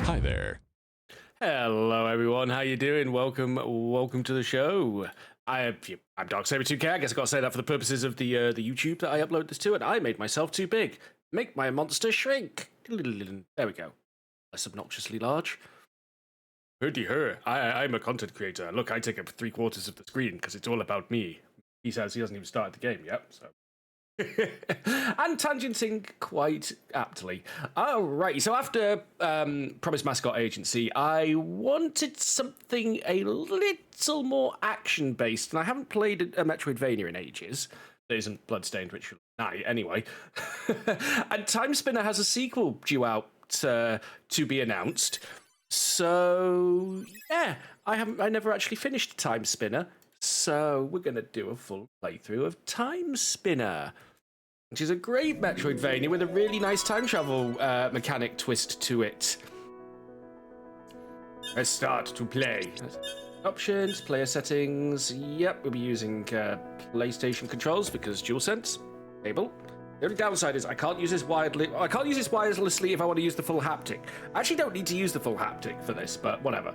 Hi there. Hello, everyone. How you doing? Welcome to the show. I'm Darksaber2K. I guess I got to say that for the purposes of the YouTube that I upload this to, and I made myself too big. Make my monster shrink. There we go. Less obnoxiously large. Hurdy her. I'm a content creator. Look, I take up 3/4 of the screen because it's all about me. He says he hasn't even started the game yet, so. And tangenting quite aptly. Alright, so after Promise Mascot Agency, I wanted something a little more action-based, and I haven't played a Metroidvania in ages. That isn't Bloodstained Ritual Night, anyway. And Timespinner has a sequel due out to be announced. So, yeah, I never actually finished Timespinner. So we're going to do a full playthrough of Timespinner, which is a great Metroidvania with a really nice time travel mechanic twist to it. Let's start to play. Options, player settings. Yep, we'll be using PlayStation controls because DualSense cable. The only downside is I can't use this wirelessly if I want to use the full haptic. I actually don't need to use the full haptic for this, but whatever.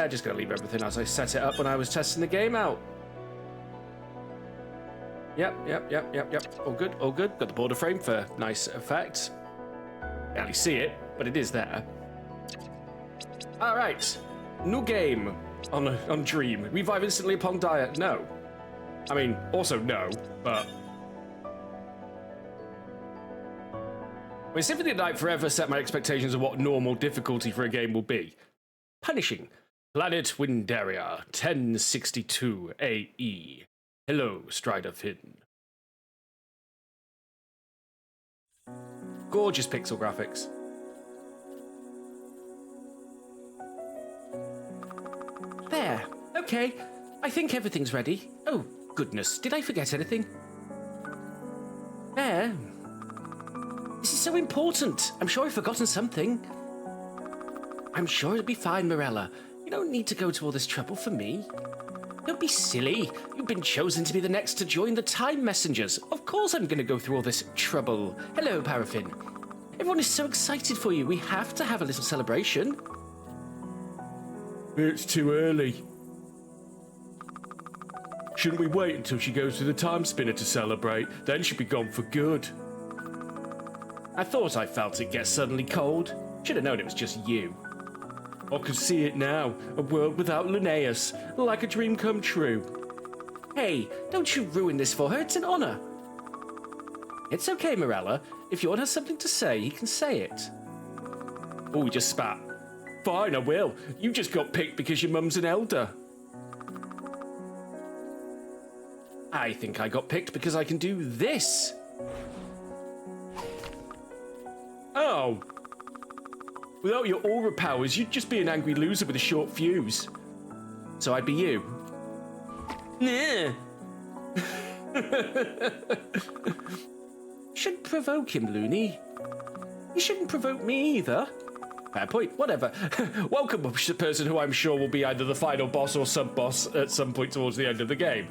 Just gonna leave everything as I set it up when I was testing the game out. Yep. All good. Got the border frame for nice effect. Barely see it, but it is there. All right, new game on Dream. Revive instantly upon diet. No, I mean also no, but. I mean, Symphony of the Night forever set my expectations of what normal difficulty for a game will be. Punishing. Planet Windaria, 1062 AE. Hello, Strider Finn. Gorgeous pixel graphics. There. Okay. I think everything's ready. Oh, goodness. Did I forget anything? There. This is so important. I'm sure I've forgotten something. I'm sure it'll be fine, Morella. You don't need to go to all this trouble for me. Don't be silly. You've been chosen to be the next to join the Time Messengers. Of course I'm going to go through all this trouble. Hello, Paraffin. Everyone is so excited for you. We have to have a little celebration. It's too early. Shouldn't we wait until she goes to the Timespinner to celebrate? Then she'll be gone for good. I thought I felt it get suddenly cold. Should have known it was just you. I can see it now. A world without Linnaeus. Like a dream come true. Hey, don't you ruin this for her. It's an honor. It's okay, Morella. If Jorn has something to say, he can say it. Oh, he just spat. Fine, I will. You just got picked because your mum's an elder. I think I got picked because I can do this. Oh. Without your aura powers, you'd just be an angry loser with a short fuse. So I'd be you. Nah. Shouldn't provoke him, Looney. You shouldn't provoke me either. Fair point, whatever. Welcome, person who I'm sure will be either the final boss or sub-boss at some point towards the end of the game.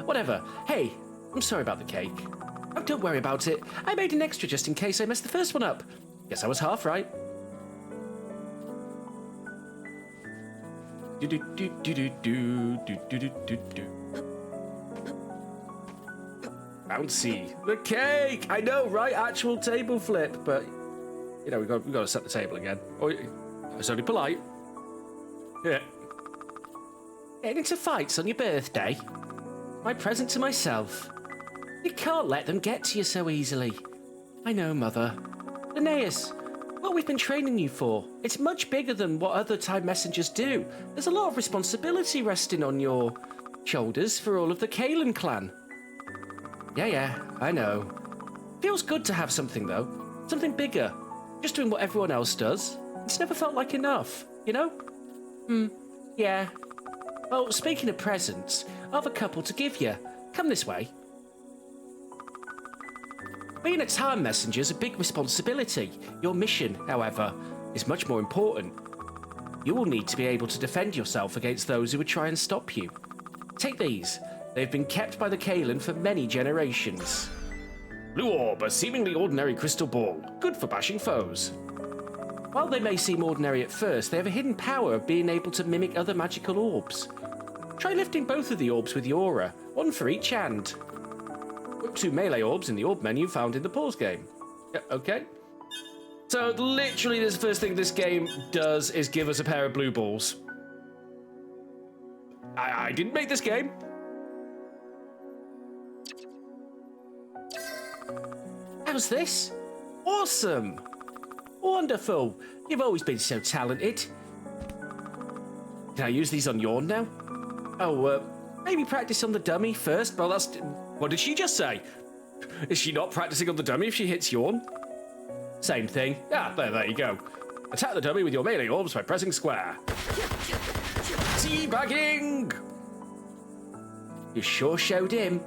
Whatever. Hey, I'm sorry about the cake. Oh, don't worry about it. I made an extra just in case I messed the first one up. Guess I was half right. Bouncy. The cake! I know, right? Actual table flip, but you know, we've got to set the table again. Oh, it's only polite. Yeah. Getting into fights on your birthday? My present to myself. You can't let them get to you so easily. I know, Mother. Linnaeus, what we've been training you for, it's much bigger than what other Time Messengers do. There's a lot of responsibility resting on your shoulders for all of the Kalen clan. Yeah, I know. Feels good to have something, though. Something bigger. Just doing what everyone else does. It's never felt like enough, you know? Yeah. Well, speaking of presents, I have a couple to give you. Come this way. Being a Time Messenger is a big responsibility. Your mission, however, is much more important. You will need to be able to defend yourself against those who would try and stop you. Take these. They've been kept by the Kalen for many generations. Blue orb, a seemingly ordinary crystal ball. Good for bashing foes. While they may seem ordinary at first, they have a hidden power of being able to mimic other magical orbs. Try lifting both of the orbs with your aura, one for each hand. Put 2 melee orbs in the orb menu found in the pause game. Yeah, okay. So literally the first thing this game does is give us a pair of blue balls. I didn't make this game. How's this? Awesome! Wonderful! You've always been so talented. Can I use these on Yawn now? Oh, maybe practice on the dummy first. Well, that's... What did she just say? Is she not practicing on the dummy if she hits Yawn? Same thing. Ah, there you go. Attack the dummy with your melee orbs by pressing square. Teabagging! You sure showed him.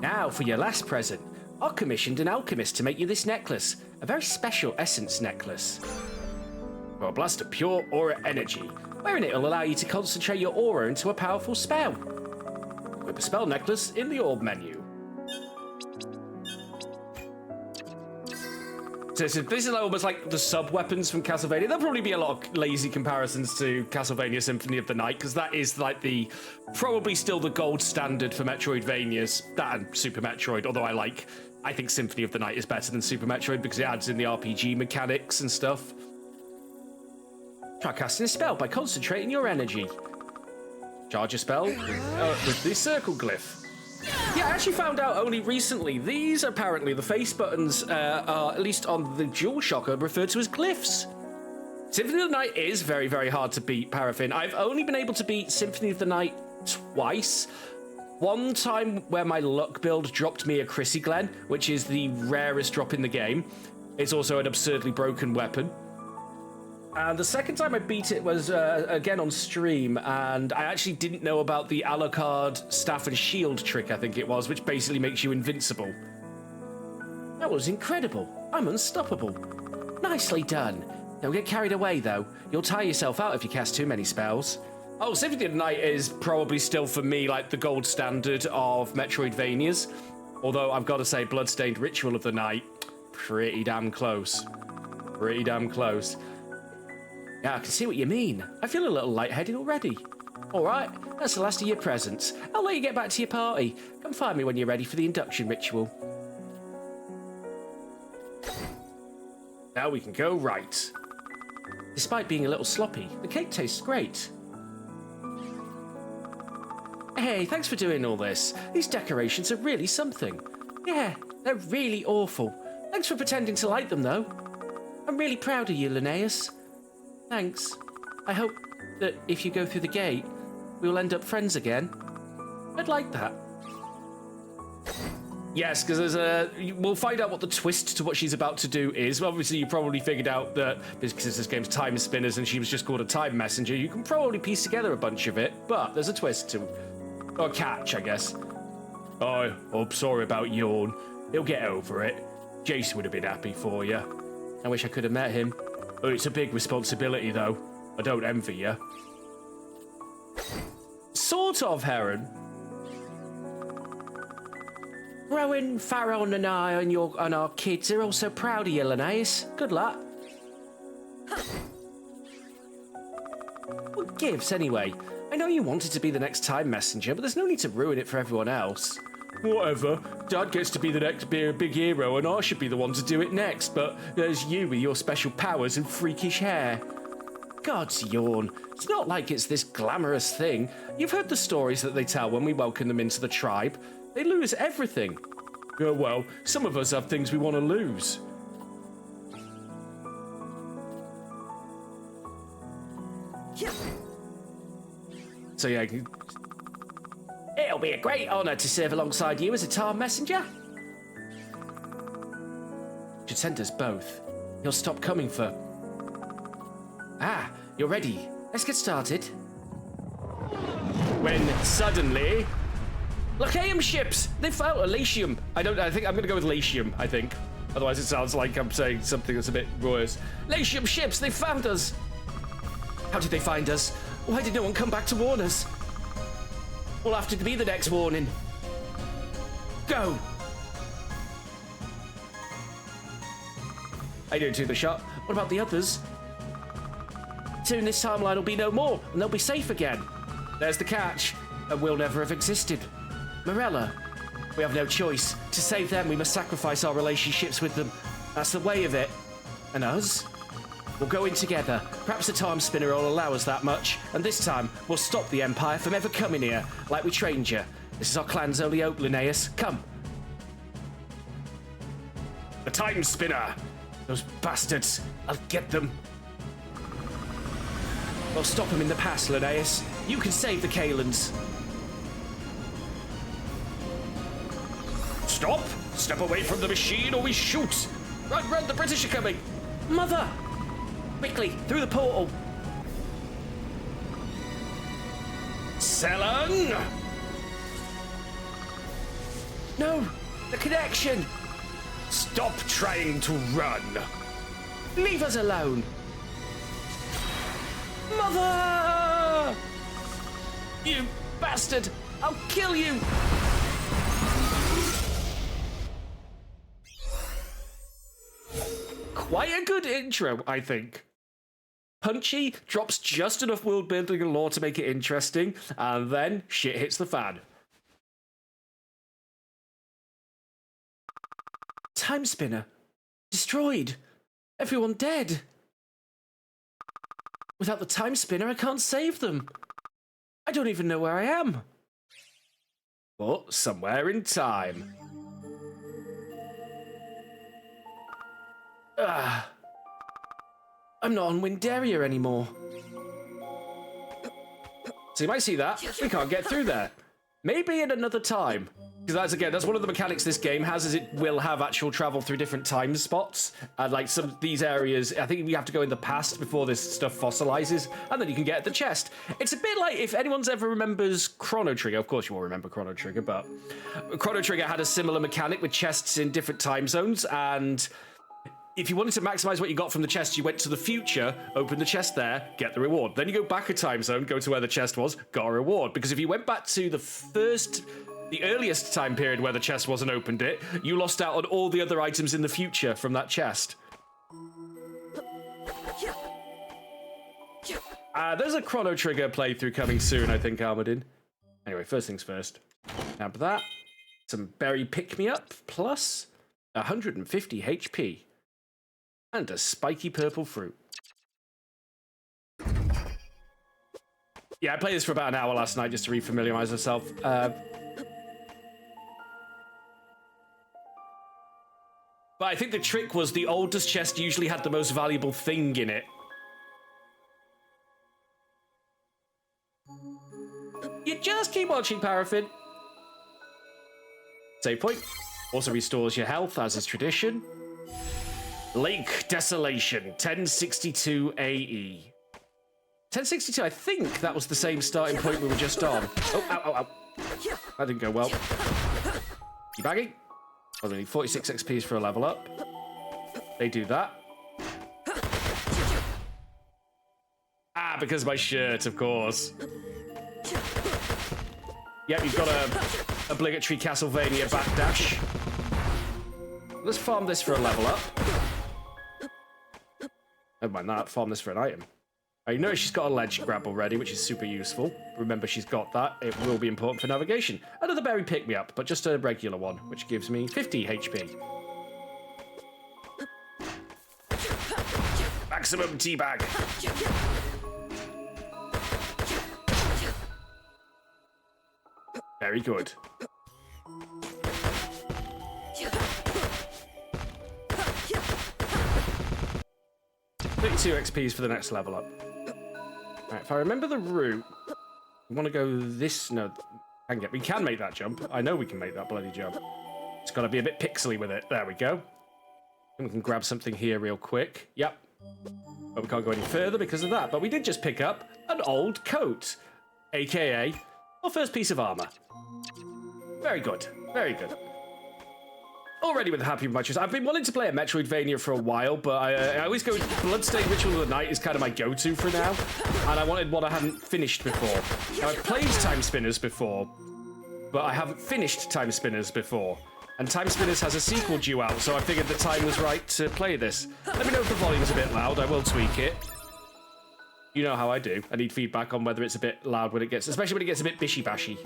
Now for your last present. I commissioned an alchemist to make you this necklace. A very special essence necklace. For a blast of pure aura energy. Wearing it will allow you to concentrate your aura into a powerful spell. Equip a spell necklace in the orb menu. So this is almost like the sub-weapons from Castlevania. There'll probably be a lot of lazy comparisons to Castlevania Symphony of the Night, because that is like probably still the gold standard for Metroidvanias. That and Super Metroid, although I think Symphony of the Night is better than Super Metroid because it adds in the RPG mechanics and stuff. Try casting a spell by concentrating your energy. Charge a spell with the circle glyph. Yeah, I actually found out only recently, these apparently, the face buttons, are, at least on the DualShock, are referred to as glyphs. Symphony of the Night is very, very hard to beat, Paraffin. I've only been able to beat Symphony of the Night twice. One time where my luck build dropped me a Chrissy Glen, which is the rarest drop in the game. It's also an absurdly broken weapon. And the second time I beat it was, again, on stream, and I actually didn't know about the Alucard staff and shield trick, I think it was, which basically makes you invincible. That was incredible. I'm unstoppable. Nicely done. Don't get carried away, though. You'll tire yourself out if you cast too many spells. Oh, Symphony of the Night is probably still, for me, like the gold standard of Metroidvanias. Although, I've got to say, Bloodstained Ritual of the Night, pretty damn close. Pretty damn close. Yeah, I can see what you mean. I feel a little lightheaded already. All right, that's the last of your presents. I'll let you get back to your party. Come find me when you're ready for the induction ritual. Now we can go right. Despite being a little sloppy, the cake tastes great. Hey, thanks for doing all this. These decorations are really something. Yeah, they're really awful. Thanks for pretending to like them, though. I'm really proud of you, Linnaeus. Thanks. I hope that if you go through the gate, we'll end up friends again. I'd like that. Yes, because we'll find out what the twist to what she's about to do is. Well, obviously, you probably figured out that because this game's Timespinners and she was just called a time messenger, you can probably piece together a bunch of it. But there's a twist to, or catch, I guess. Oh, I'm sorry about Yawn. He'll get over it. Jason would have been happy for you. I wish I could have met him. Oh, it's a big responsibility, though. I don't envy you. Sort of, Heron. Rowan, Farron, and I and our kids are all so proud of you, Linnaeus. Good luck. What gives, anyway? I know you wanted to be the next time messenger, but there's no need to ruin it for everyone else. Whatever. Dad gets to be the next big hero, and I should be the one to do it next, but there's you with your special powers and freakish hair. God's Yawn. It's not like it's this glamorous thing. You've heard the stories that they tell when we welcome them into the tribe. They lose everything. Oh, well, some of us have things we want to lose. So yeah, it'll be a great honour to serve alongside you as a Tar messenger. Should send us both. He'll stop coming for... Ah, you're ready. Let's get started. When suddenly... Lachaeum ships! They found Elysium. I think I'm going to go with Latium, I think. Otherwise it sounds like I'm saying something that's a bit worse. Latium ships, they found us! How did they find us? Why did no one come back to warn us? We'll have to be the next warning. Go! How you doing, To the Shot? What about the others? Soon this timeline will be no more, and they'll be safe again. There's the catch, and we'll never have existed. Morella, we have no choice. To save them, we must sacrifice our relationships with them. That's the way of it. And us? We'll go in together. Perhaps the Timespinner will allow us that much, and this time we'll stop the Empire from ever coming here, like we trained you. This is our clan's only hope, Linnaeus. Come. The Timespinner! Those bastards. I'll get them. We'll stop them in the past, Linnaeus. You can save the Kalans. Stop! Step away from the machine or we shoot! Run, run, the British are coming! Mother! Quickly, through the portal! Selon! No! The connection! Stop trying to run! Leave us alone! Mother! You bastard! I'll kill you! Quite a good intro, I think. Punchy, drops just enough world building and lore to make it interesting, and then shit hits the fan. Timespinner. Destroyed. Everyone dead. Without the Timespinner, I can't save them. I don't even know where I am. But somewhere in time. I'm not on Windaria anymore. So you might see that. We can't get through there. Maybe in another time. Because that's one of the mechanics this game has, is it will have actual travel through different time spots. And like some of these areas, I think you have to go in the past before this stuff fossilizes, and then you can get at the chest. It's a bit like, if anyone's ever remembers Chrono Trigger, of course you all remember Chrono Trigger, but Chrono Trigger had a similar mechanic with chests in different time zones, and if you wanted to maximize what you got from the chest, you went to the future, open the chest there, get the reward. Then you go back a time zone, go to where the chest was, got a reward. Because if you went back to the earliest time period where the chest was and opened it, you lost out on all the other items in the future from that chest. There's a Chrono Trigger playthrough coming soon, I think, Armadin. Anyway, first things first. Nab that. Some berry pick-me-up, plus 150 HP. And a spiky purple fruit. Yeah, I played this for about an hour last night just to refamiliarize myself. But I think the trick was the oldest chest usually had the most valuable thing in it. You just keep watching, Paraffin. Save point. Also restores your health, as is tradition. Lake Desolation, 1062 AE. 1062, I think that was the same starting point we were just on. Oh, ow, ow, ow. That didn't go well. You bagging? Well, they need 46 XPs for a level up. They do that. Because of my shirt, of course. Yep, you've got a obligatory Castlevania backdash. Let's farm this for a level up. Never mind that, farm this for an item. You notice she's got a ledge grab already, which is super useful. Remember, she's got that. It will be important for navigation. Another berry pick-me-up, but just a regular one, which gives me 50 HP. Maximum teabag. Very good. 32 XPs for the next level up. Right, if I remember the route, we want to go this. No, we can make that jump. I know we can make that bloody jump. It's got to be a bit pixely with it. There we go. And we can grab something here real quick. Yep. But we can't go any further because of that. But we did just pick up an old coat, aka our first piece of armor. Very good. Very good. Already with happy with my choice. I've been wanting to play a Metroidvania for a while, but I always go with Bloodstained Ritual of the Night is kind of my go-to for now. And I wanted one I hadn't finished before. Now, I've played Timespinners before, but I haven't finished Timespinners before. And Timespinners has a sequel due out, so I figured the time was right to play this. Let me know if the volume's a bit loud. I will tweak it. You know how I do. I need feedback on whether it's a bit loud when it gets, especially when it gets a bit bishy-bashy.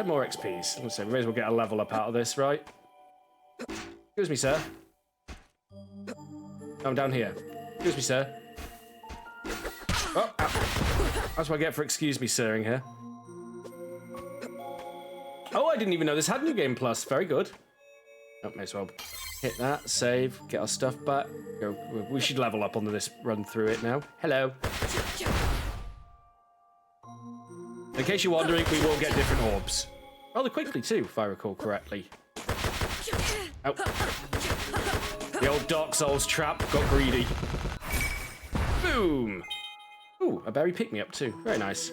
More XPs. Let's say we may as well get a level up out of this, right? Excuse me, sir. I'm down here. Excuse me, sir. Oh, ow. That's what I get for excuse me, sirring here. Oh, I didn't even know this had New Game Plus. Very good. Oh, may as well hit that, save, get our stuff back. Go. We should level up on this run through it now. Hello. In case you're wondering, we will get different orbs. Rather quickly, too, if I recall correctly. Oh. The old Dark Souls trap got greedy. Boom! Ooh, a berry pick-me-up, too. Very nice.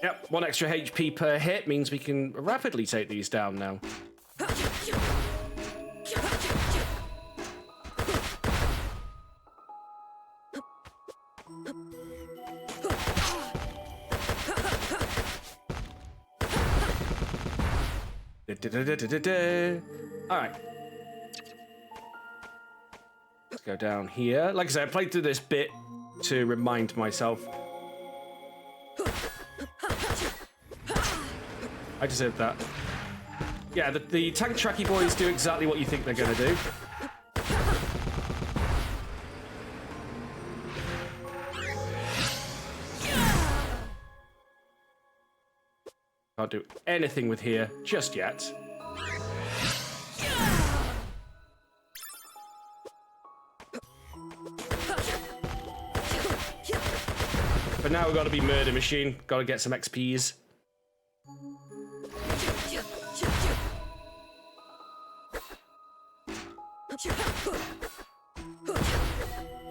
Yep, 1 extra HP per hit means we can rapidly take these down now. Alright. Let's go down here. Like I said, I played through this bit to remind myself. I deserve that. Yeah, the tank tracky boys do exactly what you think they're going to do. Can't do anything with here just yet. But now we've got to be Murder Machine. Got to get some XPs.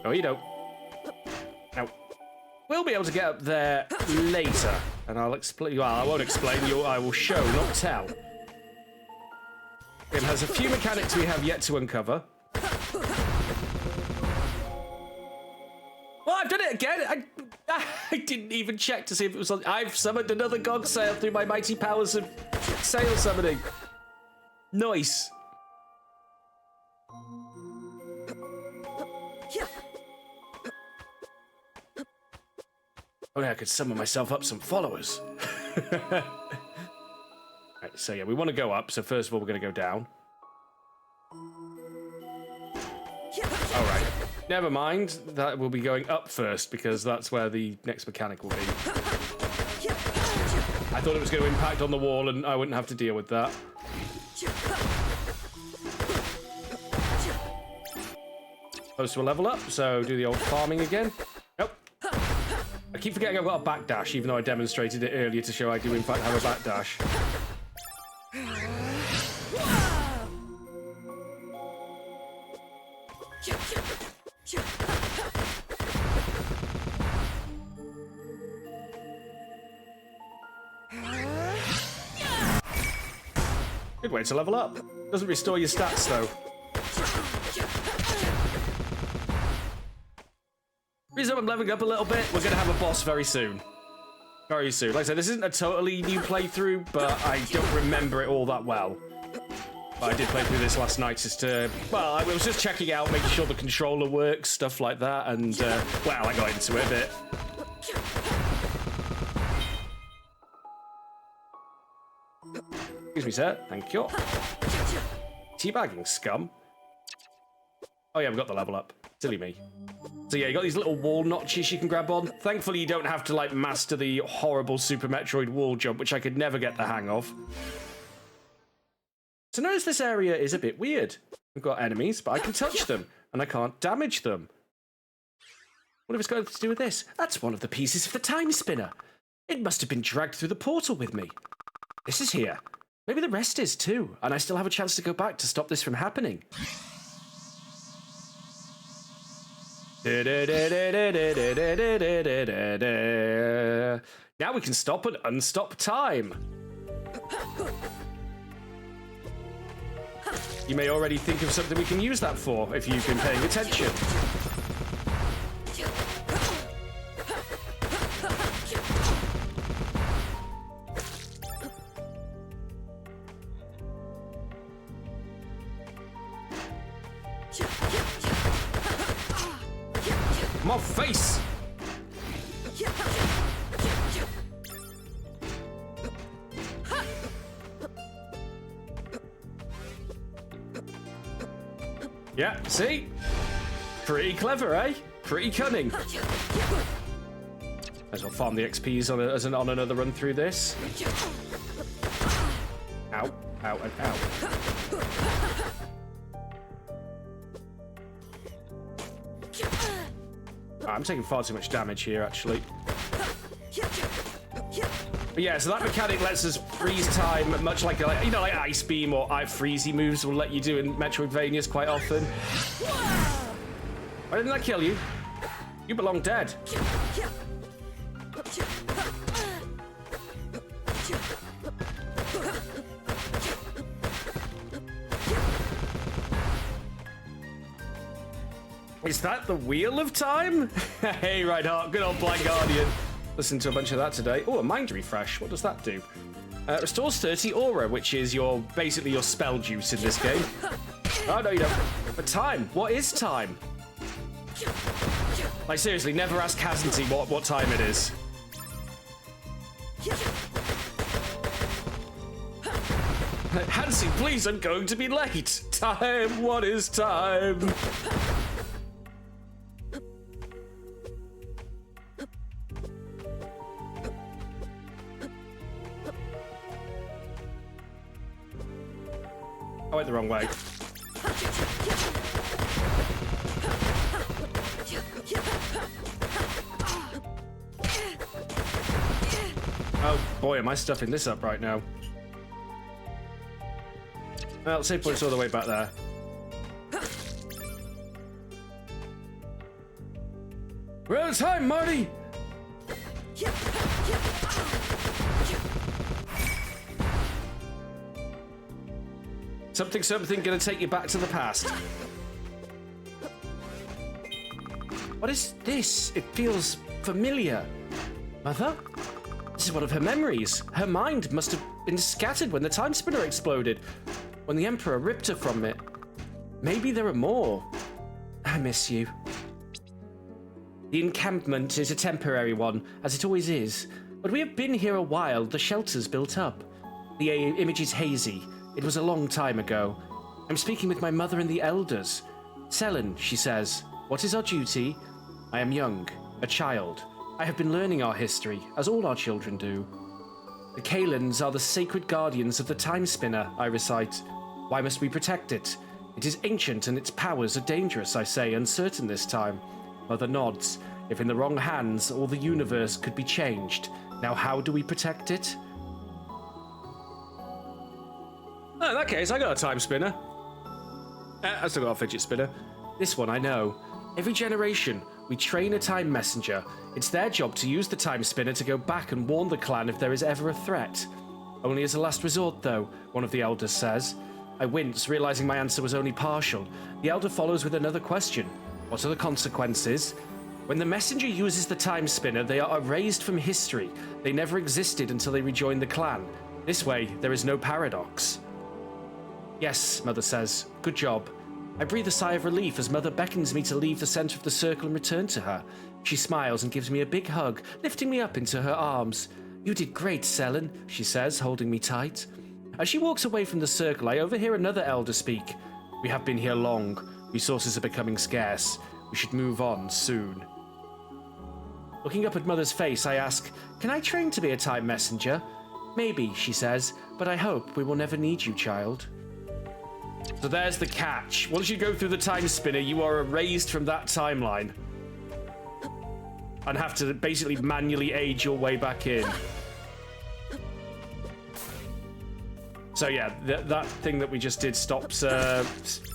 No, you don't. No. We'll be able to get up there later, and I'll explain. Well, I won't explain. I will show, not tell. It has a few mechanics we have yet to uncover. Well, I've done it again. I didn't even check to see if it was on. I've summoned another Gog Sail through my mighty powers of sail summoning. Nice. Only I could summon myself up some followers. Right, so yeah, we want to go up. So first of all, we're going to go down. All right. Never mind. That will be going up first because that's where the next mechanic will be. I thought it was going to impact on the wall and I wouldn't have to deal with that. Supposed to level up, so do the old farming again. Nope. I keep forgetting I've got a backdash, even though I demonstrated it earlier to show I do in fact have a backdash. Good way to level up. Doesn't restore your stats though. Reason I'm leveling up a little bit, we're going to have a boss very soon. Very soon. Like I said, this isn't a totally new playthrough, but I don't remember it all that well. But I did play through this last night just to... Well, I was just checking out, making sure the controller works, stuff like that, and, well, I got into it a bit. Excuse me, sir. Thank you. Teabagging scum. Oh, yeah, we've got the level up. Silly me. So yeah, you got these little wall notches you can grab on. Thankfully, you don't have to, like, master the horrible Super Metroid wall jump, which I could never get the hang of. So notice this area is a bit weird. We've got enemies, but I can touch them, and I can't damage them. What if it's got to do with this? That's one of the pieces of the Timespinner. It must have been dragged through the portal with me. This is here. Maybe the rest is too, and I still have a chance to go back to stop this from happening. Now we can stop and unstop time. You may already think of something we can use that for if you've been paying attention. My face! Yeah, see? Pretty clever, eh? Pretty cunning. Might as well farm the XPs on another run through this. Ow, ow, and ow. I'm taking far too much damage here, actually. But yeah, so that mechanic lets us freeze time, much like like Ice Beam or Freezy moves will let you do in Metroidvanias quite often. Why didn't that kill you? You belong dead. Is that the Wheel of Time? Hey, Reinhardt, good old Blind Guardian. Listened to a bunch of that today. Oh, a mind refresh. What does that do? Restores 30 aura, which is basically your spell juice in this game. Oh, no, you don't. But time. What is time? Like, seriously, never ask Hasn't what time it is. Hansi, please, I'm going to be late. Time, what is time? I went the wrong way. Oh boy, am I stuffing this up right now. Well, save point's all the way back there. We're out of time, Marty! Something gonna take you back to the past. What is this? It feels familiar. Mother? This is one of her memories. Her mind must have been scattered when the Timespinner exploded, when the Emperor ripped her from it. Maybe there are more. I miss you. The encampment is a temporary one, as it always is. But we have been here a while. The shelter's built up. The image is hazy. It was a long time ago. I'm speaking with my mother and the elders. Selen, she says, what is our duty? I am young, a child. I have been learning our history, as all our children do. The Kalins are the sacred guardians of the Timespinner, I recite. Why must we protect it? It is ancient and its powers are dangerous, I say, uncertain this time. Mother nods. If in the wrong hands, all the universe could be changed. Now how do we protect it? Oh, in that case, I got a time spinner. I still got a fidget spinner. This one I know. Every generation, we train a time messenger. It's their job to use the time spinner to go back and warn the clan if there is ever a threat. Only as a last resort, though, one of the elders says. I wince, realizing my answer was only partial. The elder follows with another question. What are the consequences? When the messenger uses the time spinner, they are erased from history. They never existed until they rejoin the clan. This way, there is no paradox. Yes, Mother says. Good job. I breathe a sigh of relief as Mother beckons me to leave the center of the circle and return to her. She smiles and gives me a big hug, lifting me up into her arms. You did great, Selen, she says, holding me tight. As she walks away from the circle, I overhear another elder speak. We have been here long. Resources are becoming scarce. We should move on soon. Looking up at Mother's face, I ask, can I train to be a time messenger? Maybe, she says, but I hope we will never need you, child. So there's the catch. Once you go through the time spinner, you are erased from that timeline. And have to basically manually age your way back in. So yeah, that thing that we just did stops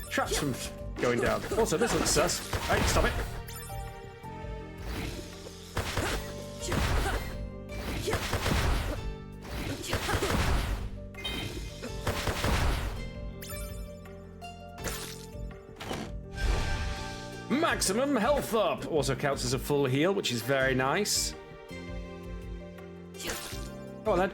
traps from going down. Also, this looks sus. Right, stop it. Maximum health up. Also counts as a full heal, which is very nice. Go on then.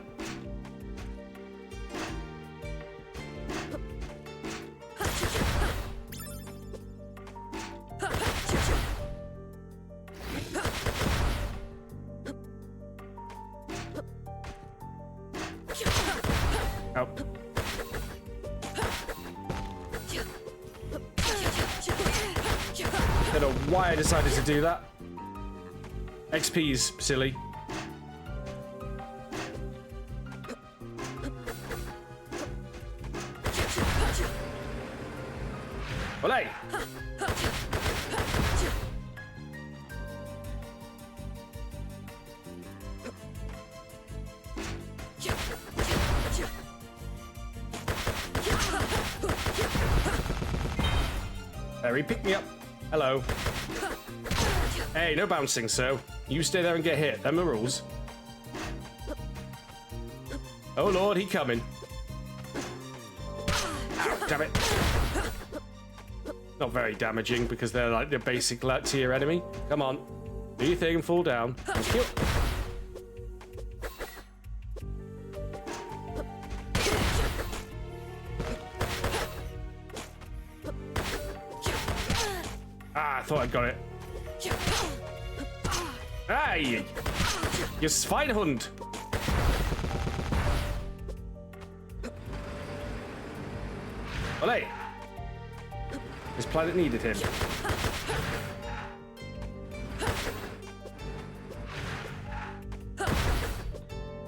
Oh. Don't know why I decided to do that. XP's silly. Olé! Harry, pick me up. Hello. Hey, no bouncing, so you stay there and get hit. Them are the rules. Oh lord, he coming. Ow, damn it. Not very damaging because they're like the basic tier enemy. Come on. Do your thing and fall down. Thank you. Ah, I thought I got it. Hey! You Schweinehund! Olé! This planet needed him.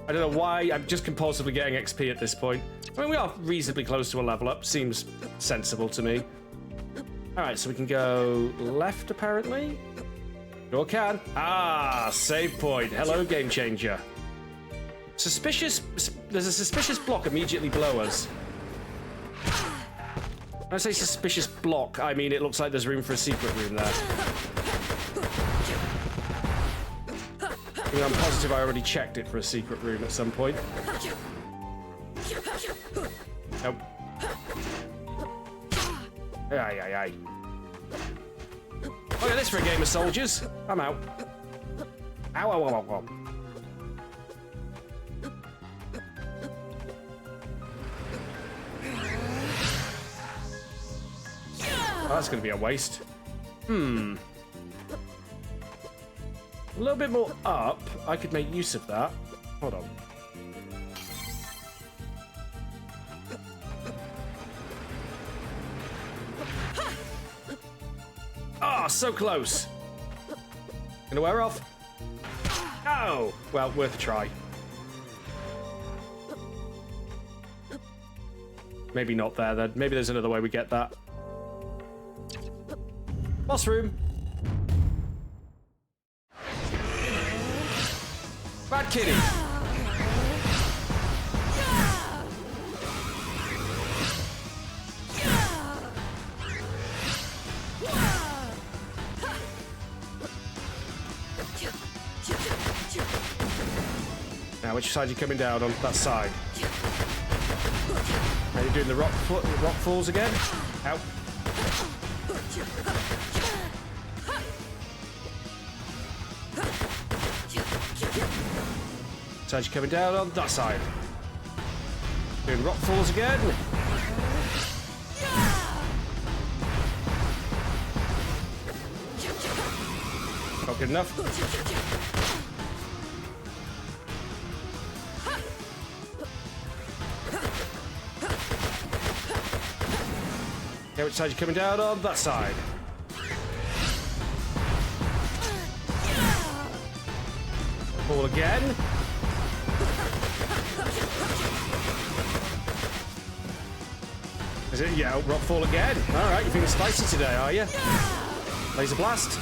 I don't know why, I'm just compulsively getting XP at this point. I mean, we are reasonably close to a level up. Seems sensible to me. Alright, so we can go left, apparently. Sure can. Ah, save point. Hello, game changer. Suspicious. There's a suspicious block immediately below us. When I say suspicious block, I mean it looks like there's room for a secret room there. I mean, I'm positive I already checked it for a secret room at some point. Nope. Aye, aye, aye. Look at this for a game of soldiers. I'm out. Ow, ow, ow, ow, ow. Oh, that's going to be a waste. A little bit more up. I could make use of that. Hold on. Ah, oh, so close. Gonna wear off. Oh, well, worth a try. Maybe not there then. Maybe there's another way we get that. Boss room. Bad kitty. Now, which side are you coming down on? That side. Are you doing the rock falls again? Ow. Side you coming down on? That side. Doing rock falls again. Not good enough. Okay, which side you coming down on? That side. Fall again. Is it? Yeah, rock fall again. Alright, you feeling spicy today, are you? Laser blast.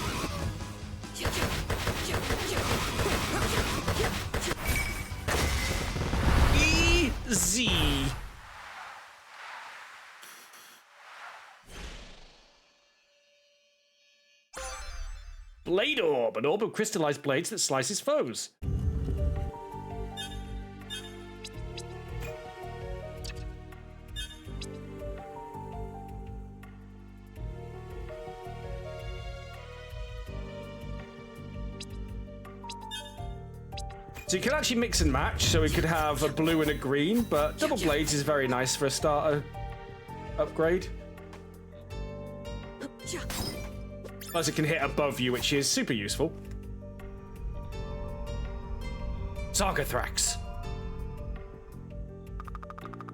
Easy. Blade orb, an orb of crystallized blades that slices foes. So you can actually mix and match, so we could have a blue and a green, but double blades is very nice for a starter upgrade. Plus it can hit above you, which is super useful. Sargothrax.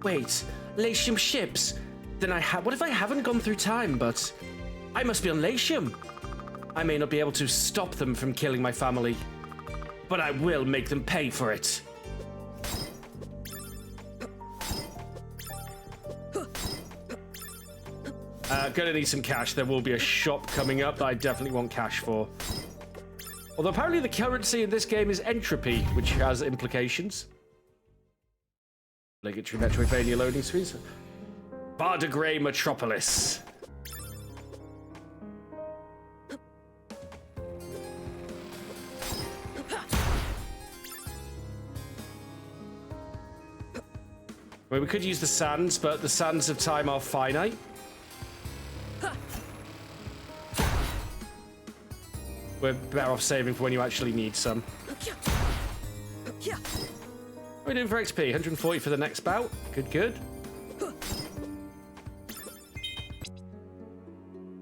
Wait, Latium ships? Then what if I haven't gone through time, but I must be on Latium? I may not be able to stop them from killing my family, but I will make them pay for it. Gonna need some cash. There will be a shop coming up that I definitely want cash for. Although apparently the currency in this game is entropy, which has implications. Obligatory Metroidvania loading screens. Bardagrey Metropolis. Well, we could use the sands, but the sands of time are finite. We're better off saving for when you actually need some. What are we doing for XP? 140 for the next bout? Good, good.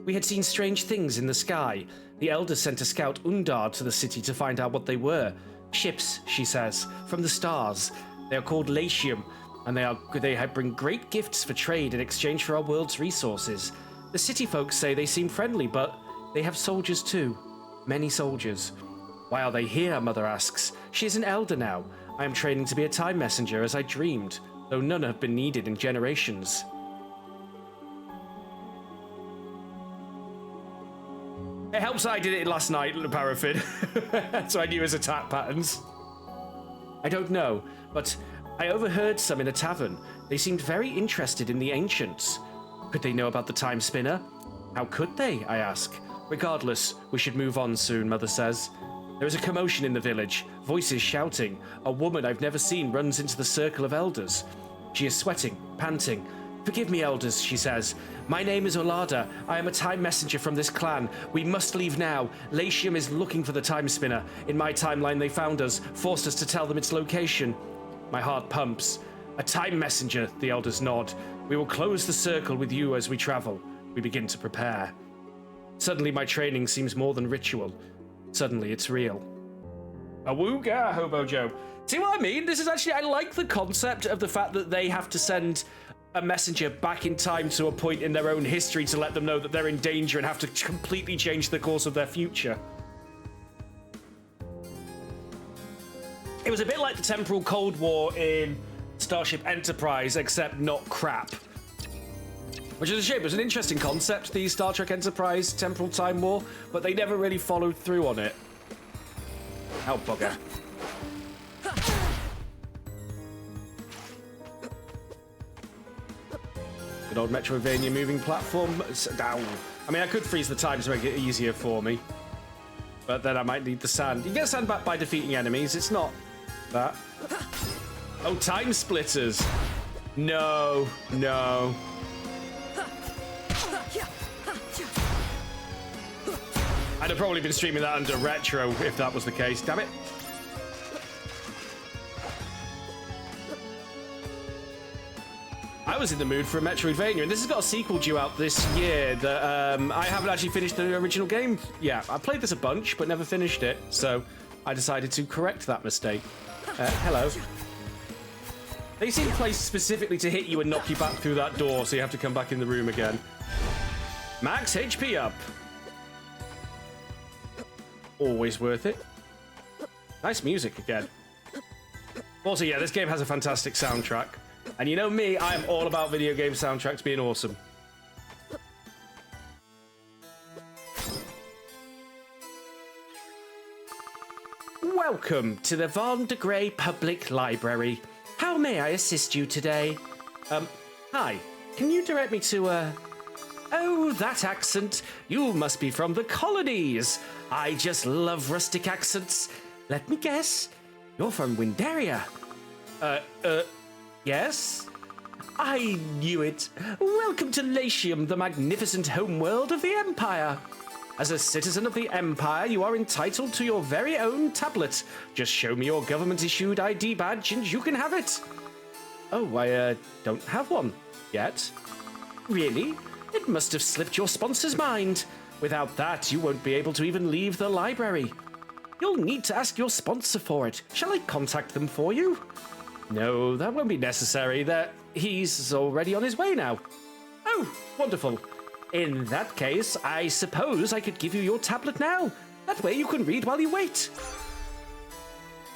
We had seen strange things in the sky. The elders sent a scout Undar to the city to find out what they were. Ships, she says, from the stars. They are called Latium, and they bring great gifts for trade in exchange for our world's resources. The city folks say they seem friendly, but they have soldiers too. Many soldiers. Why are they here, Mother asks. She is an elder now. I am training to be a time messenger as I dreamed, though none have been needed in generations. It helps I did it last night, Paraffin, so I knew his attack patterns. I don't know, but I overheard some in a tavern. They seemed very interested in the ancients. Could they know about the Timespinner? How could they, I ask. Regardless, we should move on soon, Mother says. There is a commotion in the village, voices shouting. A woman I've never seen runs into the circle of elders. She is sweating, panting. Forgive me, elders, she says. My name is Olada. I am a time messenger from this clan. We must leave now. Latium is looking for the Timespinner. In my timeline, they found us, forced us to tell them its location. My heart pumps. A time messenger, the elders nod. We will close the circle with you as we travel. We begin to prepare. Suddenly, my training seems more than ritual. Suddenly, it's real. Awooga, Hobo Joe. See what I mean? This is actually, I like the concept of the fact that they have to send a messenger back in time to a point in their own history to let them know that they're in danger and have to completely change the course of their future. It was a bit like the Temporal Cold War in Starship Enterprise, except not crap. Which is a shame. It was an interesting concept, the Star Trek Enterprise Temporal Time War, but they never really followed through on it. Oh, bugger. Good old Metroidvania moving platform. Ow. I mean, I could freeze the time to make it easier for me, but then I might need the sand. You get sand back by defeating enemies. It's not that. Oh, time splitters. No, no. I'd have probably been streaming that under retro if that was the case. Damn it. I was in the mood for a Metroidvania, and this has got a sequel due out this year that I haven't actually finished the original game. Yeah, I played this a bunch, but never finished it, so I decided to correct that mistake. Hello. They seem placed specifically to hit you and knock you back through that door, so you have to come back in the room again. Max HP up. Always worth it. Nice music again. Also, yeah, this game has a fantastic soundtrack. And you know me, I am all about video game soundtracks being awesome. Welcome to the Van de Grey Public Library. How may I assist you today? Hi. Can you direct me to, Oh, that accent. You must be from the colonies. I just love rustic accents. Let me guess. You're from Windaria. Yes? I knew it. Welcome to Latium, the magnificent homeworld of the Empire. As a citizen of the Empire, you are entitled to your very own tablet. Just show me your government-issued ID badge and you can have it. Oh, I don't have one yet. Really? It must have slipped your sponsor's mind. Without that, you won't be able to even leave the library. You'll need to ask your sponsor for it. Shall I contact them for you? No, that won't be necessary. He's already on his way now. Oh, wonderful. In that case, I suppose I could give you your tablet now. That way you can read while you wait.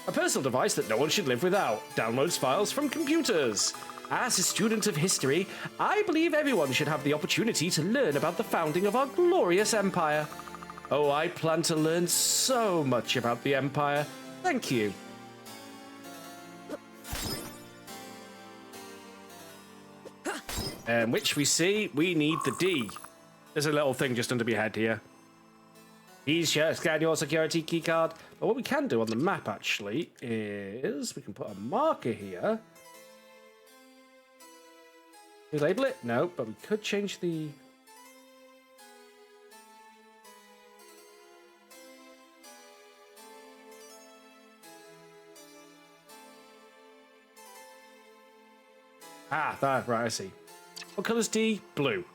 A personal device that no one should live without. Downloads files from computers. As a student of history, I believe everyone should have the opportunity to learn about the founding of our glorious empire. Oh, I plan to learn so much about the Empire. Thank you. Which we see, we need the D. There's a little thing just under my head here. Please scan your security keycard. But what we can do on the map, actually, is we can put a marker here. Can we label it? No, but we could change the... right, I see. What colour's D? Blue.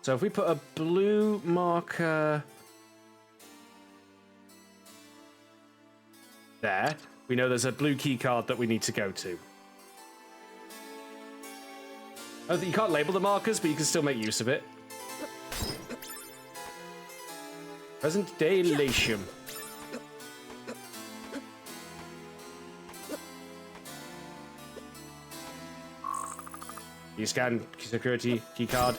So if we put a blue marker there, we know there's a blue key card that we need to go to. Oh, you can't label the markers, but you can still make use of it. Present day Latium. You scan security key card.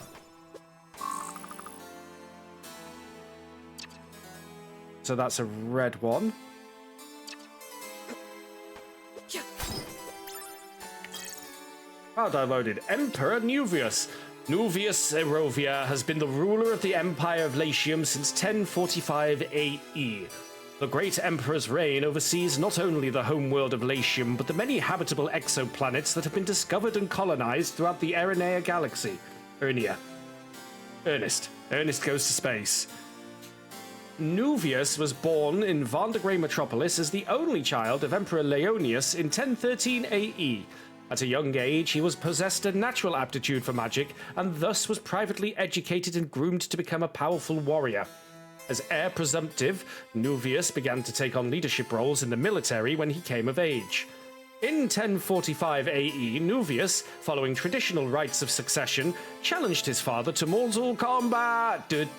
So that's a red one. Downloaded. Emperor Nuvius. Nuvius Erovia has been the ruler of the Empire of Latium since 1045 AE. The great Emperor's reign oversees not only the homeworld of Latium, but the many habitable exoplanets that have been discovered and colonized throughout the Erenea galaxy. Ernest goes to space. Nuvius was born in Vandergrey Metropolis as the only child of Emperor Leonius in 1013 AE. At a young age, he was possessed a natural aptitude for magic, and thus was privately educated and groomed to become a powerful warrior. As heir presumptive, Nuvius began to take on leadership roles in the military when he came of age. In 1045 AE, Nuvius, following traditional rites of succession, challenged his father to mortal combat. Being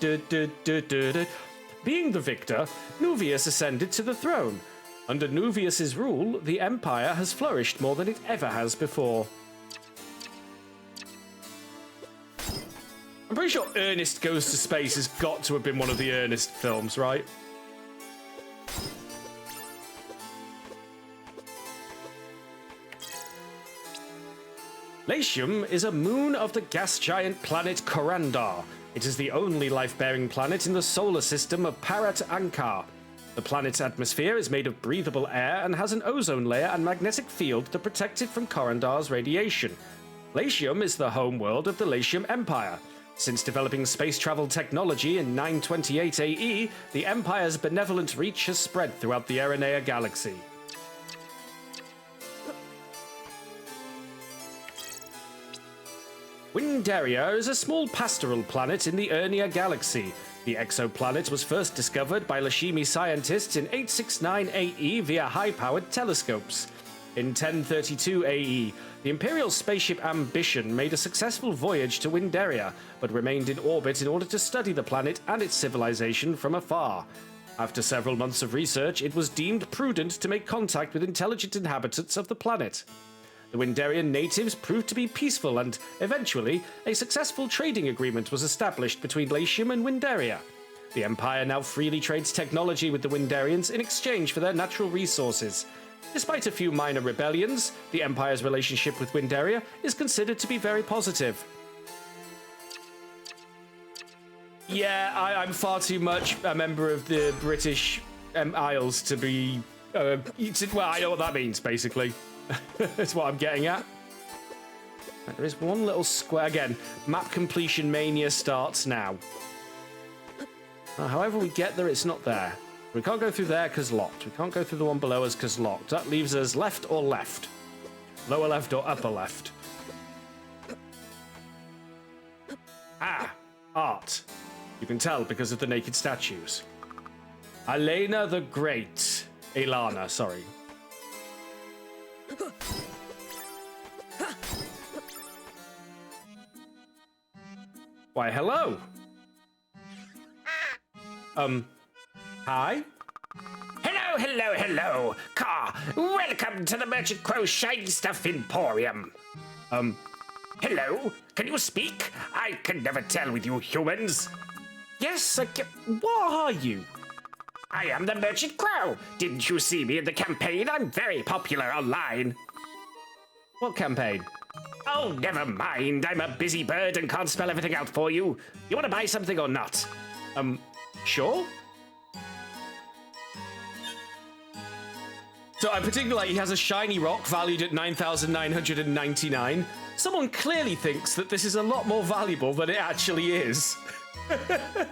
the victor, Nuvius ascended to the throne. Under Nuvius's rule, the Empire has flourished more than it ever has before. I'm pretty sure Ernest Goes to Space has got to have been one of the Ernest films, right? Latium is a moon of the gas giant planet Corandar. It is the only life-bearing planet in the solar system of Parat Ankar. The planet's atmosphere is made of breathable air and has an ozone layer and magnetic field that protect it from Corandar's radiation. Latium is the homeworld of the Latium Empire. Since developing space travel technology in 928 AE, the Empire's benevolent reach has spread throughout the Erenea galaxy. Windaria is a small pastoral planet in the Erenea galaxy. The exoplanet was first discovered by Lashimi scientists in 869 AE via high-powered telescopes. In 1032 AE, the Imperial spaceship Ambition made a successful voyage to Windaria, but remained in orbit in order to study the planet and its civilization from afar. After several months of research, it was deemed prudent to make contact with intelligent inhabitants of the planet. The Windarian natives proved to be peaceful, and eventually, a successful trading agreement was established between Latium and Windaria. The Empire now freely trades technology with the Windarians in exchange for their natural resources. Despite a few minor rebellions, the Empire's relationship with Windaria is considered to be very positive. Yeah, I'm far too much a member of the British Isles to be... well, I know what that means, basically. That's what I'm getting at. There is one little square. Again, map completion mania starts now. However we get there, it's not there. We can't go through there because locked. We can't go through the one below us because locked. That leaves us left or left. Lower left or upper left. Ah, art. You can tell because of the naked statues. Elena the Great. Elana, sorry. Why, hello. Hi? Hello. Car, welcome to the Merchant Crow Shiny Stuff Emporium. Hello? Can you speak? I can never tell with you humans. Yes, what are you? I am the Merchant Crow. Didn't you see me in the campaign? I'm very popular online. What campaign? Oh, never mind. I'm a busy bird and can't spell everything out for you. You want to buy something or not? Sure? So I particularly like he has a shiny rock valued at 9,999. Someone clearly thinks that this is a lot more valuable than it actually is.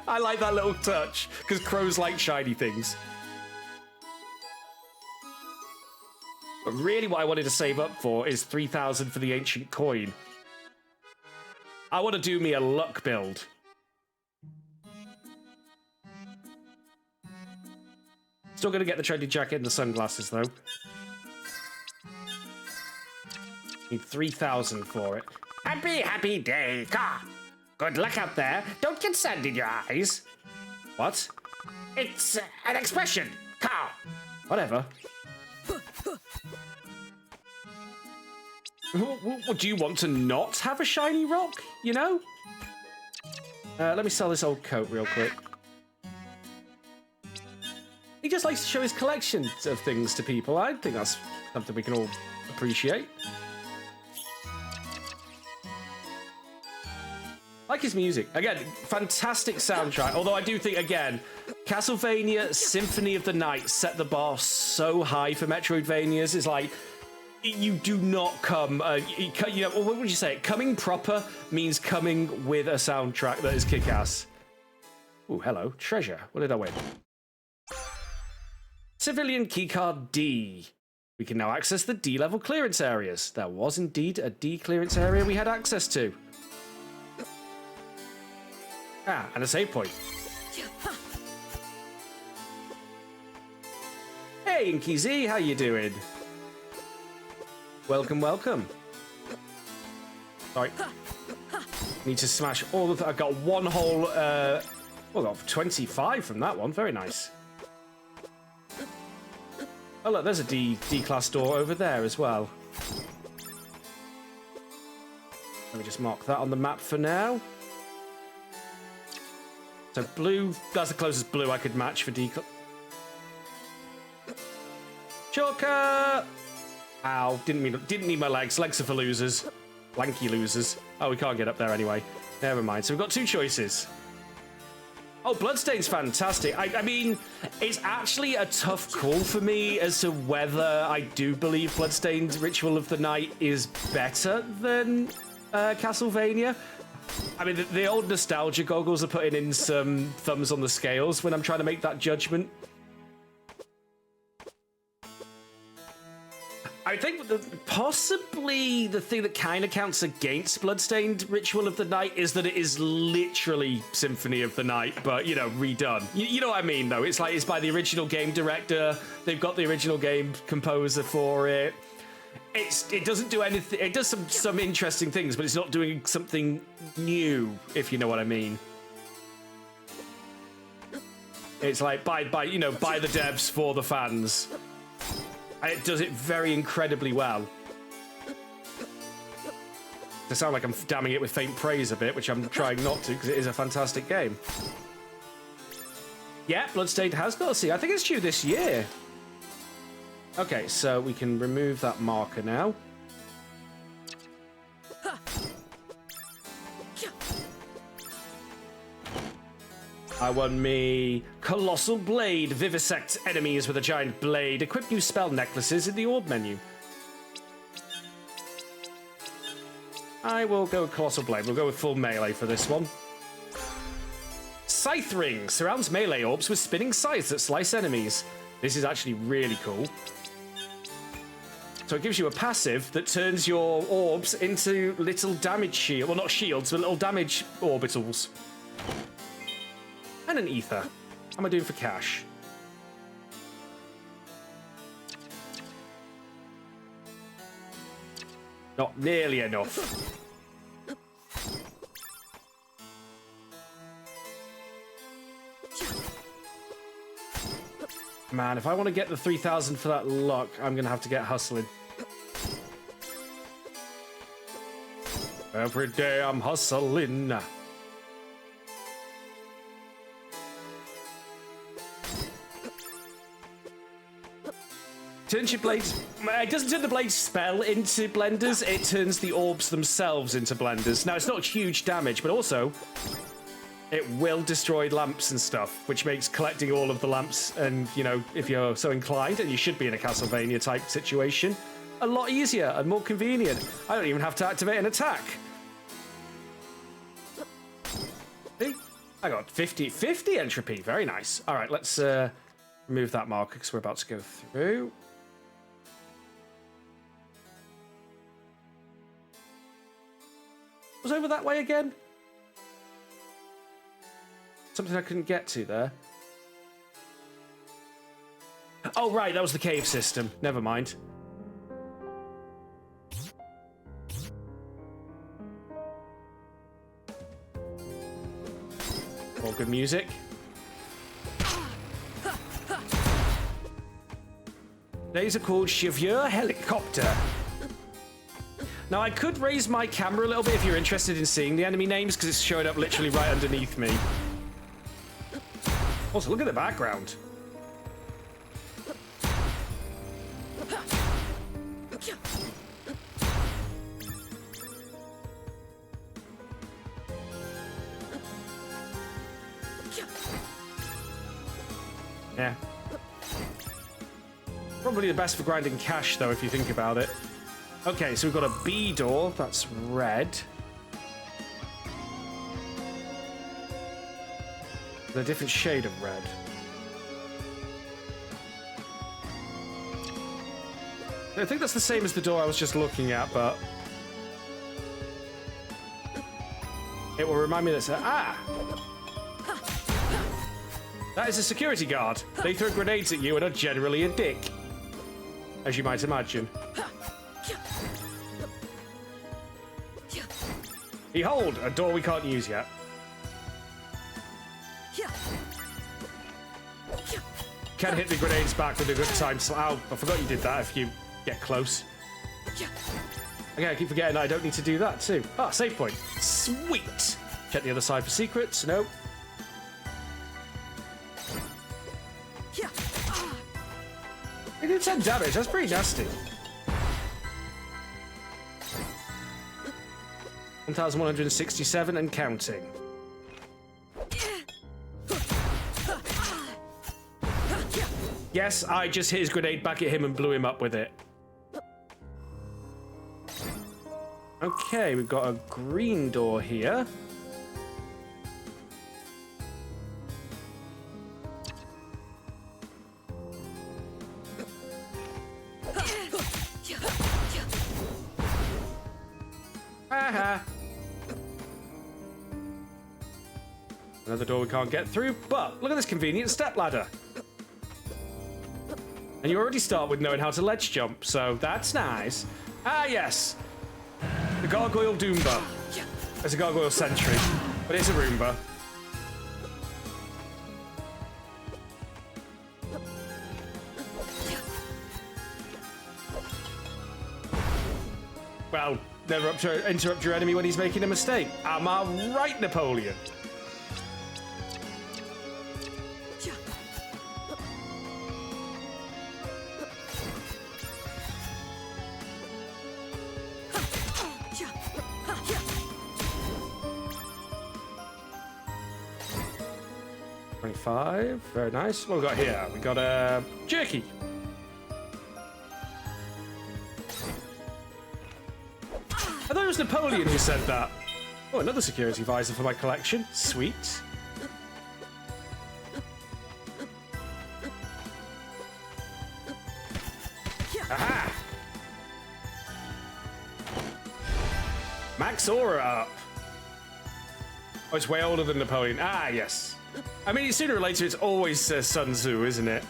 I like that little touch, because crows like shiny things. But really what I wanted to save up for is 3,000 for the ancient coin. I want to do me a luck build. Still going to get the trendy jacket and the sunglasses, though. Need 3,000 for it. Happy day, Car. Good luck out there. Don't get sand in your eyes. What? It's an expression, Car. Whatever. Do you want to not have a shiny rock, you know? Let me sell this old coat real quick. He just likes to show his collection of things to people. I think that's something we can all appreciate. Like his music. Again, fantastic soundtrack. Although I do think, again, Castlevania Symphony of the Night set the bar so high for Metroidvanias. It's like, you do not come, you know, what would you say? Coming proper means coming with a soundtrack that is kick-ass. Ooh, hello. Treasure. What did I win? Civilian keycard D. We can now access the D level clearance areas. There was indeed a D clearance area we had access to. Ah, and a save point. Hey, Inky Z, how you doing? Welcome, welcome. Sorry. Need to smash all of. I got one whole. Well, I got 25 from that one. Very nice. Oh look, there's a D class door over there as well. Let me just mark that on the map for now. So blue, that's the closest blue I could match for D class. Shortcut! Ow, didn't need my legs. Legs are for losers. Lanky losers. Oh, we can't get up there anyway. Never mind. So we've got two choices. Oh, Bloodstain's fantastic. I mean, it's actually a tough call for me as to whether I do believe Bloodstained Ritual of the Night is better than Castlevania. I mean, the old nostalgia goggles are putting in some thumbs on the scales when I'm trying to make that judgment. I think possibly the thing that kind of counts against Bloodstained Ritual of the Night is that it is literally Symphony of the Night, but, you know, redone. You know what I mean, though? It's like it's by the original game director. They've got the original game composer for it. It doesn't do anything. It does some interesting things, but it's not doing something new, if you know what I mean. It's like by the devs for the fans. And it does it very incredibly well. I sound like I'm damning it with faint praise a bit, which I'm trying not to, because it is a fantastic game. Yeah, Bloodstained has got a C. I think it's due this year. Okay, so we can remove that marker now. I won me Colossal Blade. Vivisect enemies with a giant blade. Equip new spell necklaces in the orb menu. I will go with Colossal Blade. We'll go with full melee for this one. Scythe Ring. Surrounds melee orbs with spinning scythes that slice enemies. This is actually really cool. So it gives you a passive that turns your orbs into little damage shields. Well, not shields, but little damage orbitals. And an ether. How am I doing for cash? Not nearly enough. Man, if I want to get the 3,000 for that luck, I'm going to have to get hustling. Every day I'm hustling. Turns your blades... It doesn't turn the blades spell into blenders, it turns the orbs themselves into blenders. Now, it's not huge damage, but also... it will destroy lamps and stuff, which makes collecting all of the lamps and, you know, if you're so inclined, and you should be in a Castlevania-type situation, a lot easier and more convenient. I don't even have to activate an attack. See? I got 50 entropy. Very nice. All right, let's remove that marker because we're about to go through. Was over that way again? Something I couldn't get to there. Oh, right, that was the cave system. Never mind. All good music. These are called Chevrier Helicopter. Now, I could raise my camera a little bit if you're interested in seeing the enemy names, because it's showing up literally right underneath me. Also, look at the background. Yeah. Probably the best for grinding cash, though, if you think about it. Okay, so we've got a B door. That's red. A different shade of red. I think that's the same as the door I was just looking at, but it will remind me that that is a security guard. They throw grenades at you and are generally a dick, as you might imagine. Behold, a door we can't use yet. Can hit the grenades back with a good time. Ow, I forgot you did that if you get close. Okay, I keep forgetting that I don't need to do that too. Ah, save point. Sweet. Check the other side for secrets. Nope. It did 10 damage. That's pretty nasty. 1,167 and counting. Yes, I just hit his grenade back at him and blew him up with it. Okay, we've got a green door here. Aha! Another door we can't get through, but look at this convenient stepladder. And you already start with knowing how to ledge jump, so that's nice. Ah, yes. The Gargoyle Doomba. It's a Gargoyle Sentry, but it's a Roomba. Well, never interrupt your enemy when he's making a mistake. Am I right, Napoleon? Very nice. What have we got here? We got a jerky. I thought it was Napoleon who said that. Oh, another security visor for my collection. Sweet. Aha! Max Aura up. Oh, it's way older than Napoleon. Ah, yes. I mean, sooner or later, it's always Sun Tzu, isn't it?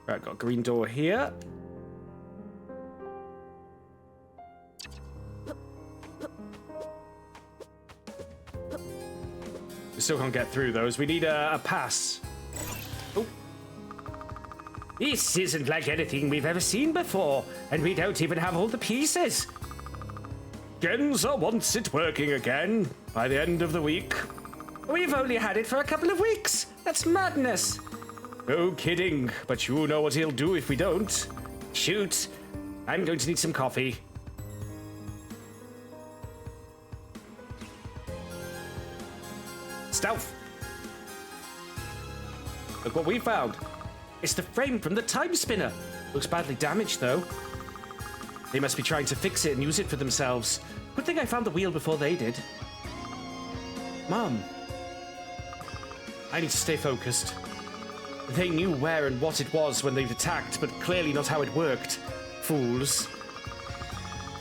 Right, got a green door here. We still can't get through those. We need a pass. Oh. This isn't like anything we've ever seen before, and we don't even have all the pieces. Genza wants it working again by the end of the week. We've only had it for a couple of weeks. That's madness. No kidding, but you know what he'll do if we don't. Shoot. I'm going to need some coffee. Stealth. Look what we found. It's the frame from the Timespinner. Looks badly damaged, though. They must be trying to fix it and use it for themselves. Good thing I found the wheel before they did. Mom. I need to stay focused. They knew where and what it was when they'd attacked, but clearly not how it worked. Fools.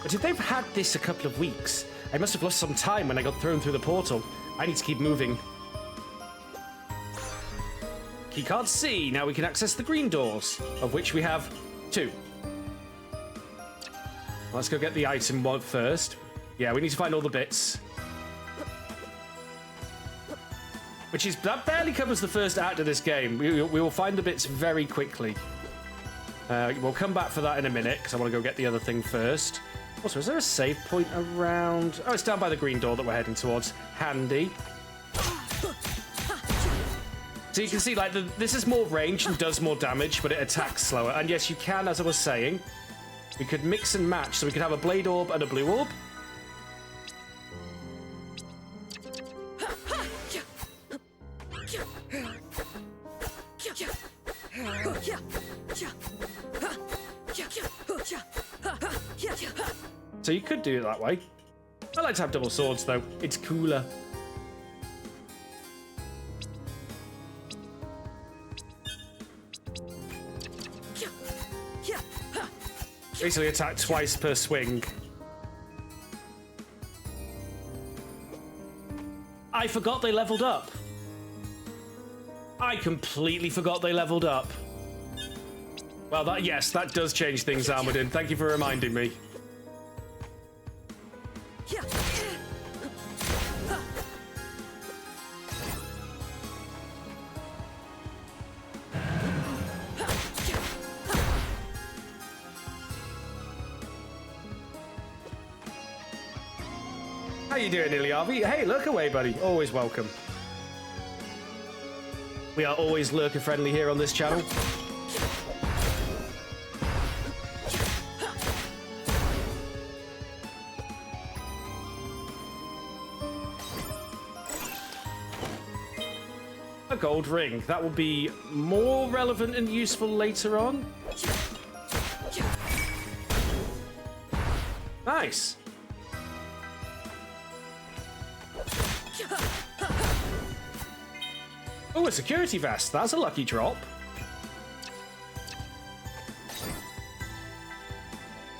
But if they've had this a couple of weeks, I must have lost some time when I got thrown through the portal. I need to keep moving. Keycard C. Now we can access the green doors, of which we have 2. Let's go get the item one first. Yeah, we need to find all the bits. That barely covers the first act of this game. We will find the bits very quickly. We'll come back for that in a minute, because I want to go get the other thing first. Also, is there a save point around? Oh, it's down by the green door that we're heading towards. Handy. So you can see, like, this is more range and does more damage, but it attacks slower. And yes, you can, as I was saying, we could mix and match. So we could have a blade orb and a blue orb. So you could do it that way. I like to have double swords, though. It's cooler. Basically attack twice per swing. I forgot they leveled up. I completely forgot they leveled up. Well, that does change things, Almudin. Thank you for reminding me. How you doing, Iliavi? Hey, lurk away, buddy. Always welcome. We are always lurker friendly here on this channel. A gold ring. That will be more relevant and useful later on. Nice. Oh, a security vest. That's a lucky drop.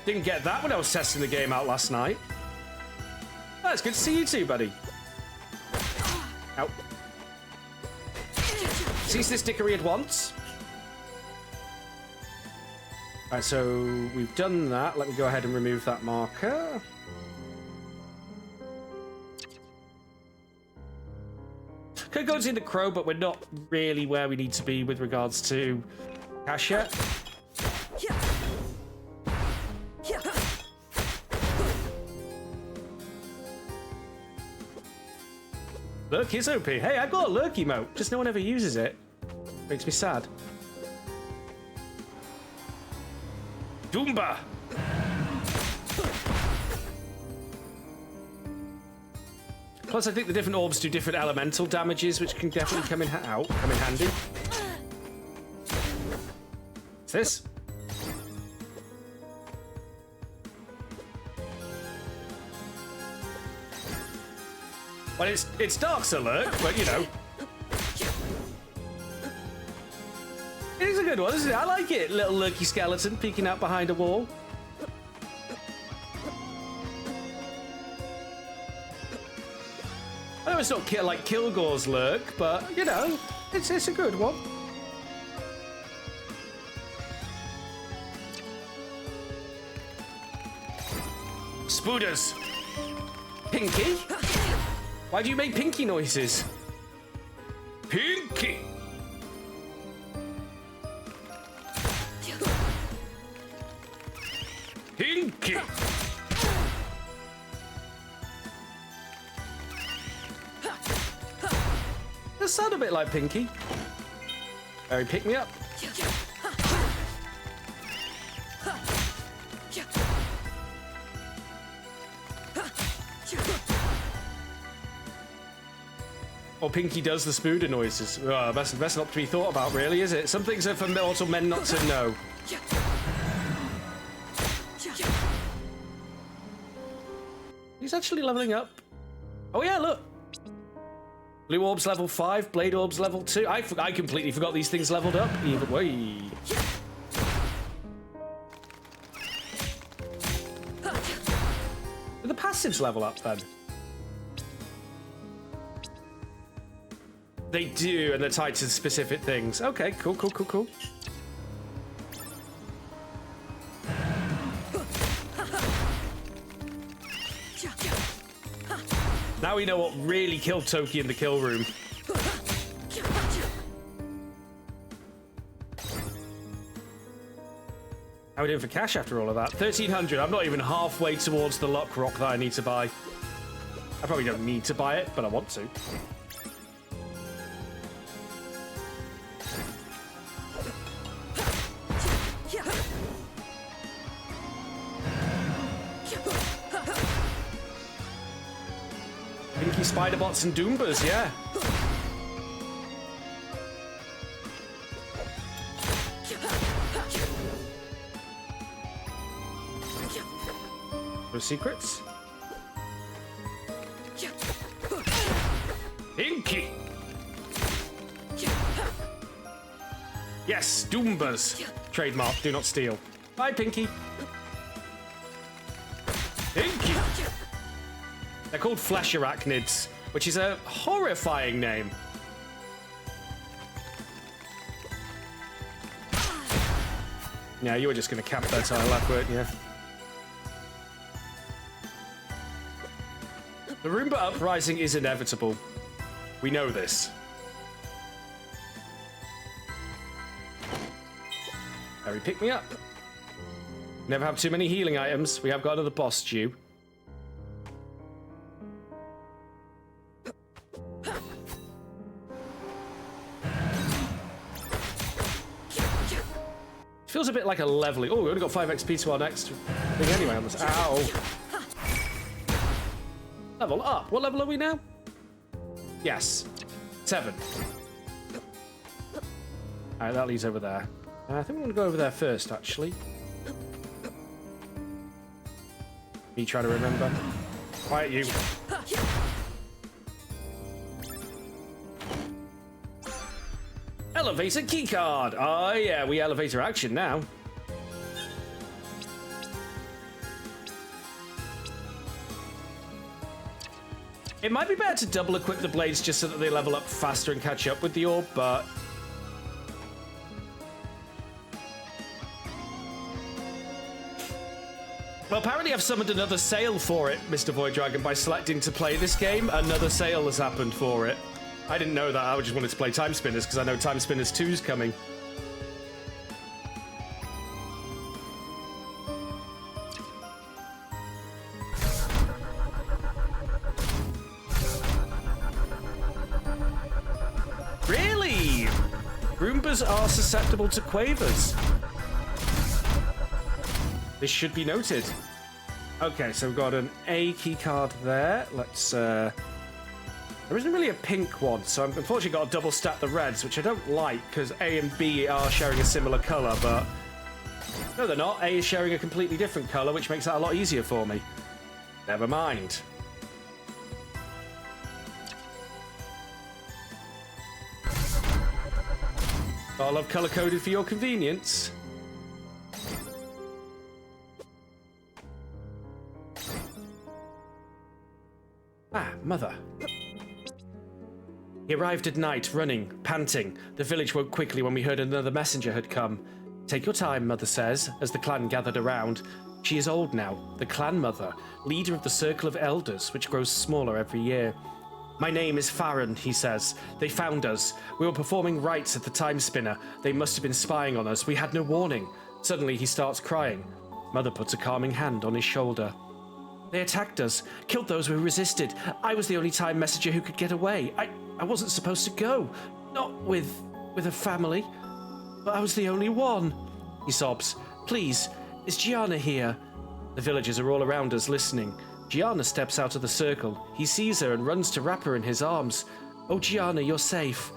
Didn't get that when I was testing the game out last night. Oh, it's good to see you too, buddy. Ow. Cease this dickery at once. Alright, so we've done that. Let me go ahead and remove that marker. Could go to the crow, but we're not really where we need to be with regards to cash yet. Lurk is OP. Hey, I've got a lurk emote, just no one ever uses it. Makes me sad. Doomba! Plus, I think the different orbs do different elemental damages, which can definitely come in handy. What's this? But it's Dark's alert, but you know. It is a good one, isn't it? I like it. Little lurky skeleton peeking out behind a wall. I know it's not like Kilgore's lurk, but you know, it's a good one. Spooders. Pinky? Why do you make pinky noises? Pinky! Pinky! They sound a bit like Pinky. Very pick me up. Or Pinky does the spooder noises. Oh, that's not to be thought about, really, is it? Some things are for mortal men not to know. He's actually leveling up. Oh yeah, look. Blue orbs level 5, blade orbs level 2. I completely forgot these things leveled up. Either way. Do the passives level up then? They do, and they're tied to specific things. Okay, cool. Now we know what really killed Toki in the kill room. How are we doing for cash after all of that? 1,300. I'm not even halfway towards the luck rock that I need to buy. I probably don't need to buy it, but I want to. Pinky Spiderbots and Doombas, yeah. No secrets? Pinky! Yes, Doombas. Trademark, do not steal. Bye, Pinky. Pinky! They're called flesh arachnids, which is a horrifying name. Yeah, you were just going to camp that tile left, weren't you? The Roomba uprising is inevitable. We know this. Harry, pick me up. Never have too many healing items. We have got another boss due. Feels a bit like a leveling. Oh, we only got 5 XP to our next thing anyway on this. Ow. Level up. What level are we now? Yes. 7. Alright, that leads over there. I think we're going to go over there first, actually. Me trying to remember. Quiet you. Elevator keycard! Oh yeah, we elevator action now. It might be better to double equip the blades just so that they level up faster and catch up with the orb, but... Well, apparently I've summoned another sale for it, Mr. Void Dragon, by selecting to play this game. Another sale has happened for it. I didn't know that. I just wanted to play Timespinners because I know Timespinners 2's coming. Really? Roombas are susceptible to quavers. This should be noted. Okay, so we've got an A key card there. Let's there isn't really a pink one, so I've unfortunately got to double stack the reds, which I don't like, because A and B are sharing a similar colour, but... No, they're not. A is sharing a completely different colour, which makes that a lot easier for me. Never mind. I love color-coded for your convenience. Ah, Mother. He arrived at night, running, panting. The village woke quickly when we heard another messenger had come. Take your time, Mother says, as the clan gathered around. She is old now, the clan mother, leader of the circle of elders, which grows smaller every year. My name is Farron, he says. They found us. We were performing rites at the Timespinner. They must have been spying on us. We had no warning. Suddenly he starts crying. Mother puts a calming hand on his shoulder. They attacked us, killed those who resisted. I was the only time messenger who could get away. I wasn't supposed to go. Not with a family. But I was the only one. He sobs. Please, is Gianna here? The villagers are all around us listening. Gianna steps out of the circle. He sees her and runs to wrap her in his arms. Oh, Gianna, you're safe.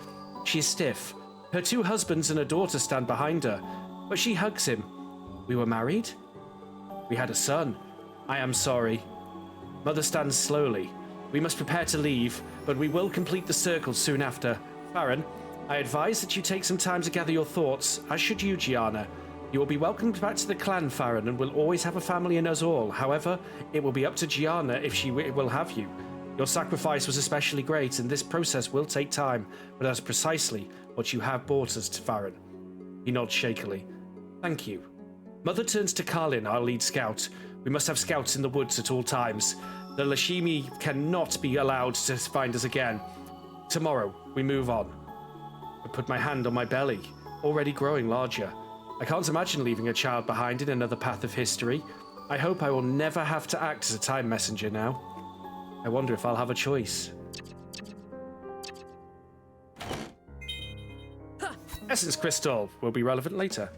She is stiff. Her 2 husbands and a daughter stand behind her. But she hugs him. We were married? We had a son. I am sorry. Mother stands slowly. We must prepare to leave, but we will complete the circle soon after. Farron, I advise that you take some time to gather your thoughts, as should you, Gianna. You will be welcomed back to the clan, Farron, and will always have a family in us all. However, it will be up to Gianna if she will have you. Your sacrifice was especially great, and this process will take time, but that's precisely what you have brought us to, Farron. He nods shakily. Thank you. Mother turns to Carlin, our lead scout. We must have scouts in the woods at all times. The Lashimi cannot be allowed to find us again. Tomorrow, we move on. I put my hand on my belly, already growing larger. I can't imagine leaving a child behind in another path of history. I hope I will never have to act as a time messenger now. I wonder if I'll have a choice. Essence Crystal will be relevant later.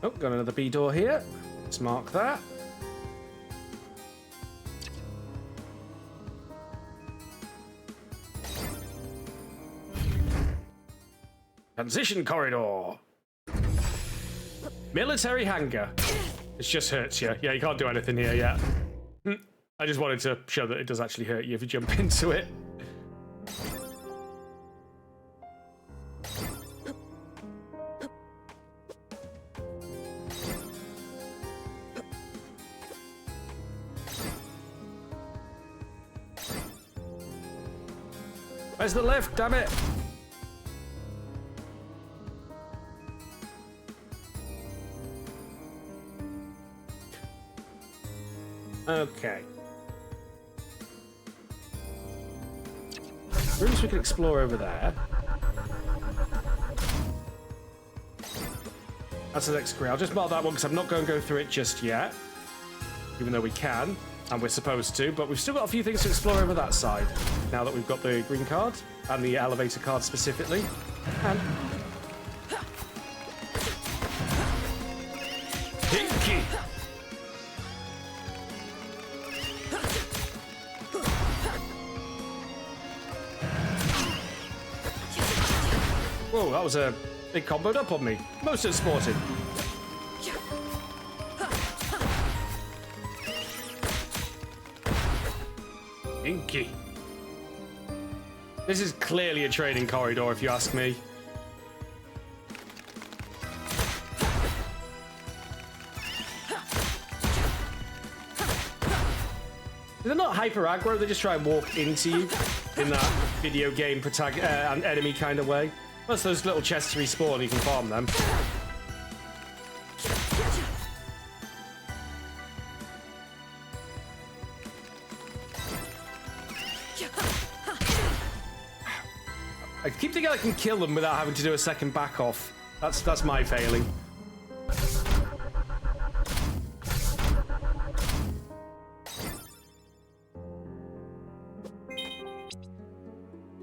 Oh, got another B door here. Let's mark that. Transition corridor. Military hangar. It just hurts you. Yeah, you can't do anything here yet. I just wanted to show that it does actually hurt you if you jump into it. Where's the lift? Damn it! Okay. Rooms we can explore over there. That's the next screen. I'll just mark that one because I'm not going to go through it just yet. Even though we can, and we're supposed to, but we've still got a few things to explore over that side. Now that we've got the green card, and the elevator card specifically. And... Pinky! Whoa, that was a big comboed up on me. Most unsporting. Inky. This is clearly a training corridor, if you ask me. They're not hyper aggro, they just try and walk into you in that video game enemy kind of way. Once those little chests respawn, you can farm them. I keep thinking I can kill them without having to do a second back off. That's my failing.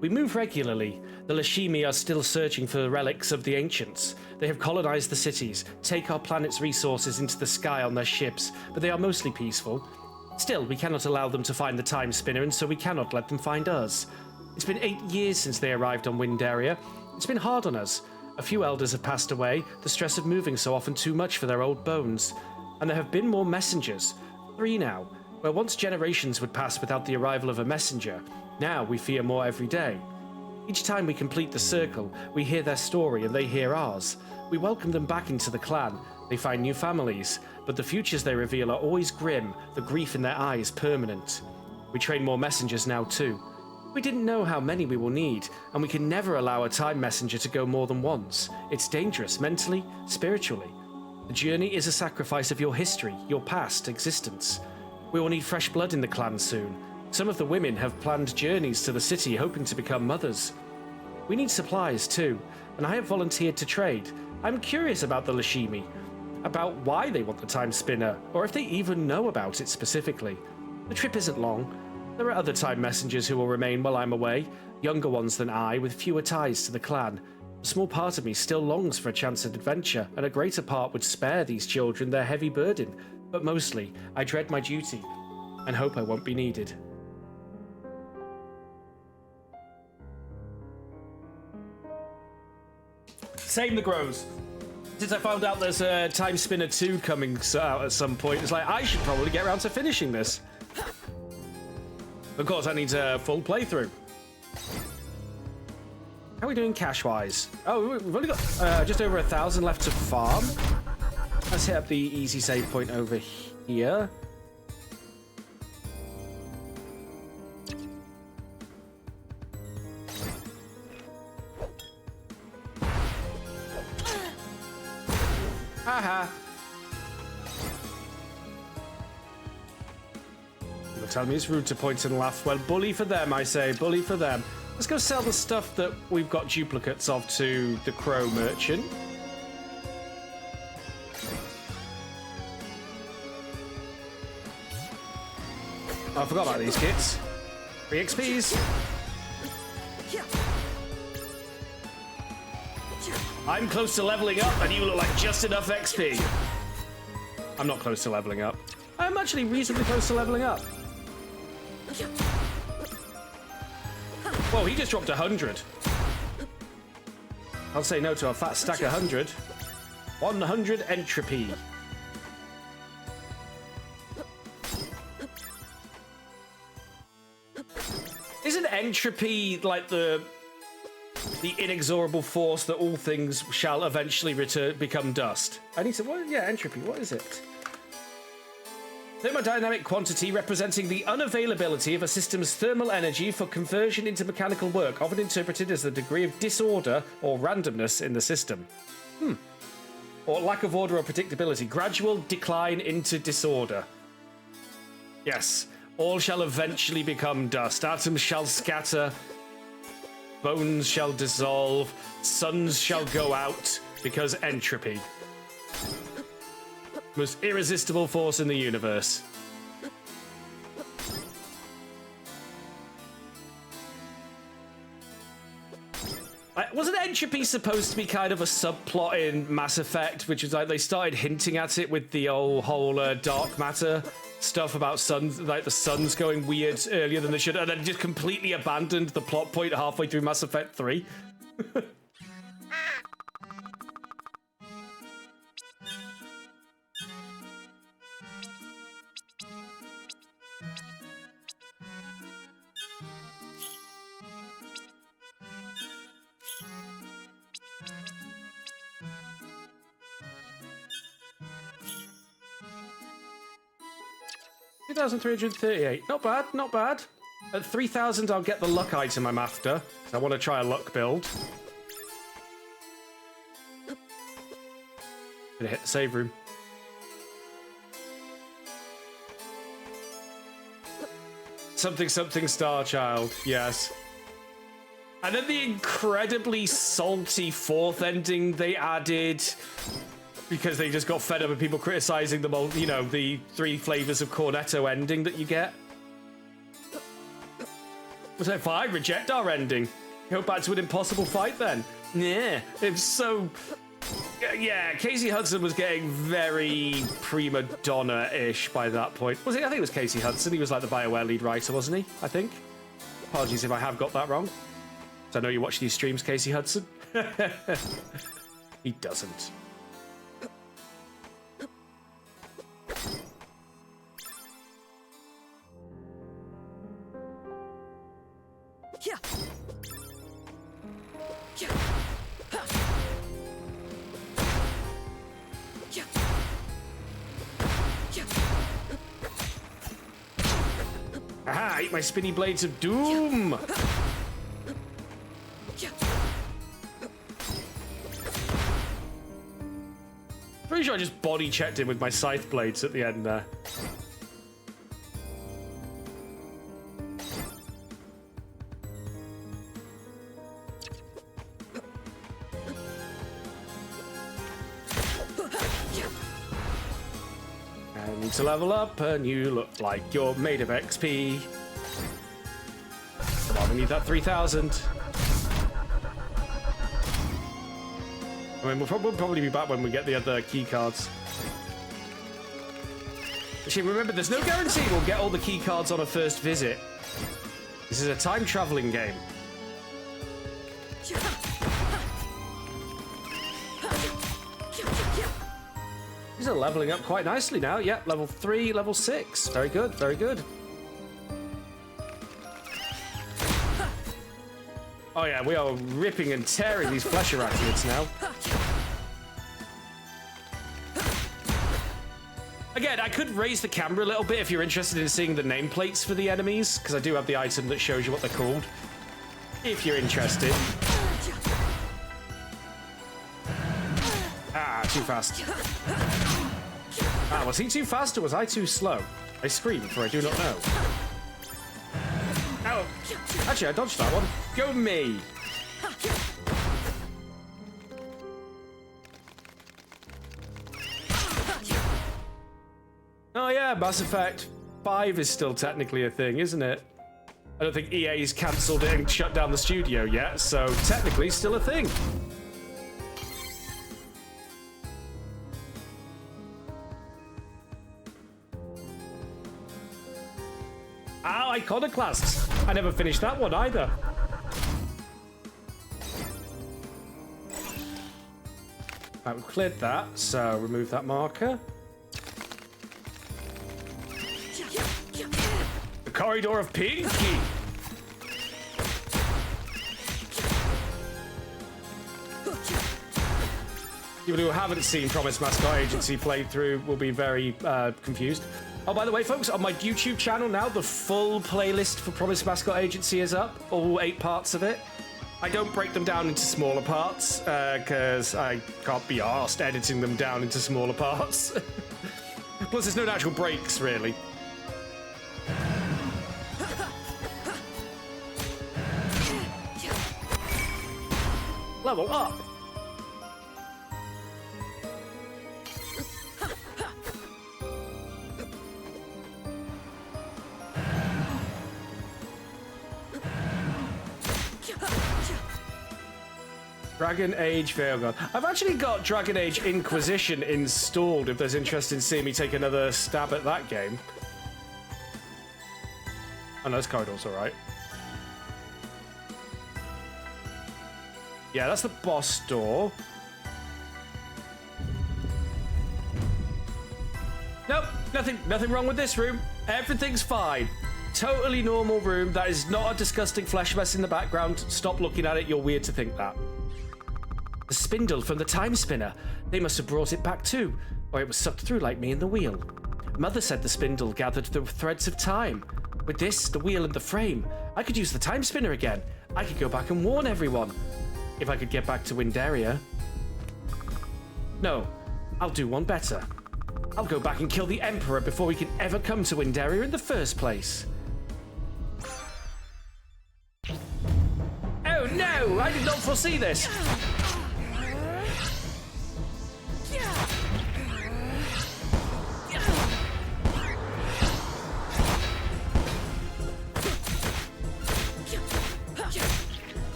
We move regularly. The Lashimi are still searching for the relics of the ancients. They have colonized the cities, take our planet's resources into the sky on their ships, but they are mostly peaceful. Still, we cannot allow them to find the Timespinner, and so we cannot let them find us. It's been 8 years since they arrived on Wind Area. It's been hard on us. A few elders have passed away, the stress of moving so often too much for their old bones. And there have been more messengers. 3 now. Where once generations would pass without the arrival of a messenger, now we fear more every day. Each time we complete the circle, we hear their story and they hear ours. We welcome them back into the clan. They find new families, but the futures they reveal are always grim, the grief in their eyes permanent. We train more messengers now too. We didn't know how many we will need, and we can never allow a time messenger to go more than once. It's dangerous, mentally, spiritually. The journey is a sacrifice of your history, your past existence. We will need fresh blood in the clan soon. Some of the women have planned journeys to the city hoping to become mothers. We need supplies too, and I have volunteered to trade. I'm curious about the Lashimi, about why they want the Timespinner, or if they even know about it specifically. The trip isn't long. There are other time messengers who will remain while I'm away, younger ones than I, with fewer ties to the clan. A small part of me still longs for a chance at adventure, and a greater part would spare these children their heavy burden. But mostly, I dread my duty, and hope I won't be needed. Same the grows. Since I found out there's a Timespinner 2 coming out at some point, it's like, I should probably get around to finishing this. Of course, that needs a full playthrough. How are we doing cash-wise? Oh, we've only got just over 1,000 left to farm. Let's hit up the easy save point over here. Haha. You'll tell me it's rude to point and laugh. Well, bully for them, I say. Bully for them. Let's go sell the stuff that we've got duplicates of to the Crow Merchant. Oh, I forgot about these kits. 3 XPs. I'm close to leveling up, and you look like just enough XP. I'm not close to leveling up. I'm actually reasonably close to leveling up. Whoa, he just dropped 100. I'll say no to a fat stack of 100. 100 entropy. Isn't entropy like the inexorable force that all things shall eventually become dust? I need to, what? Yeah, entropy, what is it? Thermodynamic quantity representing the unavailability of a system's thermal energy for conversion into mechanical work, often interpreted as the degree of disorder or randomness in the system. Or lack of order or predictability. Gradual decline into disorder. Yes. All shall eventually become dust. Atoms shall scatter. Bones shall dissolve. Suns shall go out because entropy. Most irresistible force in the universe. Wasn't entropy supposed to be kind of a subplot in Mass Effect, which was like they started hinting at it with the whole dark matter stuff about suns, like the suns going weird earlier than they should, and then just completely abandoned the plot point halfway through Mass Effect 3? 2,338. Not bad, not bad. At 3,000, I'll get the luck item I'm after. So I want to try a luck build. Gonna hit the save room. Something, something Star Child. Yes. And then the incredibly salty fourth ending they added, because they just got fed up with people criticizing them all, you know, the 3 flavors of Cornetto ending that you get. Was that fine? Reject our ending. Go back to an impossible fight then. Yeah, it was so... Yeah, Casey Hudson was getting very prima donna-ish by that point. Was it? I think it was Casey Hudson. He was like the BioWare lead writer, wasn't he? I think. Apologies if I have got that wrong. So I know you watch these streams, Casey Hudson. He doesn't. Aha! Eat my spinny blades of doom! Pretty sure I just body checked him with my scythe blades at the end there. And to level up, and you look like you're made of XP. Come on, we need that 3,000. I mean, we'll probably be back when we get the other key cards. Actually, remember, there's no guarantee we'll get all the key cards on a first visit. This is a time-traveling game. These are leveling up quite nicely now. Yep, level 3, level 6. Very good, very good. Oh yeah, we are ripping and tearing these flesh arachnids now. Again, I could raise the camera a little bit if you're interested in seeing the nameplates for the enemies, because I do have the item that shows you what they're called. If you're interested. Ah, too fast. Ah, was he too fast or was I too slow? I scream, for I do not know. Oh, actually, I dodged that one. Go me. Oh yeah, Mass Effect 5 is still technically a thing, isn't it? I don't think EA's cancelled it and shut down the studio yet, so technically still a thing. Ah, Iconoclasts! I never finished that one either. Right, we've cleared that, so remove that marker. The Corridor of Pinky! People who haven't seen Promise Mascot Agency playthrough will be very confused. Oh, by the way, folks, on my YouTube channel now, the full playlist for Promise Mascot Agency is up, all 8 parts of it. I don't break them down into smaller parts, because I can't be arsed editing them down into smaller parts. Plus, there's no natural breaks, really. Level up! Dragon Age Veilguard. I've actually got Dragon Age Inquisition installed if there's interest in seeing me take another stab at that game. Oh no, this corridor's alright. Yeah, that's the boss door. Nope, nothing wrong with this room. Everything's fine. Totally normal room. That is not a disgusting flesh mess in the background. Stop looking at it. You're weird to think that. The spindle from the Timespinner. They must have brought it back too, or it was sucked through like me in the wheel. Mother said the spindle gathered the threads of time. With this, the wheel and the frame, I could use the Timespinner again. I could go back and warn everyone. If I could get back to Windaria. No, I'll do one better. I'll go back and kill the Emperor before we can ever come to Windaria in the first place. Oh no! I did not foresee this!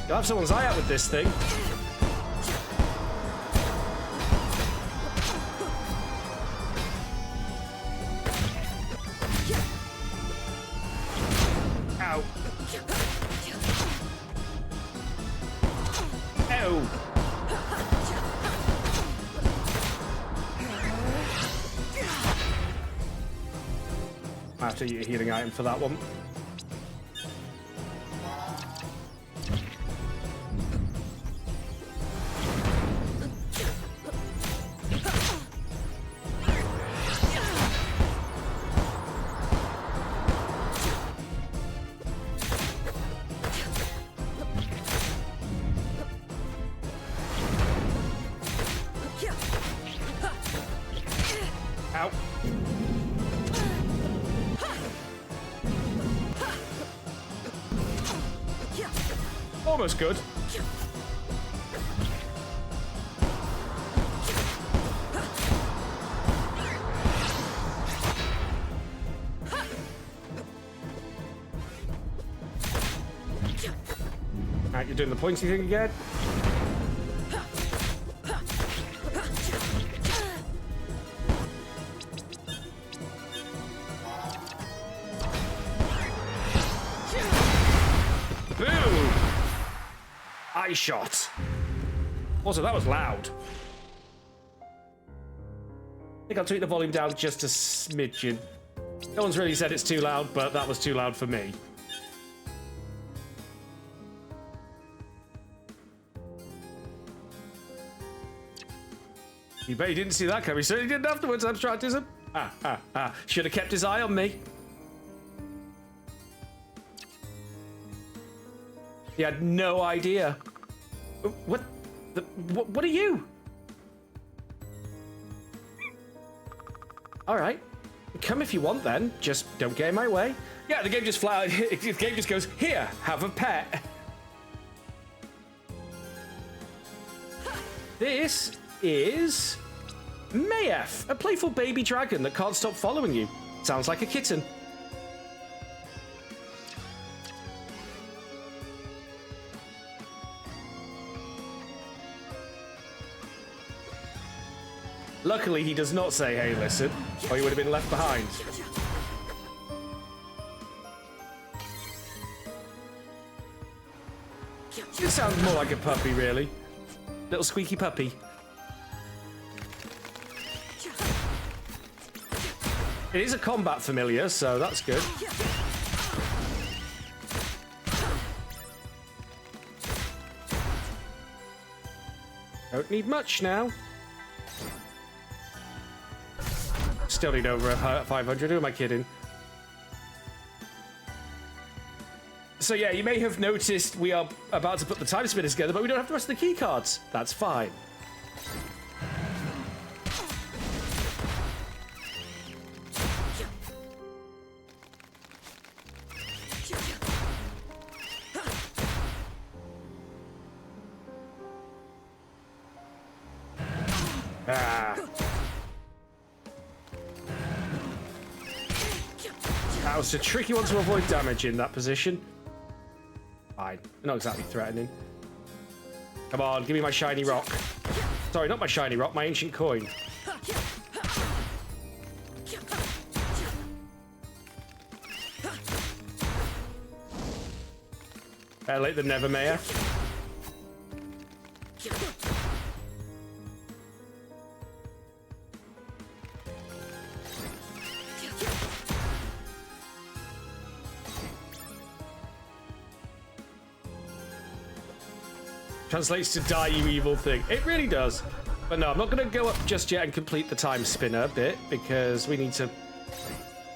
You'll have someone's eye out with this thing. Ow. Ow. have to eat a healing item for that one. Ow. Almost good. Alright, you're doing the pointy thing again. Boom! Eye shot. Also, that was loud. I think I'll tweak the volume down just a smidgen. No one's really said it's too loud, but that was too loud for me. You bet he didn't see that coming. He certainly didn't afterwards, abstractism. Should have kept his eye on me. He had no idea. What are you? All right. Come if you want then. Just don't get in my way. Yeah, the game just the game just goes, here, have a pet. This is Mayef, a playful baby dragon that can't stop following you. Sounds like a kitten. Luckily, he does not say, hey, listen, or he would have been left behind. It sounds more like a puppy, really. Little squeaky puppy. It is a combat familiar, so that's good. Don't need much now. Still need over 500, who am I kidding? So yeah, you may have noticed we are about to put the time spinners together, but we don't have the rest of the key cards. That's fine. That was a tricky one to avoid damage in that position. Fine. Not exactly threatening. Come on, give me my shiny rock. Sorry, not my shiny rock, my ancient coin. Better late than never, Maya. Translates to die, you evil thing. It really does. But no, I'm not going to go up just yet and complete the time spinner bit because we need to...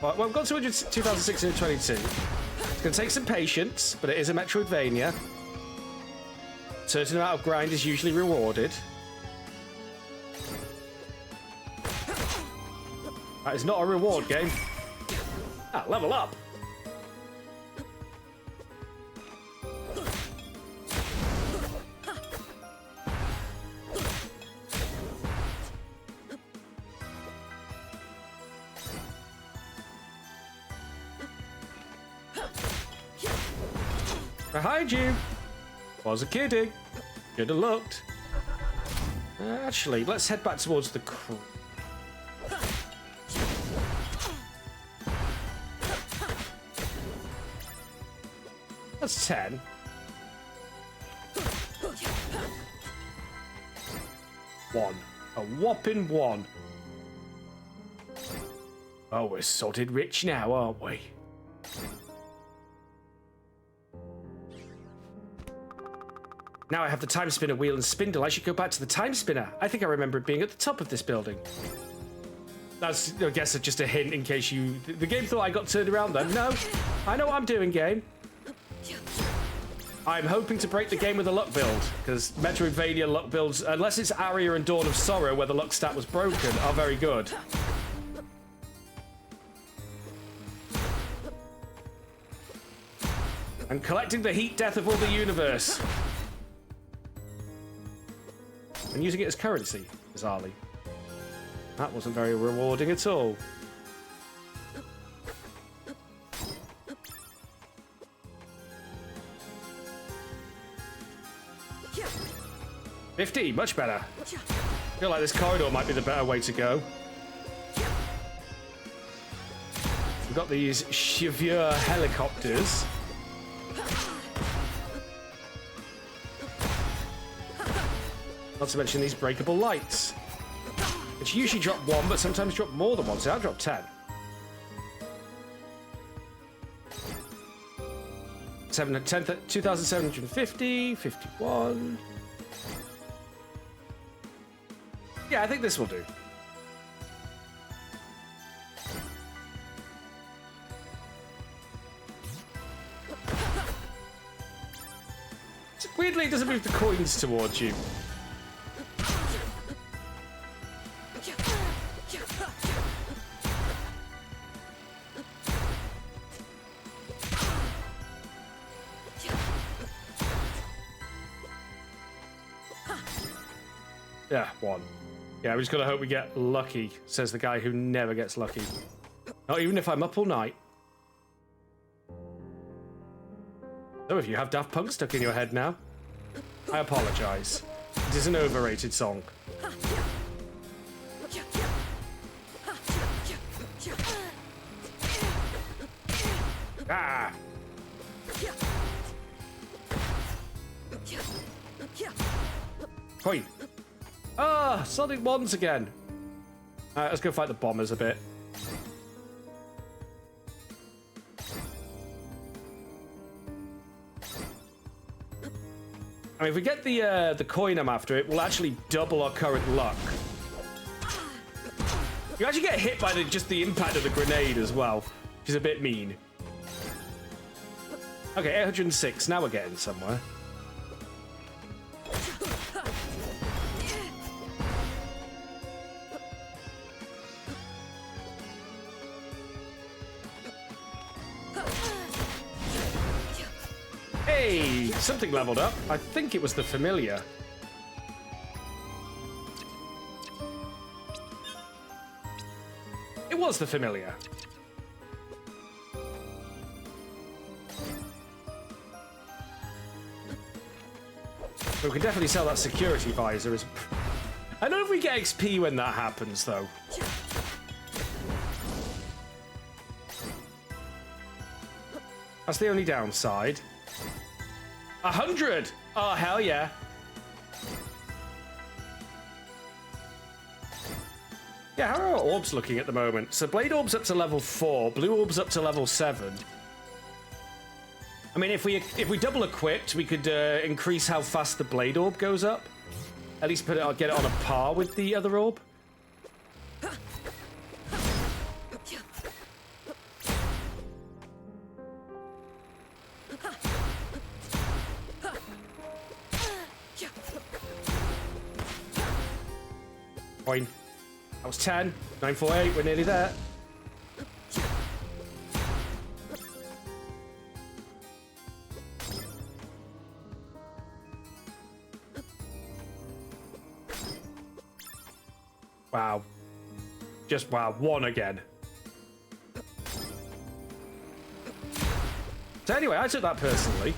Well, I've got 2,622. It's going to take some patience, but it is a Metroidvania. A certain amount of grind is usually rewarded. That is not a reward game. Ah, level up. Behind you! Wasn't kidding. Should have looked. Actually, let's head back towards the crew. That's 10. One. A whopping 1. Oh, we're sorted rich now, aren't we? Now I have the time spinner wheel and spindle. I should go back to the time spinner. I think I remember it being at the top of this building. That's, I guess, just a hint in case you... The game thought I got turned around then. No, I know what I'm doing, game. I'm hoping to break the game with a luck build, because Metroidvania luck builds, unless it's Aria and Dawn of Sorrow, where the luck stat was broken, are very good. I'm collecting the heat death of all the universe. And using it as currency, bizarrely. That wasn't very rewarding at all. $50, much better. I feel like this corridor might be the better way to go. We've got these Cheveur helicopters. Not to mention these breakable lights, which usually drop one, but sometimes drop more than one, so I'll drop 10. 2,750, 51. Yeah, I think this will do. Weirdly, it doesn't move the coins towards you. Yeah, 1. Yeah, we just gotta hope we get lucky, says the guy who never gets lucky. Not even if I'm up all night. So if you have Daft Punk stuck in your head now, I apologize. It is an overrated song. Ah! Coin. Ah, Sonic Wands again. Alright, let's go fight the bombers a bit. I mean, if we get the coin I'm after, it will actually double our current luck. You actually get hit by just the impact of the grenade as well, which is a bit mean. Okay, 806. Now we're getting somewhere. Hey, something leveled up. I think it was the familiar. It was the familiar. We can definitely sell that security visor. I don't know if we get XP when that happens, though. That's the only downside. 100! Oh, hell yeah. Yeah, how are our orbs looking at the moment? So Blade Orb's up to level 4, Blue Orb's up to level 7. I mean, if we double equipped, we could increase how fast the Blade Orb goes up. At least get it on a par with the other orb. Coin. That was 10. 948. We're nearly there. Wow. Just wow. 1 again. So anyway, I took that personally.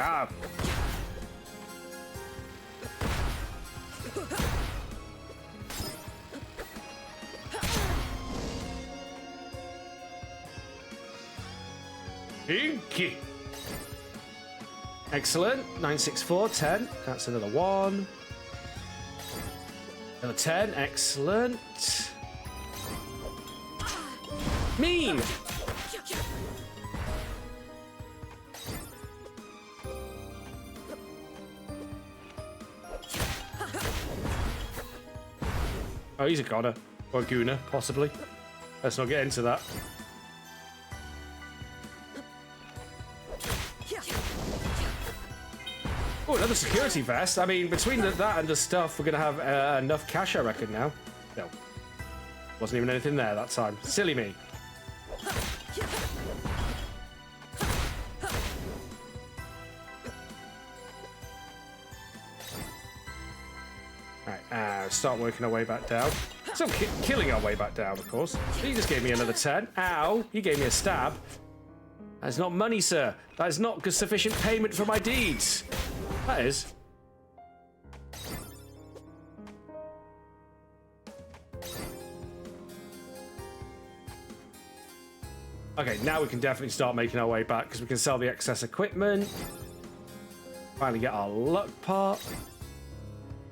Ah. Inky. Excellent. 964, 10. That's another 1. Another 10. Excellent. Mean! Oh, he's a goner. Or a gooner, possibly. Let's not get into that. Oh, another security vest. I mean, between that and the stuff, we're going to have enough cash, I reckon, now. No. Wasn't even anything there that time. Silly me. Alright, start working our way back down. Still killing our way back down, of course. He just gave me another 10. Ow! He gave me a stab. That's not money, sir. That is not sufficient payment for my deeds. That is. Okay, now we can definitely start making our way back because we can sell the excess equipment. Finally get our luck part.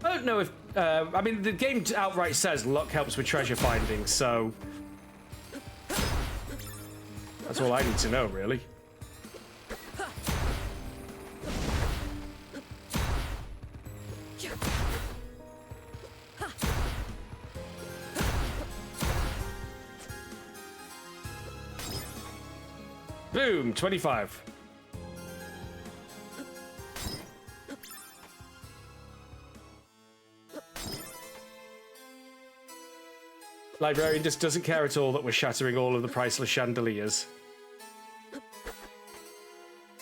I don't know if... I mean, the game outright says luck helps with treasure finding, so... That's all I need to know, really. Boom, 25. Librarian just doesn't care at all that we're shattering all of the priceless chandeliers.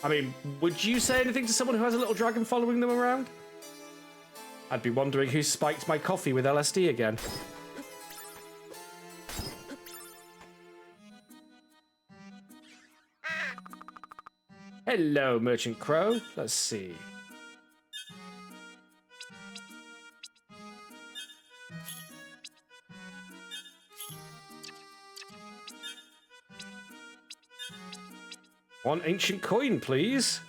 I mean, would you say anything to someone who has a little dragon following them around? I'd be wondering who spiked my coffee with LSD again. Hello, Merchant Crow. Let's see. One ancient coin, please.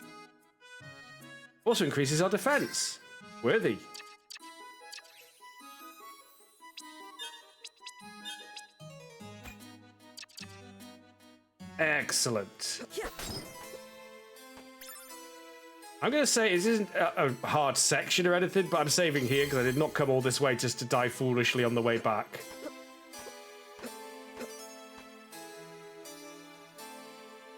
Also increases our defense. Worthy. Excellent. I'm going to say it isn't a hard section or anything, but I'm saving here because I did not come all this way just to die foolishly on the way back.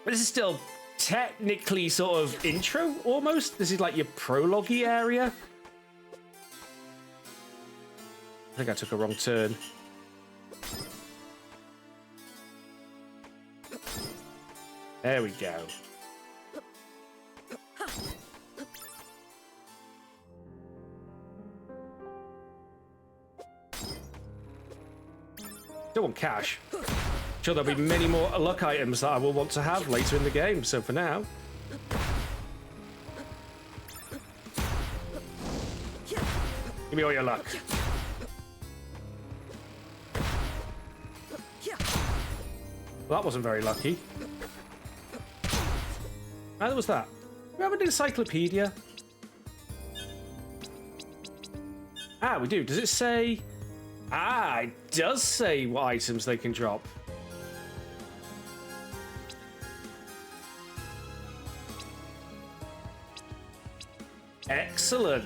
But this is still technically sort of intro, almost. This is like your prologue-y area. I think I took a wrong turn. There we go. Don't want cash. Sure, there'll be many more luck items that I will want to have later in the game, so for now... Give me all your luck. Well, that wasn't very lucky. Neither was that. Do we have an encyclopedia? Ah, we do. Does it say... Ah, it does say what items they can drop. Excellent.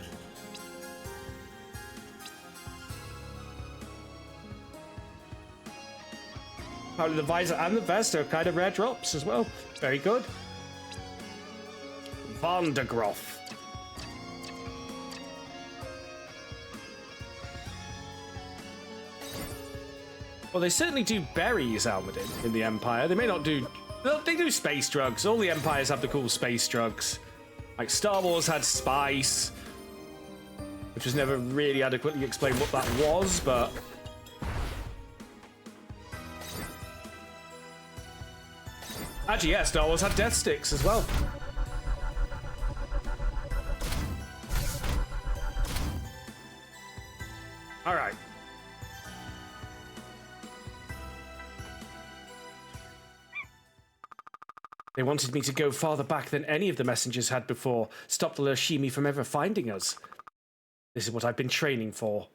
Probably the visor and the vest are kind of rare drops as well. Very good. Van der Groff. Well, they certainly do berries, Almadin, in the Empire. They may not do... They do space drugs. All the Empires have the cool space drugs. Like, Star Wars had spice, which was never really adequately explained what that was, but... Actually, yeah, Star Wars had death sticks as well. All right. They wanted me to go farther back than any of the messengers had before, stop the Lashimi from ever finding us. This is what I've been training for.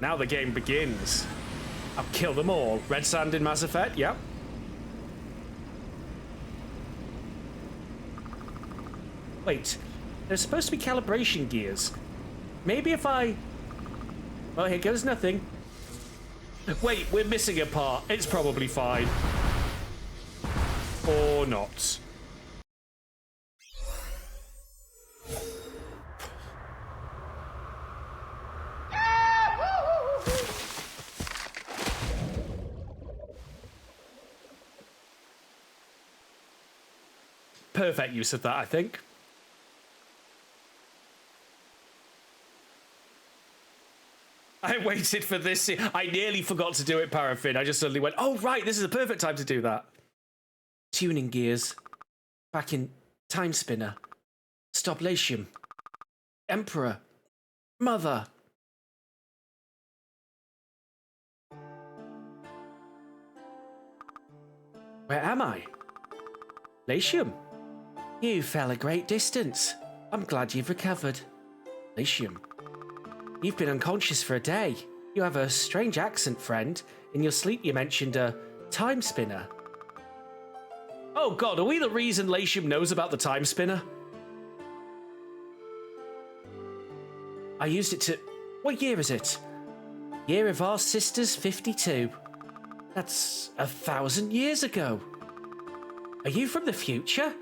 Now the game begins. I'll kill them all. Red sand in Mass Effect, yep. Wait, there's supposed to be calibration gears. Maybe if I... Well, here goes nothing. Wait, we're missing a part. It's probably fine. Or not. Perfect use of that, I think. I waited for this. I nearly forgot to do it, Paraffin. I just suddenly went, oh, right, this is a perfect time to do that. Tuning gears. Back in Timespinner. Stoplatium. Emperor. Mother. Where am I? Latium. You fell a great distance. I'm glad you've recovered. Latium. You've been unconscious for a day. You have a strange accent, friend. In your sleep you mentioned a Timespinner. Oh god, are we the reason Latium knows about the Timespinner? I used it to... What year is it? Year of our sisters 52. That's 1,000 years ago. Are you from the future?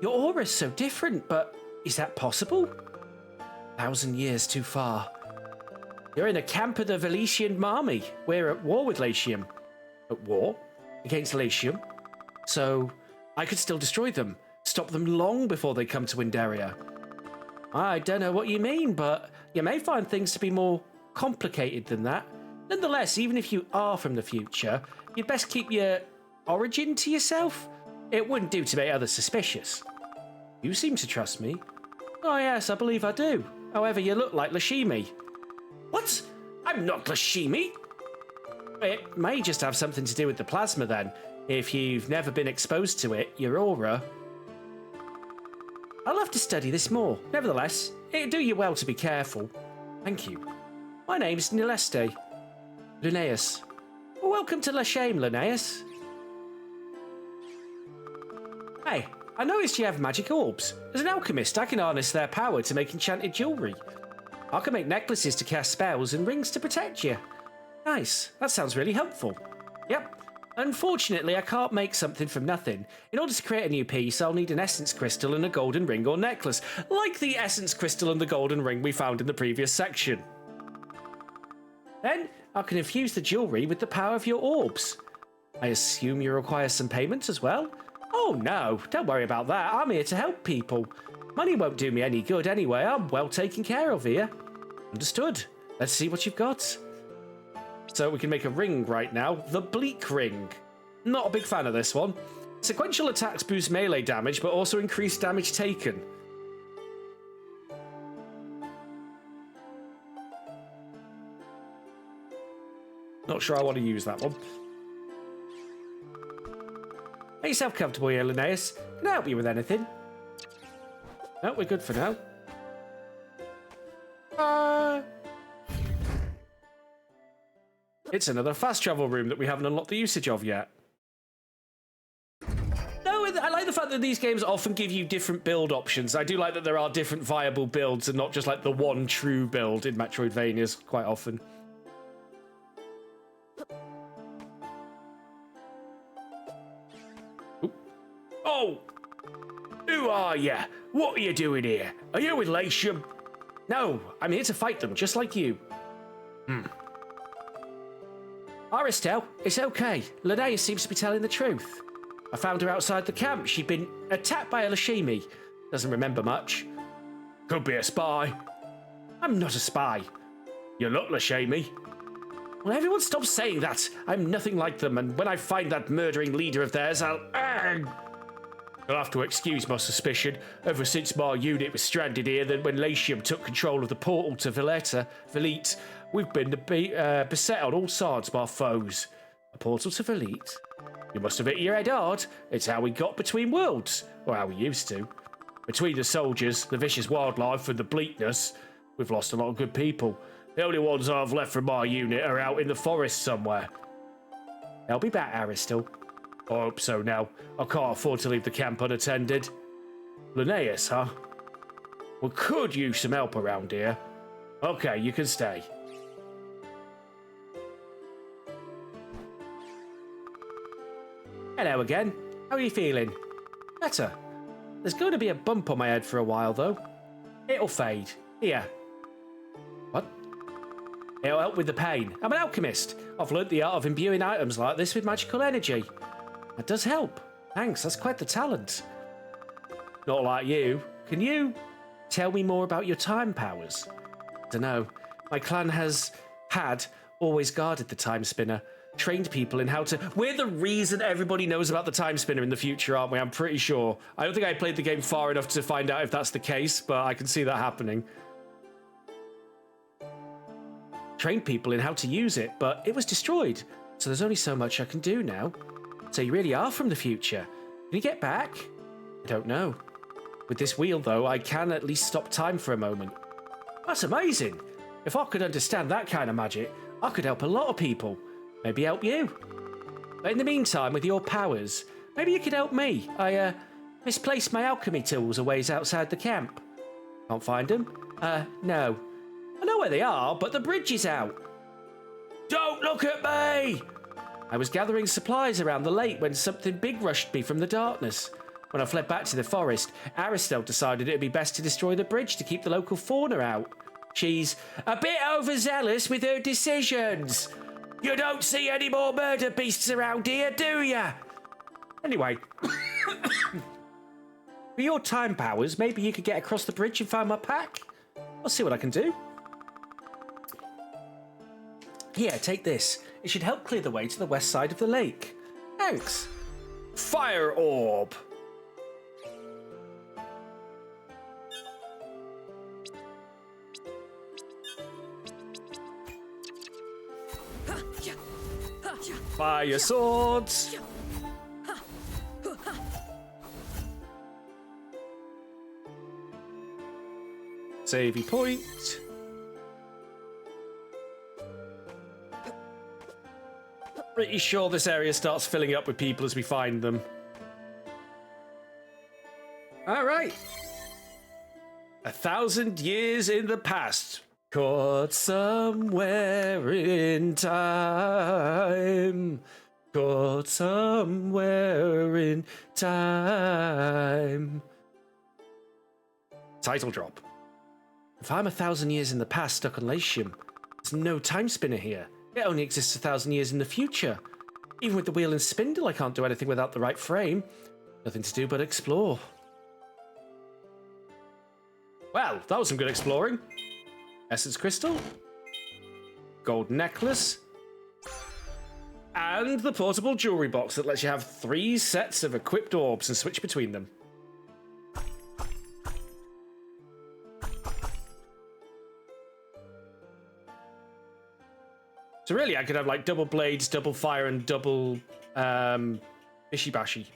Your aura's so different, but is that possible? 1,000 years too far. You're in a camp of the Velician Army. We're at war with Latium. At war? Against Latium? So I could still destroy them. Stop them long before they come to Windaria. I don't know what you mean, but you may find things to be more complicated than that. Nonetheless, even if you are from the future, you'd best keep your origin to yourself. It wouldn't do to make others suspicious. You seem to trust me. Oh yes, I believe I do. However, you look like Lashimi. What? I'm not Lashimi. It may just have something to do with the plasma then. If you've never been exposed to it, your aura... I'll have to study this more. Nevertheless, it'd do you well to be careful. Thank you. My name's Nileste. Linnaeus. Welcome to Lashame, Linnaeus. Hey, I noticed you have magic orbs. As an alchemist, I can harness their power to make enchanted jewellery. I can make necklaces to cast spells and rings to protect you. Nice, that sounds really helpful. Yep. Unfortunately, I can't make something from nothing. In order to create a new piece, I'll need an essence crystal and a golden ring or necklace, like the essence crystal and the golden ring we found in the previous section. Then, I can infuse the jewellery with the power of your orbs. I assume you require some payment as well? Oh no, don't worry about that. I'm here to help people. Money won't do me any good anyway. I'm well taken care of here. Understood. Let's see what you've got. So we can make a ring right now. The Bleak Ring. Not a big fan of this one. Sequential attacks boost melee damage, but also increase damage taken. Not sure I want to use that one. Make yourself comfortable here, Linnaeus. Can I help you with anything? No, we're good for now. It's another fast travel room that we haven't unlocked the usage of yet. No, I like the fact that these games often give you different build options. I do like that there are different viable builds and not just like the one true build in Metroidvanias quite often. Ooh. Oh! Who are you? What are you doing here? Are you with Latium? No, I'm here to fight them, just like you. Aristel, it's okay. Linnaeus seems to be telling the truth. I found her outside the camp. She'd been attacked by a Lashimi. Doesn't remember much. Could be a spy. I'm not a spy. You look Lashimi. Well, everyone stop saying that. I'm nothing like them, and when I find that murdering leader of theirs, I'll... You'll have to excuse my suspicion. Ever since my unit was stranded here, then when Latium took control of the portal to Velite, we've been beset on all sides by foes. A portal to Velite? You must have hit your head hard. It's how we got between worlds, or how we used to. Between the soldiers, the vicious wildlife, and the bleakness, we've lost a lot of good people. The only ones I've left from my unit are out in the forest somewhere. They'll be back, Aristil. I hope so now. I can't afford to leave the camp unattended. Linnaeus, huh? We could use some help around here. Okay, you can stay. Hello again. How are you feeling? Better. There's going to be a bump on my head for a while, though. It'll fade. Here. What? It'll help with the pain. I'm an alchemist. I've learnt the art of imbuing items like this with magical energy. That does help. Thanks, that's quite the talent. Not like you. Can you tell me more about your time powers? I don't know. My clan always guarded the Timespinner. Trained people in how to... We're the reason everybody knows about the Timespinner in the future, aren't we? I'm pretty sure. I don't think I played the game far enough to find out if that's the case, but I can see that happening. Trained people in how to use it, but it was destroyed. So there's only so much I can do now. So you really are from the future. Can you get back? I don't know. With this wheel, though, I can at least stop time for a moment. That's amazing. If I could understand that kind of magic, I could help a lot of people. Maybe help you. But in the meantime, with your powers, maybe you could help me. I misplaced my alchemy tools a ways outside the camp. Can't find them? No. I know where they are, but the bridge is out. Don't look at me! I was gathering supplies around the lake when something big rushed me from the darkness. When I fled back to the forest, Aristel decided it'd be best to destroy the bridge to keep the local fauna out. She's a bit overzealous with her decisions. You don't see any more murder beasts around here, do ya? Anyway, with your time powers, maybe you could get across the bridge and find my pack? I'll see what I can do. Here, take this. It should help clear the way to the west side of the lake. Thanks. Fire orb. Fire swords. Savey point. Pretty sure this area starts filling up with people as we find them. All right. 1,000 years in the past. Caught somewhere in time. Caught somewhere in time. Title drop. If I'm 1,000 years in the past stuck on Latium, there's no time spinner here. It only exists 1,000 years in the future. Even with the wheel and spindle, I can't do anything without the right frame. Nothing to do but explore. Well, that was some good exploring. Essence crystal. Gold necklace. And the portable jewelry box that lets you have 3 sets of equipped orbs and switch between them. So really, I could have like double blades, double fire, and double bishi-bashi.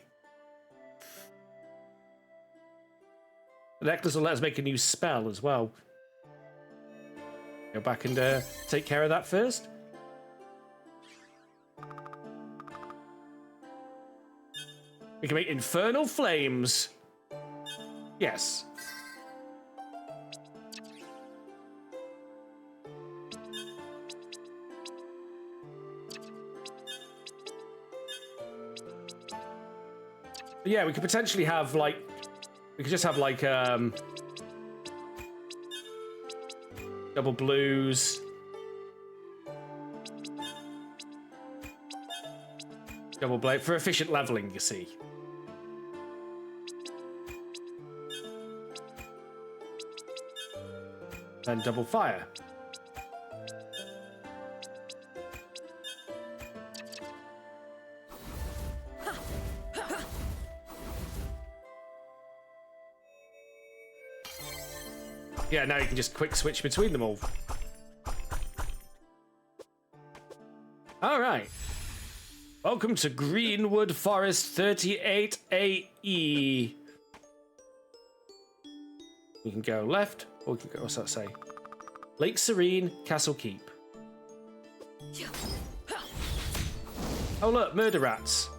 The necklace will let us make a new spell as well. Go back and take care of that first. We can make infernal flames. Yes. Yeah, we could potentially have like, we could just have like double blues, double blade for efficient leveling, you see. And double fire. Yeah, now you can just quick switch between them all. All right. Welcome to Greenwood Forest 38AE. We can go left, or we can go, what's that say? Lake Serene, Castle Keep. Oh look, murder rats.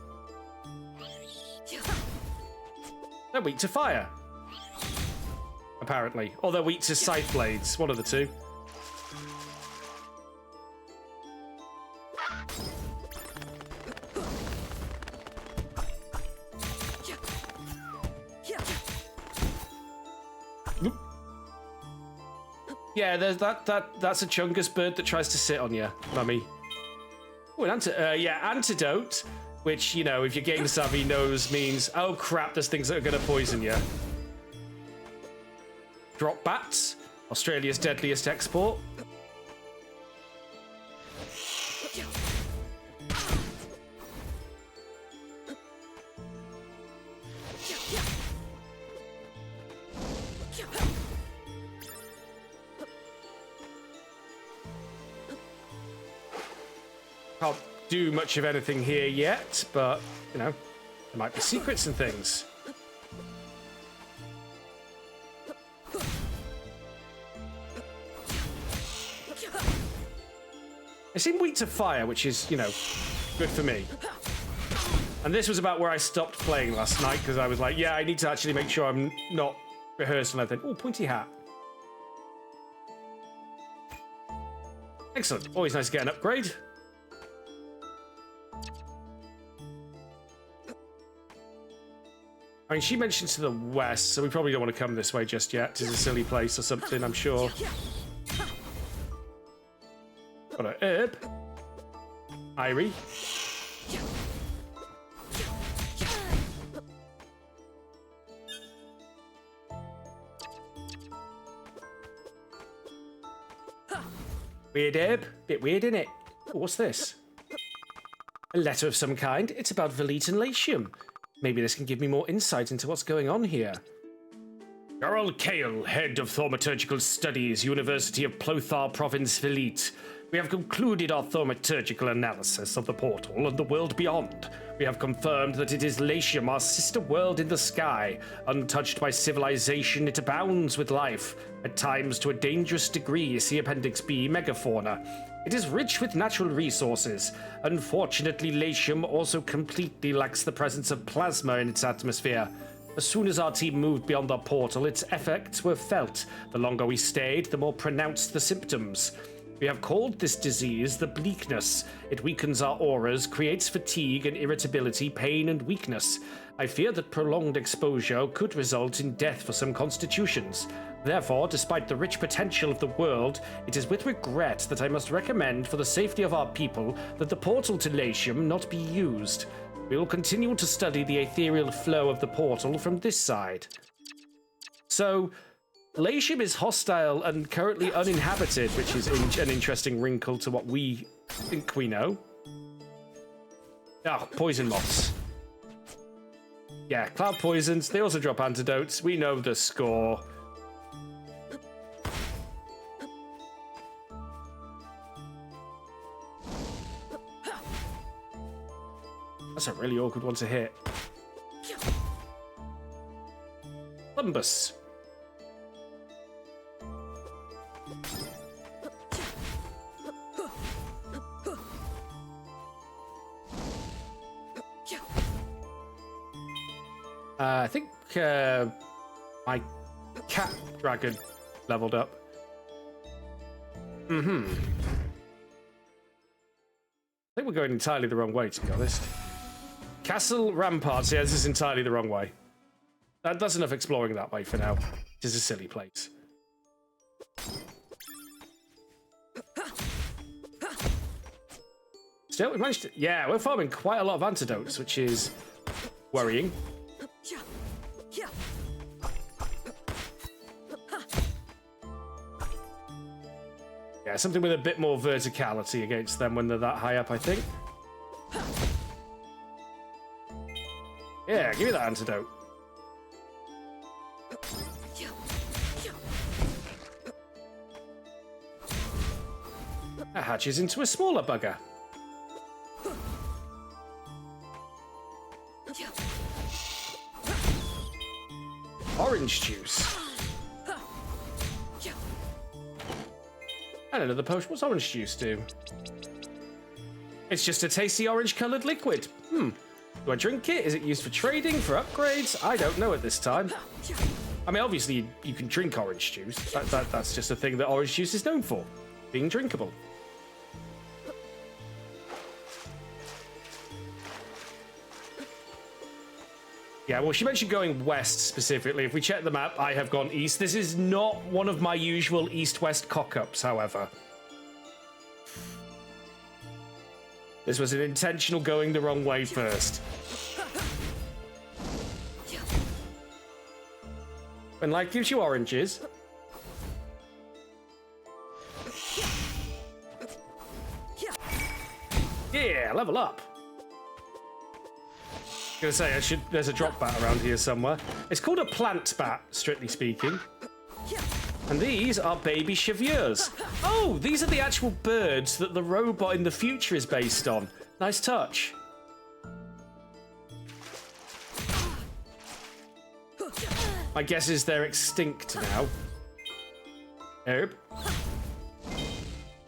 They're weak to fire. Apparently. Or they're weak to scythe blades, one of the two. Yeah, there's that's a chungus bird that tries to sit on you, mummy. Oh, antidote, which, you know, if you're game savvy knows means, oh crap, there's things that are going to poison you. Drop bats, Australia's deadliest export. Can't do much of anything here yet, but, you know, there might be secrets and things. They seem weak to fire, which is, you know, good for me. And this was about where I stopped playing last night, because I was like, yeah, I need to actually make sure I'm not rehearsing anything. Oh, pointy hat. Excellent. Always nice to get an upgrade. I mean, she mentioned to the west, so we probably don't want to come this way just yet. It's a silly place or something, I'm sure. Got an herb. Irie. Weird herb. Bit weird, innit? Oh, what's this? A letter of some kind. It's about Velit and Latium. Maybe this can give me more insight into what's going on here. Gerald Kale, Head of Thaumaturgical Studies, University of Plothar Province, Velit. We have concluded our thaumaturgical analysis of the portal and the world beyond. We have confirmed that it is Latium, our sister world in the sky. Untouched by civilization, it abounds with life. At times to a dangerous degree, see Appendix B, megafauna. It is rich with natural resources. Unfortunately, Latium also completely lacks the presence of plasma in its atmosphere. As soon as our team moved beyond the portal, its effects were felt. The longer we stayed, the more pronounced the symptoms. We have called this disease the bleakness. It weakens our auras, creates fatigue and irritability, pain and weakness. I fear that prolonged exposure could result in death for some constitutions. Therefore, despite the rich potential of the world, it is with regret that I must recommend, for the safety of our people, that the portal to Latium not be used. We will continue to study the ethereal flow of the portal from this side. So, Latium is hostile and currently uninhabited, which is an interesting wrinkle to what we think we know. Ah, poison moths. Yeah, cloud poisons. They also drop antidotes. We know the score. That's a really awkward one to hit. Lumbus. I think my cat dragon leveled up. I think we're going entirely the wrong way, to be honest. Castle Ramparts. Yeah, this is entirely the wrong way. That's enough exploring that way for now. It is a silly place. Still, we managed to... Yeah, we're farming quite a lot of antidotes, which is worrying. Yeah, something with a bit more verticality against them when they're that high up, I think. Yeah, give me that antidote. That hatches into a smaller bugger. Orange juice. And another potion. What's orange juice do? It's just a tasty orange-colored liquid. Do I drink it? Is it used for trading, for upgrades? I don't know at this time. I mean, obviously, you can drink orange juice. That's just a thing that orange juice is known for, being drinkable. Yeah, well, she mentioned going west specifically. If we check the map, I have gone east. This is not one of my usual east-west cock-ups, however. This was an intentional going the wrong way first. When life gives you oranges... Yeah, level up. I was gonna say, there's a drop bat around here somewhere. It's called a plant bat, strictly speaking. And these are baby chevreurs. Oh, these are the actual birds that the robot in the future is based on. Nice touch. My guess is they're extinct now. Herb.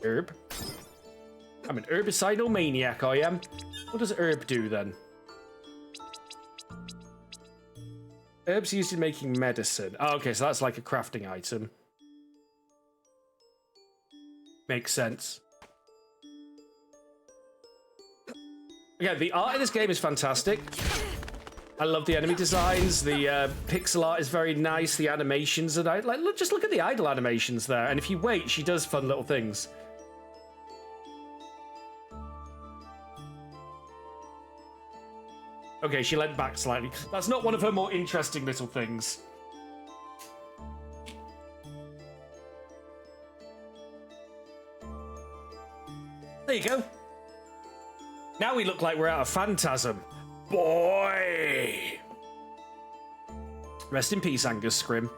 Herb. I'm an herbicidal maniac, I am. What does herb do then? Herbs used in making medicine. Oh, okay, so that's like a crafting item. Makes sense. Yeah, the art in this game is fantastic. I love the enemy designs. The pixel art is very nice. The animations are nice. Like, look, just look at the idle animations there. And if you wait, she does fun little things. Okay, she leant back slightly. That's not one of her more interesting little things. There you go. Now we look like we're out of Phantasm. Boy! Rest in peace, Angus Scrim.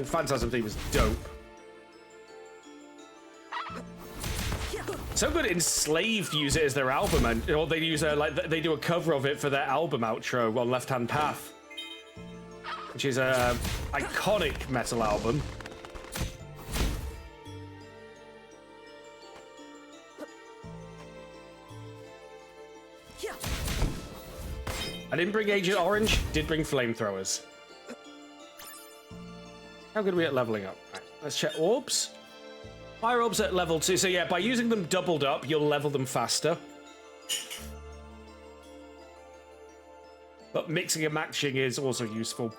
Phantasm theme is dope. So good Enslaved use it as their album, or they use they do a cover of it for their album outro on Left Hand Path, which is a iconic metal album. I didn't bring Agent Orange, did bring flamethrowers. How good are we at leveling up? Right, let's check orbs. Fire orbs at level 2. So yeah, by using them doubled up, you'll level them faster. But mixing and matching is also useful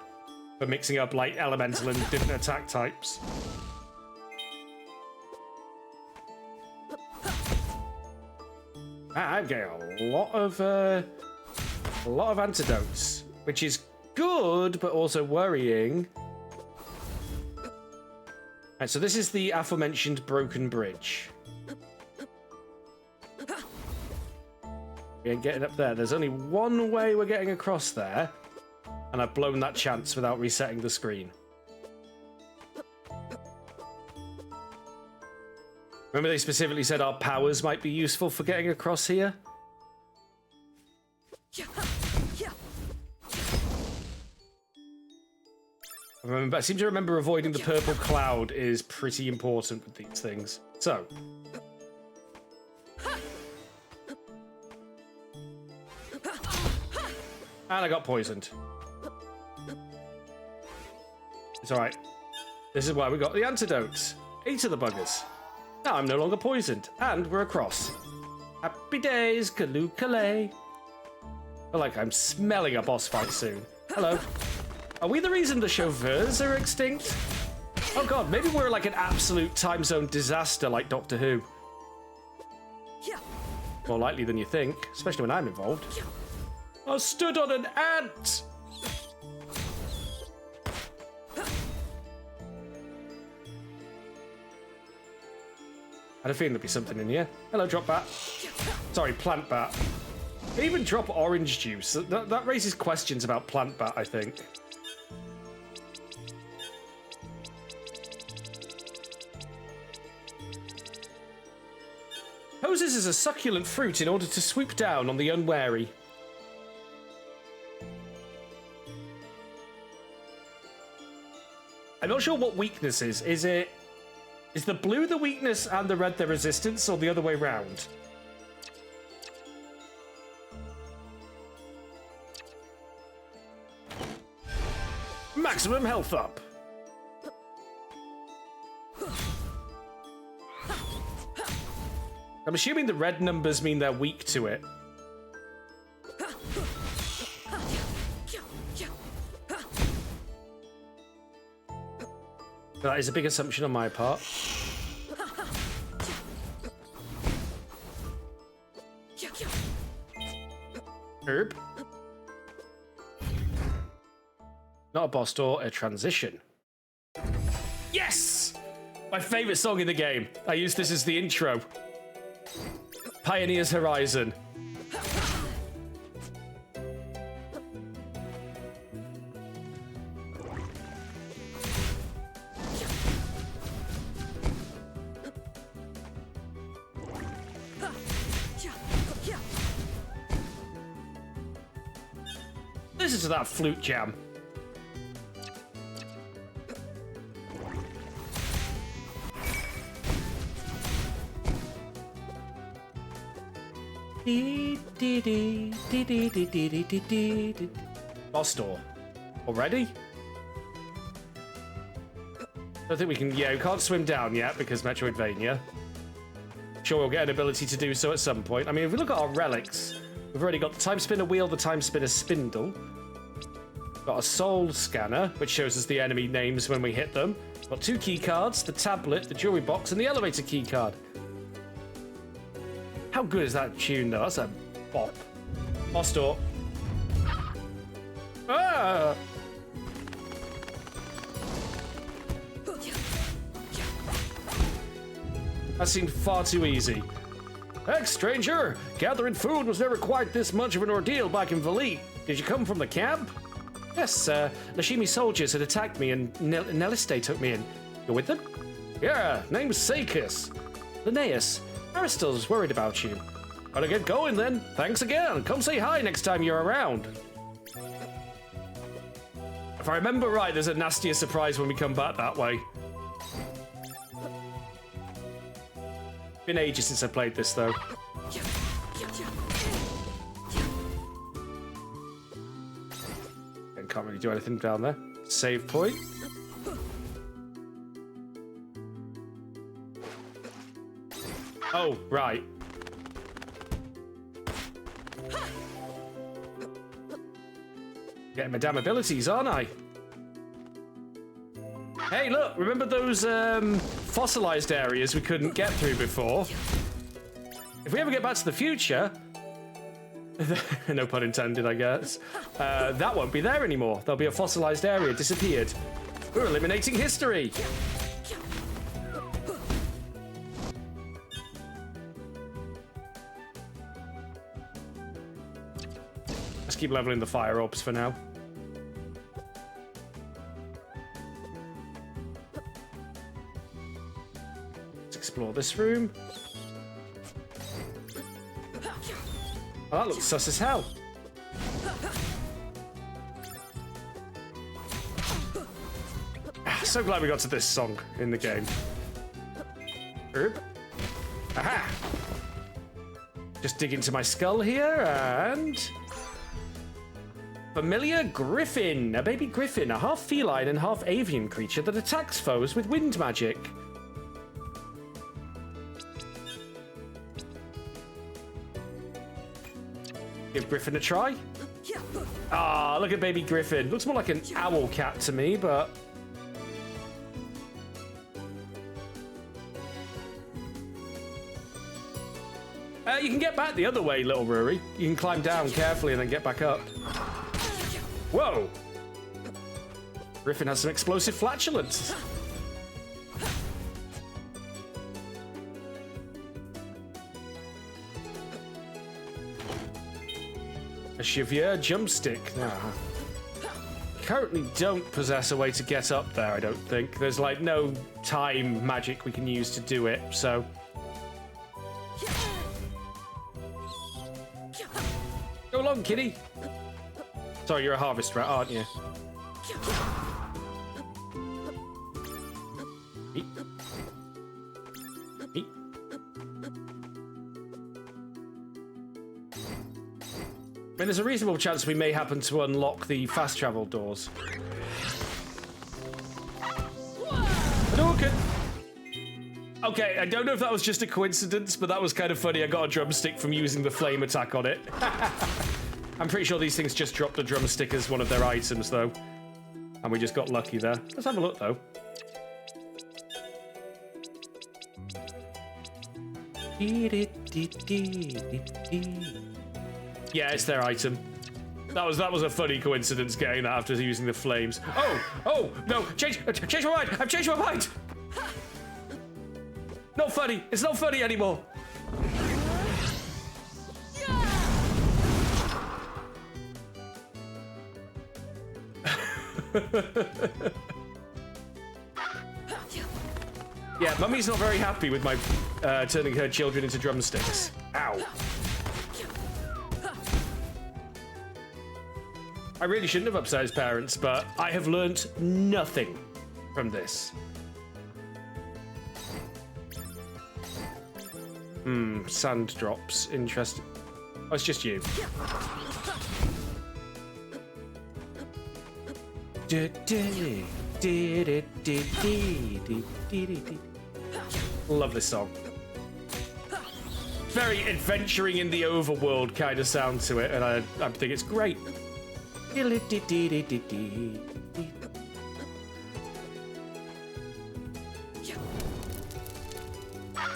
for mixing up like elemental and different attack types. I'm getting a lot of antidotes, which is good, but also worrying. Right, so this is the aforementioned broken bridge. We ain't getting up there. There's only one way we're getting across there, and I've blown that chance without resetting the screen. Remember they specifically said our powers might be useful for getting across here? I seem to remember avoiding the purple cloud is pretty important with these things. So. And I got poisoned. It's alright. This is why we got the antidotes. 8 of the buggers. Now I'm no longer poisoned. And we're across. Happy days, Kaloo Kalay. I feel like I'm smelling a boss fight soon. Hello. Are we the reason the chauffeurs are extinct? Oh god, maybe we're like an absolute time zone disaster like Doctor Who. More likely than you think, especially when I'm involved. I stood on an ant! I had a feeling there'd be something in here. Hello, drop bat. Sorry, plant bat. They even drop orange juice. That raises questions about plant bat, I think. Poses as a succulent fruit in order to swoop down on the unwary. I'm not sure what weakness is. Is the blue the weakness and the red the resistance, or the other way round? Maximum health up. I'm assuming the red numbers mean they're weak to it. That is a big assumption on my part. Herb. Not a boss door, a transition. Yes! My favorite song in the game. I use this as the intro. Pioneer's Horizon. Listen to that flute jam. Boss door. Already? Don't think we can... Yeah, we can't swim down yet because Metroidvania. Sure, we'll get an ability to do so at some point. I mean, if we look at our relics, we've already got the Timespinner wheel, the Timespinner spindle. Got a soul scanner, which shows us the enemy names when we hit them. Got 2 key cards, the tablet, the jewelry box, and the elevator key card. How good is that tune, though? That's a bop. Boss door. Ah! That seemed far too easy. Heck, stranger! Gathering food was never quite this much of an ordeal back in Valit. Did you come from the camp? Yes, Nashimi soldiers had attacked me and Neliste took me in. You're with them? Yeah, name's Sakis. Linnaeus. Aristotle's worried about you. Gotta get going then. Thanks again. Come say hi next time you're around. If I remember right, there's a nastier surprise when we come back that way. Been ages since I played this, though. And can't really do anything down there. Save point. Oh, right. Getting my damn abilities, aren't I? Hey, look, remember those fossilized areas we couldn't get through before? If we ever get back to the future, no pun intended, I guess, that won't be there anymore. There'll be a fossilized area disappeared. We're eliminating history. Let's keep leveling the fire orbs for now. Let's explore this room. Oh, that looks sus as hell. So glad we got to this song in the game. Herb. Aha! Just dig into my skull here and... Familiar griffin, a baby griffin, a half feline and half avian creature that attacks foes with wind magic. Give Griffin a try. Ah, look at baby Griffin. Looks more like an owl cat to me, but... you can get back the other way, little Ruri. You can climb down carefully and then get back up. Whoa! Griffin has some explosive flatulence. A Chevrier jumpstick. Currently don't possess a way to get up there, I don't think. There's like no time magic we can use to do it, so... along, kitty. Sorry, you're a harvest rat, aren't you? Eat. Eat. I mean, there's a reasonable chance we may happen to unlock the fast travel doors. Okay, I don't know if that was just a coincidence, but that was kind of funny. I got a drumstick from using the flame attack on it. I'm pretty sure these things just dropped a drumstick as one of their items, though. And we just got lucky there. Let's have a look, though. Yeah, it's their item. That was a funny coincidence getting that after using the flames. Oh, no, change my mind. I've changed my mind. Not funny. It's not funny anymore. Yeah, Mummy's not very happy with my turning her children into drumsticks. Ow. I really shouldn't have upset his parents, but I have learnt nothing from this. Sand drops. Interesting. Oh, it's just you. Love this song. Very adventuring in the overworld kind of sound to it, and I think it's great.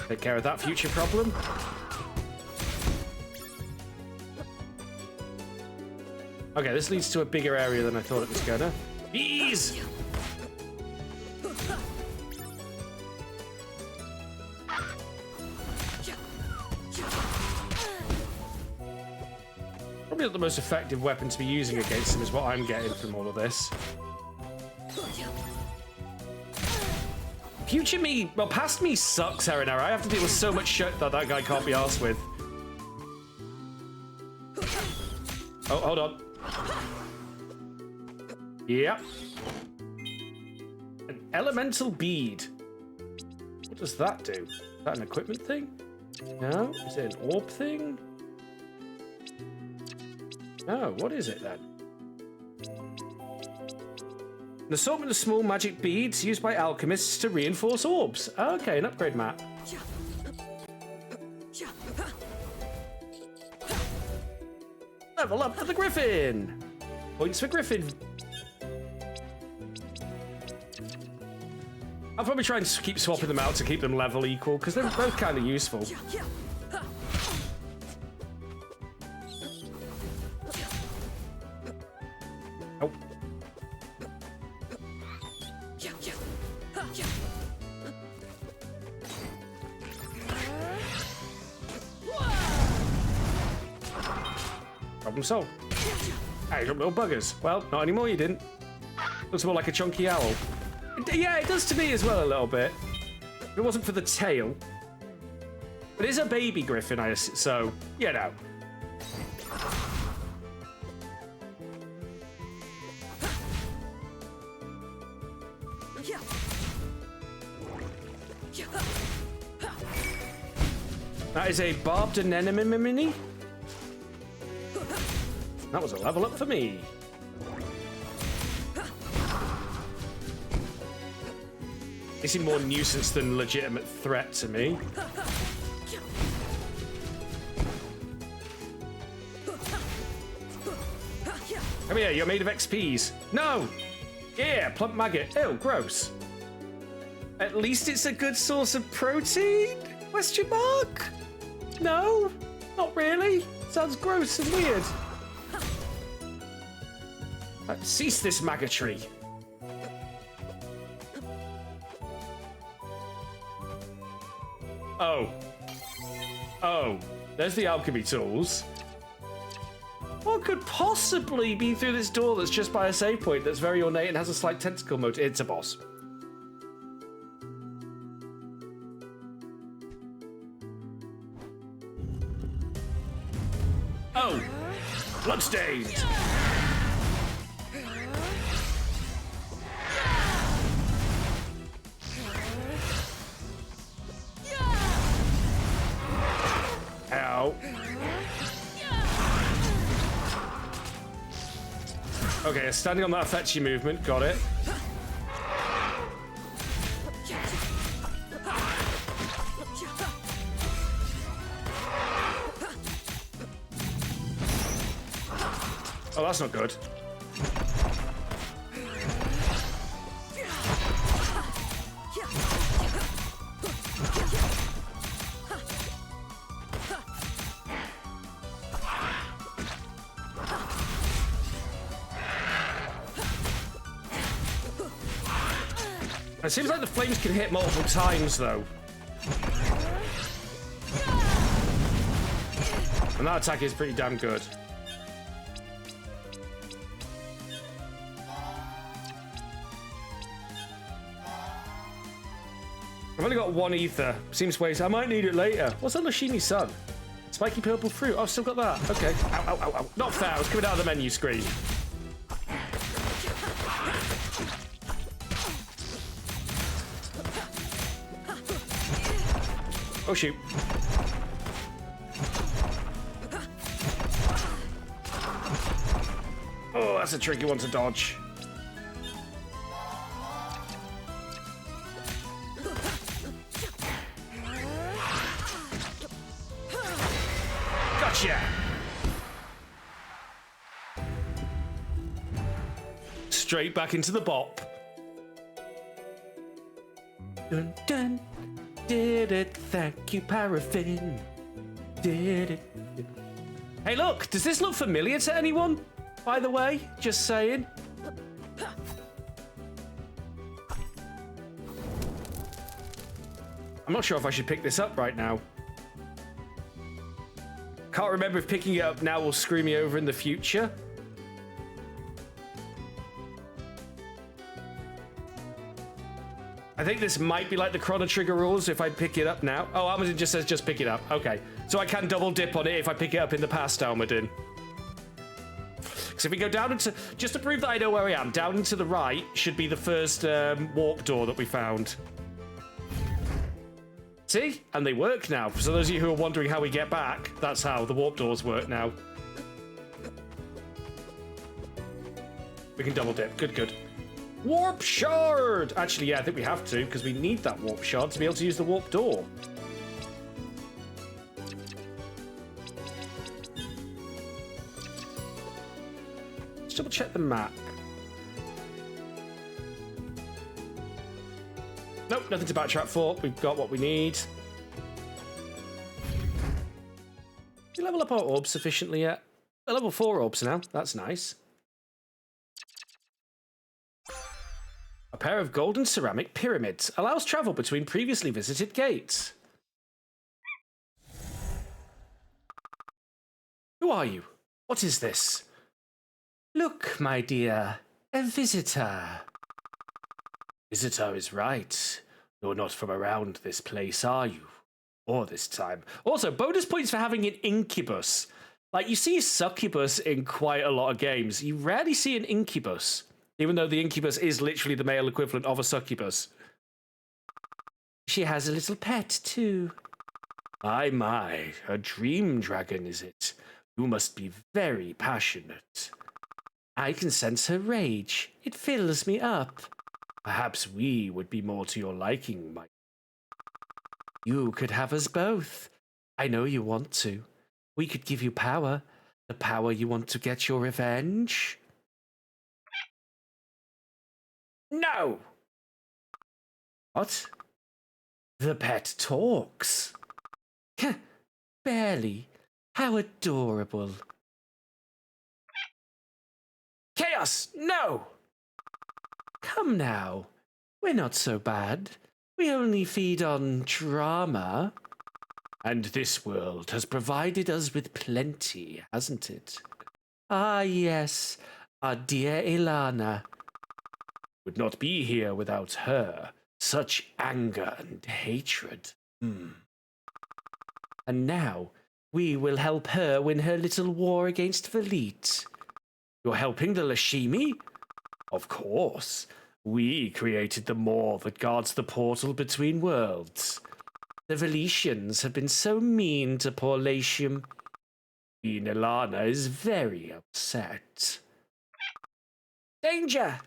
Take care of that future problem. Okay, this leads to a bigger area than I thought it was gonna. Bees! Probably not the most effective weapon to be using against him is what I'm getting from all of this. Future me, well, past me sucks, Heronera. I have to deal with so much shit that guy can't be arsed with. Oh, hold on. Yep. An elemental bead. What does that do? Is that an equipment thing? No? Is it an orb thing? No, what is it then? An assortment of small magic beads used by alchemists to reinforce orbs. Okay, an upgrade map. Level up for the Griffin! Points for Griffin. I'll probably try and keep swapping them out to keep them level equal, because they're both kind of useful. Oh. Problem solved. Hey, you little buggers. Well, not anymore, you didn't. Looks more like a chunky owl. Yeah, it does to me as well a little bit. If it wasn't for the tail. But it's a baby griffin, I assume, so, you know. That is a barbed anemone. That was a level up for me. They seem more nuisance than legitimate threat to me. Come here, you're made of XPs. No! Yeah, plump maggot. Ew, gross. At least it's a good source of protein? Question mark? No, not really. Sounds gross and weird. Cease this maggotry. Oh, there's the alchemy tools. What could possibly be through this door that's just by a save point that's very ornate and has a slight tentacle motif? It's a boss. Oh, Bloodstained! Ow. Okay, standing on that affects your movement. Got it. Oh, that's not good. It seems like the flames can hit multiple times, though. And that attack is pretty damn good. I've only got one ether. Seems waste. I might need it later. What's that Lashimi Sun? Spiky purple fruit. Oh, I've still got that. Okay. Ow, ow, ow, ow. Not fair. I was coming out of the menu screen. Oh, shoot. Oh, that's a tricky one to dodge. Gotcha! Straight back into the bop. Dun dun. Did it, thank you, Paraffin. Did it. Hey, look, does this look familiar to anyone? By the way, just saying. I'm not sure if I should pick this up right now. Can't remember if picking it up now will screw me over in the future. I think this might be like the Chrono Trigger rules if I pick it up now. Oh, Almadin just says just pick it up. Okay. So I can double dip on it if I pick it up in the past, Almadin. Because if we go down into... Just to prove that I know where I am, down and to the right should be the first warp door that we found. See? And they work now. So those of you who are wondering how we get back, that's how the warp doors work now. We can double dip. Good, good. Warp shard! Actually, yeah, I think we have to, because we need that warp shard to be able to use the warp door. Let's double check the map. Nope, nothing to backtrack for. We've got what we need. Did we level up our orbs sufficiently yet? We're level 4 orbs now. That's nice. A pair of golden ceramic pyramids allows travel between previously visited gates. Who are you? What is this? Look, my dear, a visitor. Visitor is right. You're not from around this place, are you? Or this time. Also, bonus points for having an incubus. Like, you see succubus in quite a lot of games. You rarely see an incubus. Even though the incubus is literally the male equivalent of a succubus. She has a little pet, too. My, a dream dragon, is it? You must be very passionate. I can sense her rage. It fills me up. Perhaps we would be more to your liking, my... You could have us both. I know you want to. We could give you power. The power you want to get your revenge. No! What? The pet talks. Barely. How adorable. Chaos! No! Come now. We're not so bad. We only feed on drama. And this world has provided us with plenty, hasn't it? Ah, yes. Our dear Ilana. Would not be here without her. Such anger and hatred. And now, We will help her win her little war against Valit. You're helping the Lashimi? Of course. We created the maw that guards the portal between worlds. The Valetians have been so mean to poor Latium. Queen Ilana is very upset. Danger!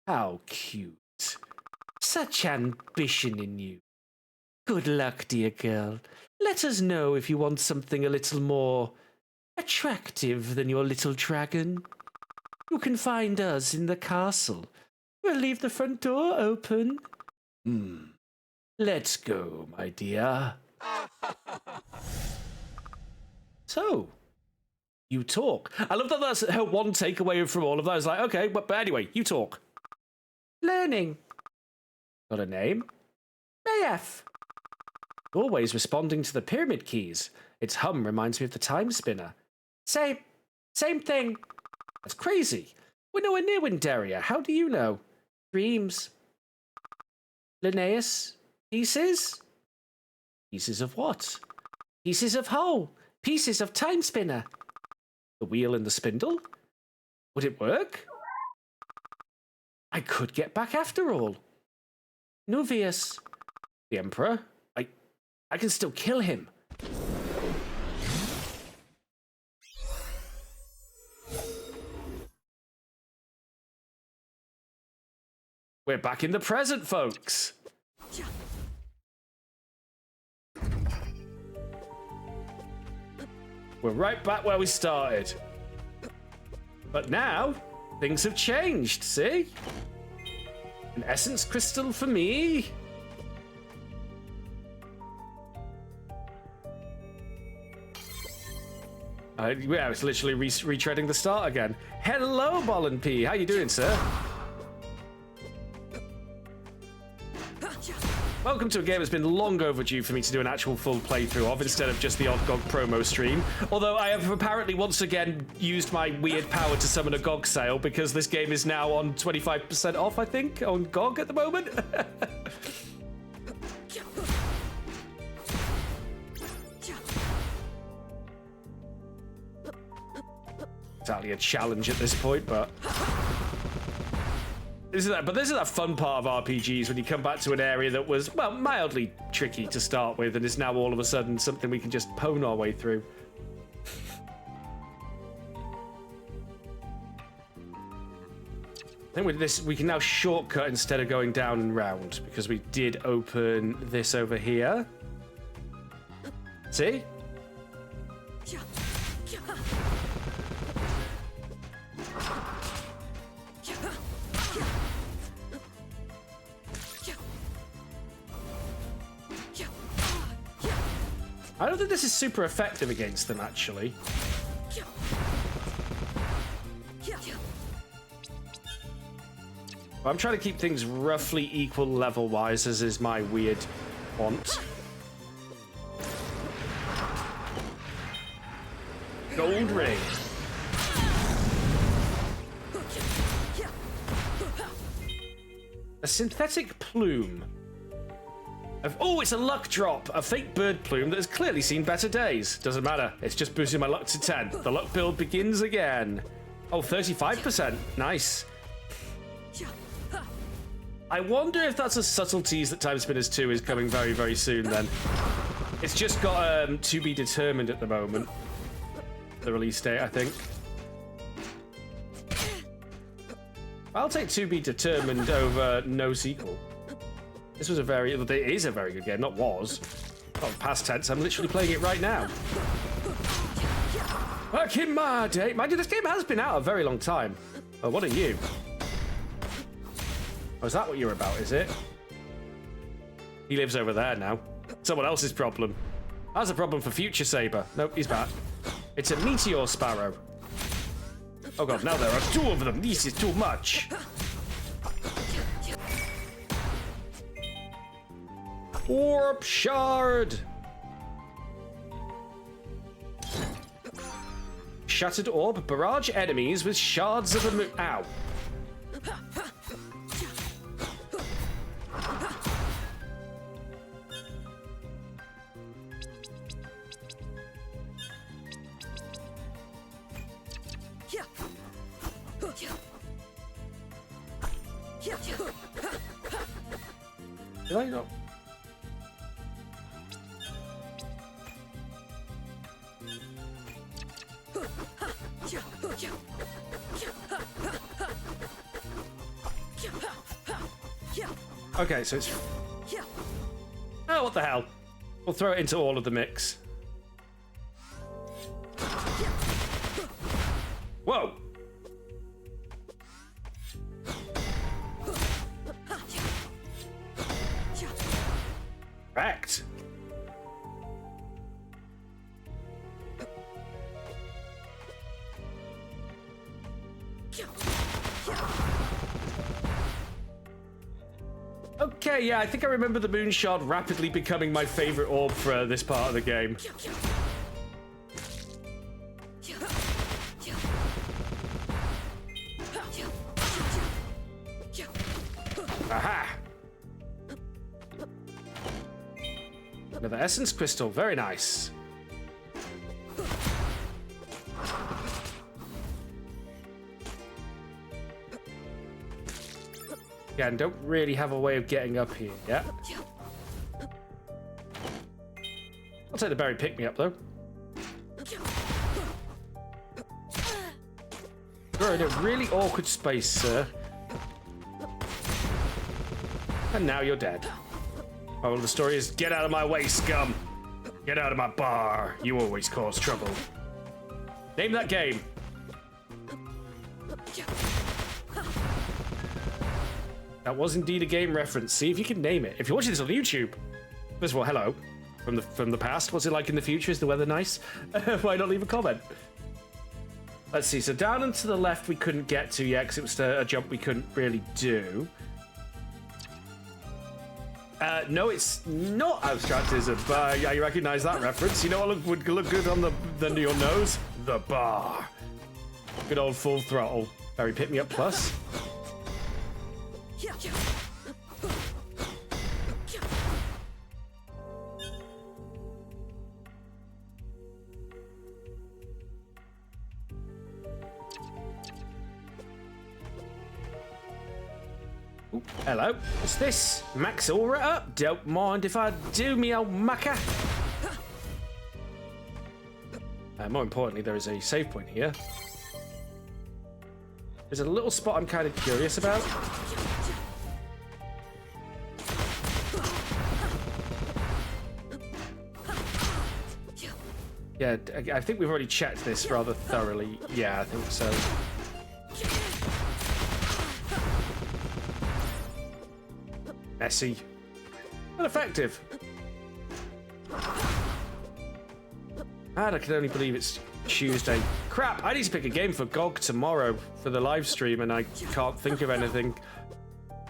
How cute. Such ambition in you. Good luck, dear girl. Let us know if you want something a little more attractive than your little dragon. You can find us in the castle. We'll leave the front door open. Let's go, my dear. So, you talk. I love that that's her one takeaway from all of that. It's like, okay, but anyway, you talk. Learning. Got a name? Mayef. Always responding to the pyramid keys. Its hum reminds me of the Timespinner. Same thing. That's crazy. We're nowhere near Windaria. How do you know? Dreams. Linnaeus? Pieces? Pieces of what? Pieces of whole. Pieces of Timespinner. The wheel and the spindle? Would it work? I could get back after all. Nuvius. The Emperor? I can still kill him. We're back in the present, folks. We're right back where we started. But now, things have changed, see? An essence crystal for me. Yeah, it's literally retreading the start again. Hello, Bolin P. How you doing, sir? Welcome to a game that's been long overdue for me to do an actual full playthrough of, instead of just the odd GOG promo stream. Although I have apparently once again used my weird power to summon a GOG sale, because this game is now on 25% off, I think, on GOG at the moment. Exactly a challenge at this point, but this is that fun part of RPGs when you come back to an area that was, well, mildly tricky to start with, and is now all of a sudden something we can just pwn our way through. I think with this we can now shortcut instead of going down and round, because we did open this over here. See? I don't think this is super effective against them, actually. I'm trying to keep things roughly equal level-wise, as is my weird want. Gold ring. A synthetic plume. Oh, it's a luck drop. A fake bird plume that has clearly seen better days. Doesn't matter. It's just boosting my luck to 10. The luck build begins again. Oh, 35%. Nice. I wonder if that's a subtleties that Timespinners 2 is coming very, very soon then. It's just got to be determined at the moment. The release date, I think. I'll take to be determined over no sequel. It is a very good game, not was. Not past tense, I'm literally playing it right now. Back in my day. Mind you, this game has been out a very long time. Oh, what are you? Oh, is that what you're about, is it? He lives over there now. Someone else's problem. That's a problem for Future Saber. Nope, he's back. It's a meteor sparrow. Oh god, now there are two of them. This is too much. Warp shard. Shattered orb. Barrage enemies with shards of a moon. Ow. Did I not? Okay, so it's... Oh, what the hell? We'll throw it into all of the mix. Whoa! Correct. Okay, yeah, I think I remember the moonshot rapidly becoming my favorite orb for this part of the game. Aha! Another essence crystal, very nice. Yeah, and don't really have a way of getting up here yet. I'll take the berry pick-me-up, though. You're in a really awkward space, sir. And now you're dead. Oh, well, the story is, get out of my way, scum! Get out of my bar. You always cause trouble. Name that game. That was indeed a game reference. See if you can name it. If you're watching this on YouTube, first of all, hello from the past. What's it like in the future? Is the weather nice? Why not leave a comment? Let's see. So down and to the left we couldn't get to yet because it was a jump we couldn't really do. No, it's not abstractism. Yeah, you recognize that reference. You know what would look good on your nose? The bar. Good old full throttle. Very pick me up plus. Ooh, hello, what's this? Max aura up? Don't mind if I do, me old mucker. More importantly, there is a save point here. There's a little spot I'm kind of curious about. Yeah, I think we've already checked this rather thoroughly. Yeah, I think so. Messy. But effective. And I can only believe it's Tuesday. Crap, I need to pick a game for GOG tomorrow for the live stream and I can't think of anything.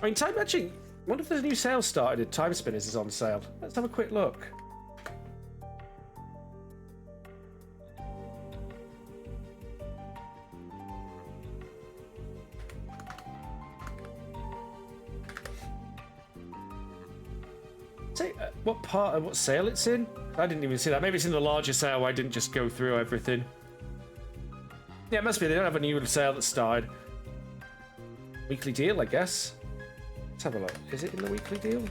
I mean, actually, what if the new sale started and Timespinner is on sale? Let's have a quick look. Say what sale it's in? I didn't even see that. Maybe it's in the larger sale. I didn't just go through everything. Yeah, it must be. They don't have a new sale that started. Weekly deal, I guess. Let's have a look. Is it in the weekly deal?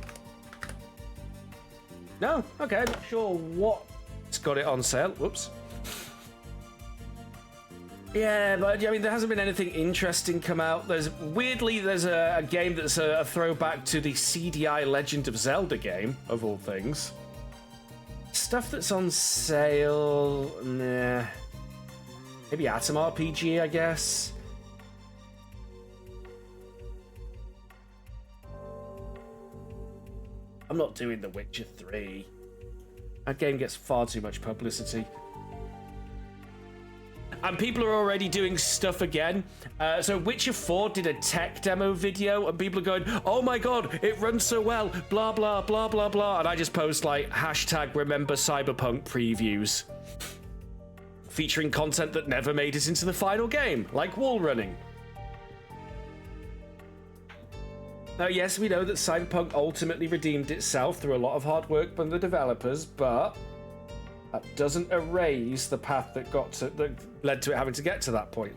No? Okay, I'm not sure what's got it on sale. Whoops. Yeah, but I mean, there hasn't been anything interesting come out. There's a game that's a throwback to the CDI Legend of Zelda game, of all things. Stuff that's on sale, nah. Maybe Atom RPG, I guess. I'm not doing The Witcher 3. That game gets far too much publicity. And people are already doing stuff again. So Witcher 4 did a tech demo video and people are going, oh my god, it runs so well, blah, blah, blah, blah, blah. And I just post like hashtag remember cyberpunk previews. Featuring content that never made it into the final game, like wall running. Now, yes, we know that Cyberpunk ultimately redeemed itself through a lot of hard work from the developers, but that doesn't erase the path that led to it having to get to that point.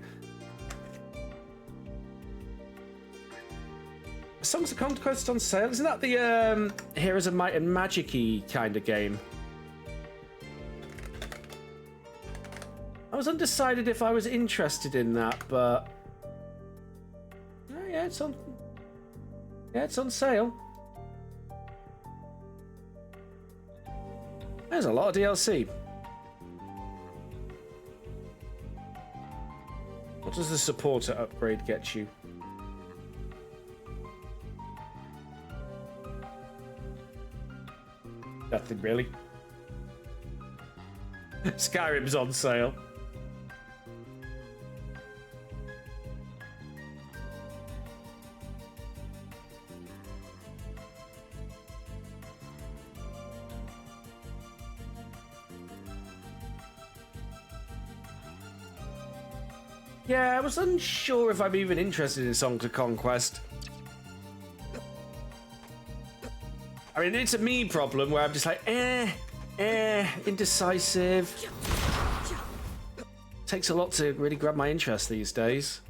Songs of Conquest on sale? Isn't that the Heroes of Might and Magic-y kind of game? I was undecided if I was interested in that, but yeah, it's on. Yeah, it's on sale. There's a lot of DLC. What does the supporter upgrade get you? Nothing really. Skyrim's on sale. Yeah, I was unsure if I'm even interested in Songs of Conquest. I mean, it's a me problem where I'm just like, indecisive. Takes a lot to really grab my interest these days.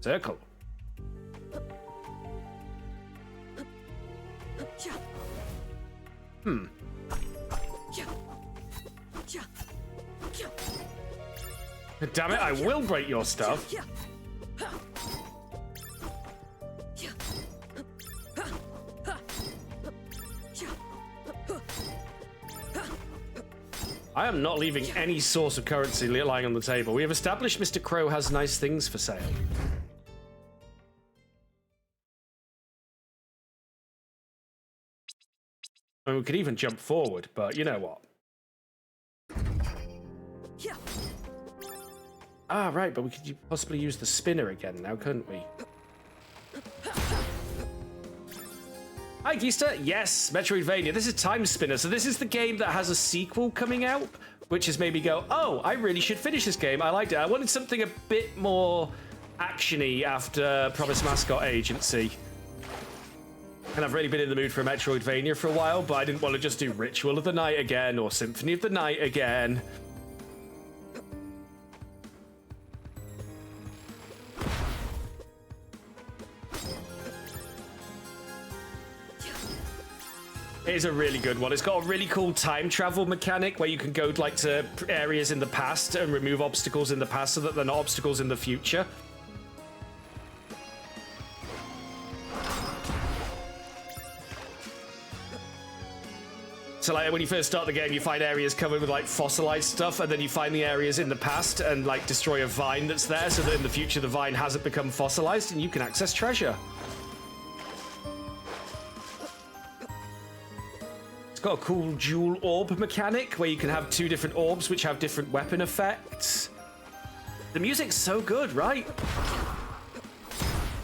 Circle. Damn it, I will break your stuff. I am not leaving any source of currency lying on the table. We have established Mr. Crow has nice things for sale. I mean, we could even jump forward, but you know what? Ah, right, but we could possibly use the spinner again now, couldn't we? Hi, Geester. Yes, Metroidvania. This is Timespinner. So this is the game that has a sequel coming out, which has made me go, oh, I really should finish this game. I liked it. I wanted something a bit more action-y after Promise Mascot Agency. And I've really been in the mood for a Metroidvania for a while, but I didn't want to just do Ritual of the Night again or Symphony of the Night again. It is a really good one. It's got a really cool time travel mechanic where you can go like to areas in the past and remove obstacles in the past so that they're not obstacles in the future. So like when you first start the game, you find areas covered with like fossilized stuff, and then you find the areas in the past and like destroy a vine that's there so that in the future the vine hasn't become fossilized and you can access treasure. Got a cool dual orb mechanic where you can have two different orbs which have different weapon effects. The music's so good, right?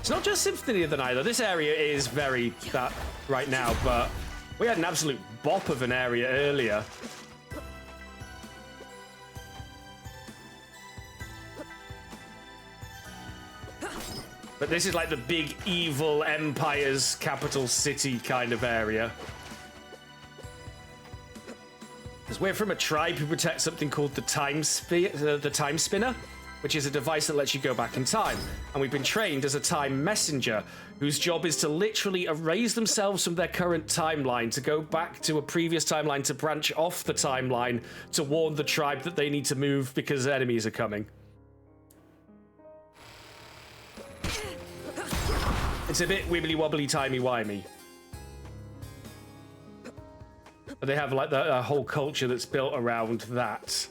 It's not just Symphony of the Night though. This area is very that right now, but we had an absolute bop of an area earlier. But this is like the big evil empire's capital city kind of area. Because we're from a tribe who protects something called the Timespinner, which is a device that lets you go back in time. And we've been trained as a time messenger, whose job is to literally erase themselves from their current timeline, to go back to a previous timeline, to branch off the timeline, to warn the tribe that they need to move because enemies are coming. It's a bit wibbly-wobbly, timey-wimey. But they have like a whole culture that's built around that.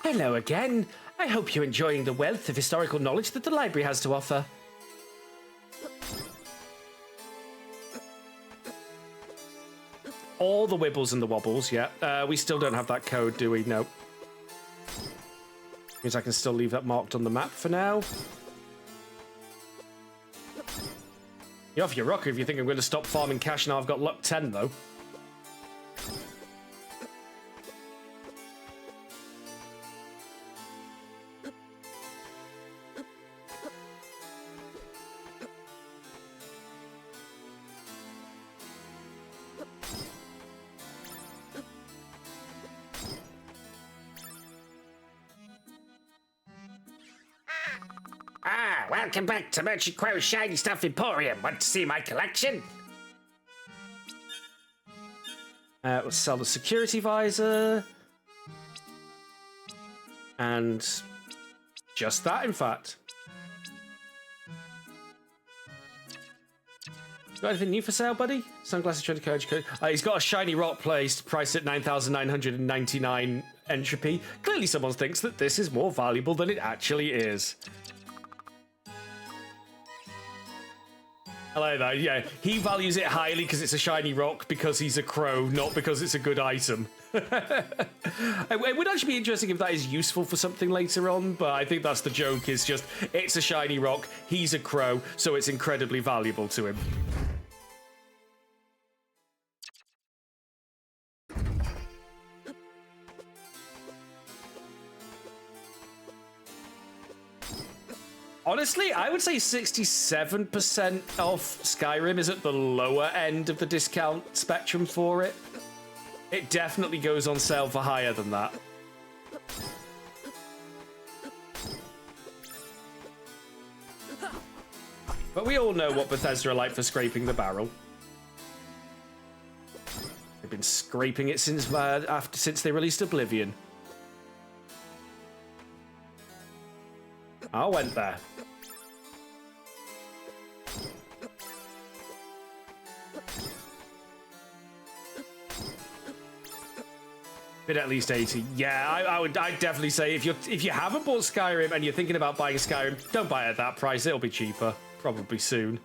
Hello again. I hope you're enjoying the wealth of historical knowledge that the library has to offer. All the wibbles and the wobbles, yeah. We still don't have that code, do we? No. Means I can still leave that marked on the map for now. You're off your rocker if you think I'm going to stop farming cash now I've got luck 10, though. welcome back to Merchant Crow's Shiny Stuff Emporium. Want to see my collection? We'll sell the security visor. And just that, in fact. Got anything new for sale, buddy? Sunglasses, trying to coach. He's got a shiny rock placed, priced at 9,999 entropy. Clearly someone thinks that this is more valuable than it actually is. I like that, yeah. He values it highly because it's a shiny rock because he's a crow, not because it's a good item. It would actually be interesting if that is useful for something later on, but I think that's the joke, is just, it's a shiny rock, he's a crow, so it's incredibly valuable to him. Honestly, I would say 67% off Skyrim is at the lower end of the discount spectrum for it. It definitely goes on sale for higher than that. But we all know what Bethesda are like for scraping the barrel. They've been scraping it since they released Oblivion. I went there. Bid at least 80. Yeah, I'd definitely say if you haven't bought Skyrim and you're thinking about buying Skyrim, don't buy it at that price. It'll be cheaper, probably soon.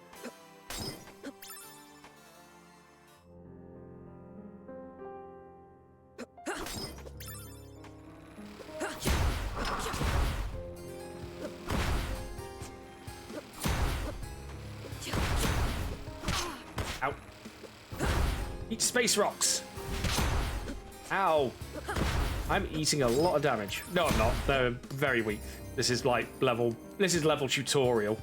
Ow. Eat space rocks. Ow. I'm eating a lot of damage. No, I'm not. They're very weak. This is like level... This is level tutorial.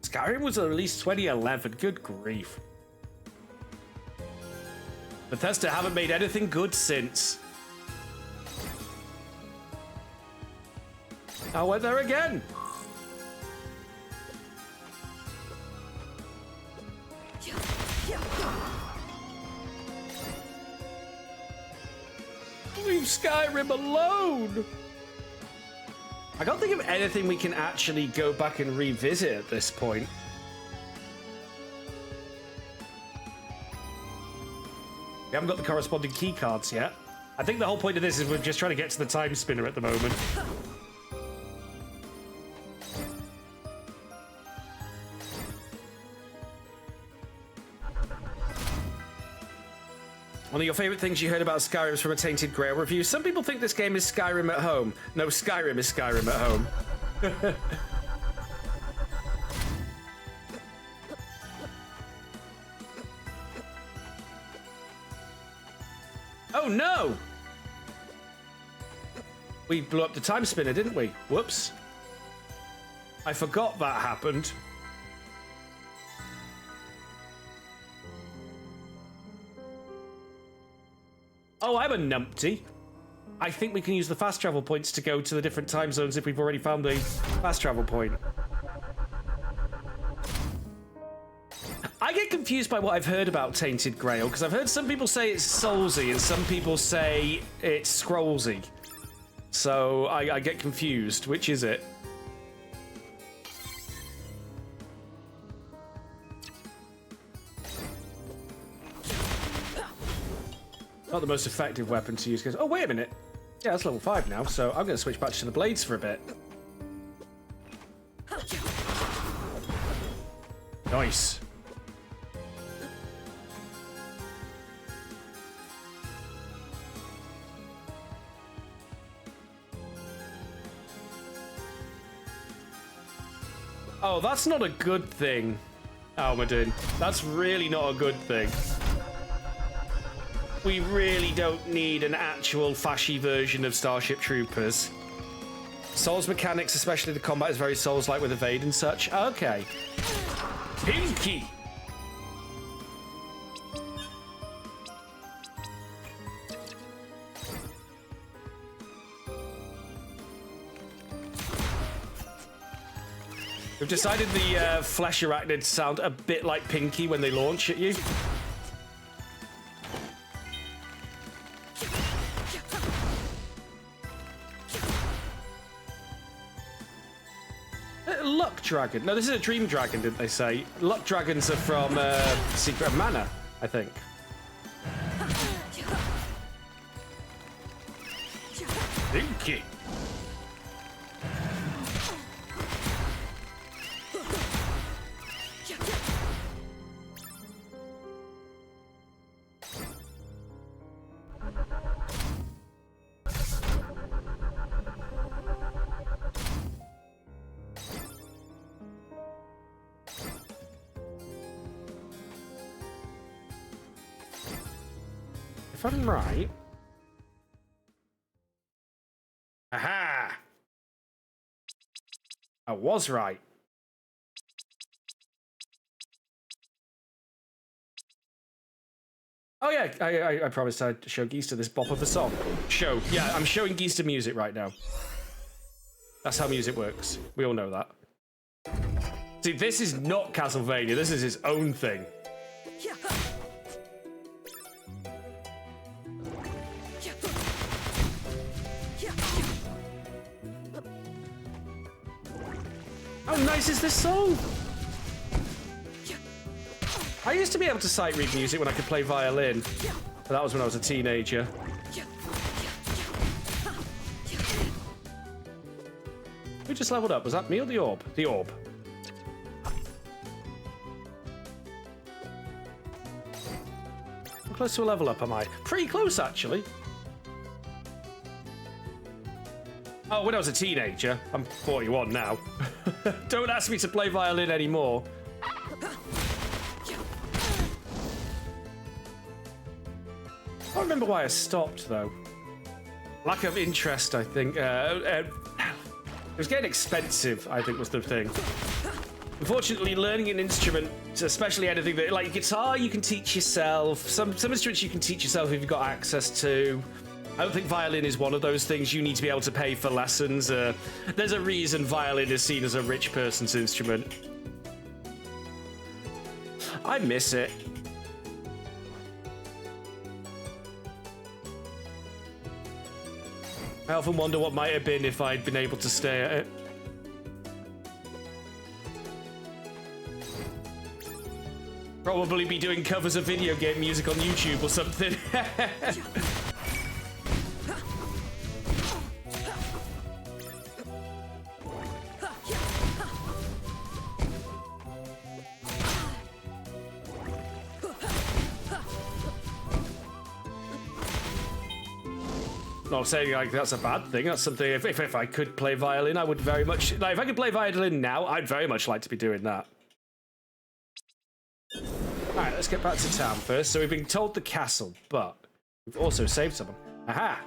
Skyrim was released 2011. Good grief. Bethesda haven't made anything good since. I went there again. Leave Skyrim alone. I can't think of anything we can actually go back and revisit at this point. We haven't got the corresponding key cards yet. I think the whole point of this is we're just trying to get to the Timespinner at the moment. One of your favorite things you heard about Skyrim is from a Tainted Grail review. Some people think this game is Skyrim at home. No, Skyrim is Skyrim at home. Oh no! We blew up the Timespinner, didn't we? Whoops. I forgot that happened. Oh, I'm a numpty. I think we can use the fast travel points to go to the different time zones if we've already found the fast travel point. I get confused by what I've heard about Tainted Grail, because I've heard some people say it's Soulsy and some people say it's Scrollsy. So I get confused. Which is it? Not the most effective weapon to use. Oh, wait a minute. Yeah, that's level 5 now, so I'm going to switch back to the blades for a bit. Nice. Oh, that's not a good thing, Almadin. That's really not a good thing. We really don't need an actual fashy version of Starship Troopers. Souls mechanics, especially the combat, is very Souls-like with evade and such. Okay. Pinky! We've decided the flesh arachnids sound a bit like Pinky when they launch at you. Luck dragon. No, this is a dream dragon, didn't they say? Luck dragons are from Secret Mana, I think. Pinky. If I'm right... Aha! I was right. Oh yeah, I promised I'd show Geester this bop of a song. Show. Yeah, I'm showing Geester music right now. That's how music works. We all know that. See, this is not Castlevania. This is his own thing. How nice is this song? I used to be able to sight read music when I could play violin, but that was when I was a teenager. Who just leveled up? Was that me or the orb? The orb. How close to a level up am I? Pretty close, actually. Oh, when I was a teenager. I'm 41 now. Don't ask me to play violin anymore. I don't remember why I stopped, though. Lack of interest, I think. It was getting expensive, I think, was the thing. Unfortunately, learning an instrument, especially anything that, like guitar, you can teach yourself. Some instruments you can teach yourself if you've got access to. I don't think violin is one of those things you need to be able to pay for lessons. There's a reason violin is seen as a rich person's instrument. I miss it. I often wonder what might have been if I'd been able to stay at it. Probably be doing covers of video game music on YouTube or something. Not saying like that's a bad thing. That's something. If I could play violin, I would very much. Like, if I could play violin now, I'd very much like to be doing that. All right, let's get back to town first. So we've been told the castle, but we've also saved someone. Aha!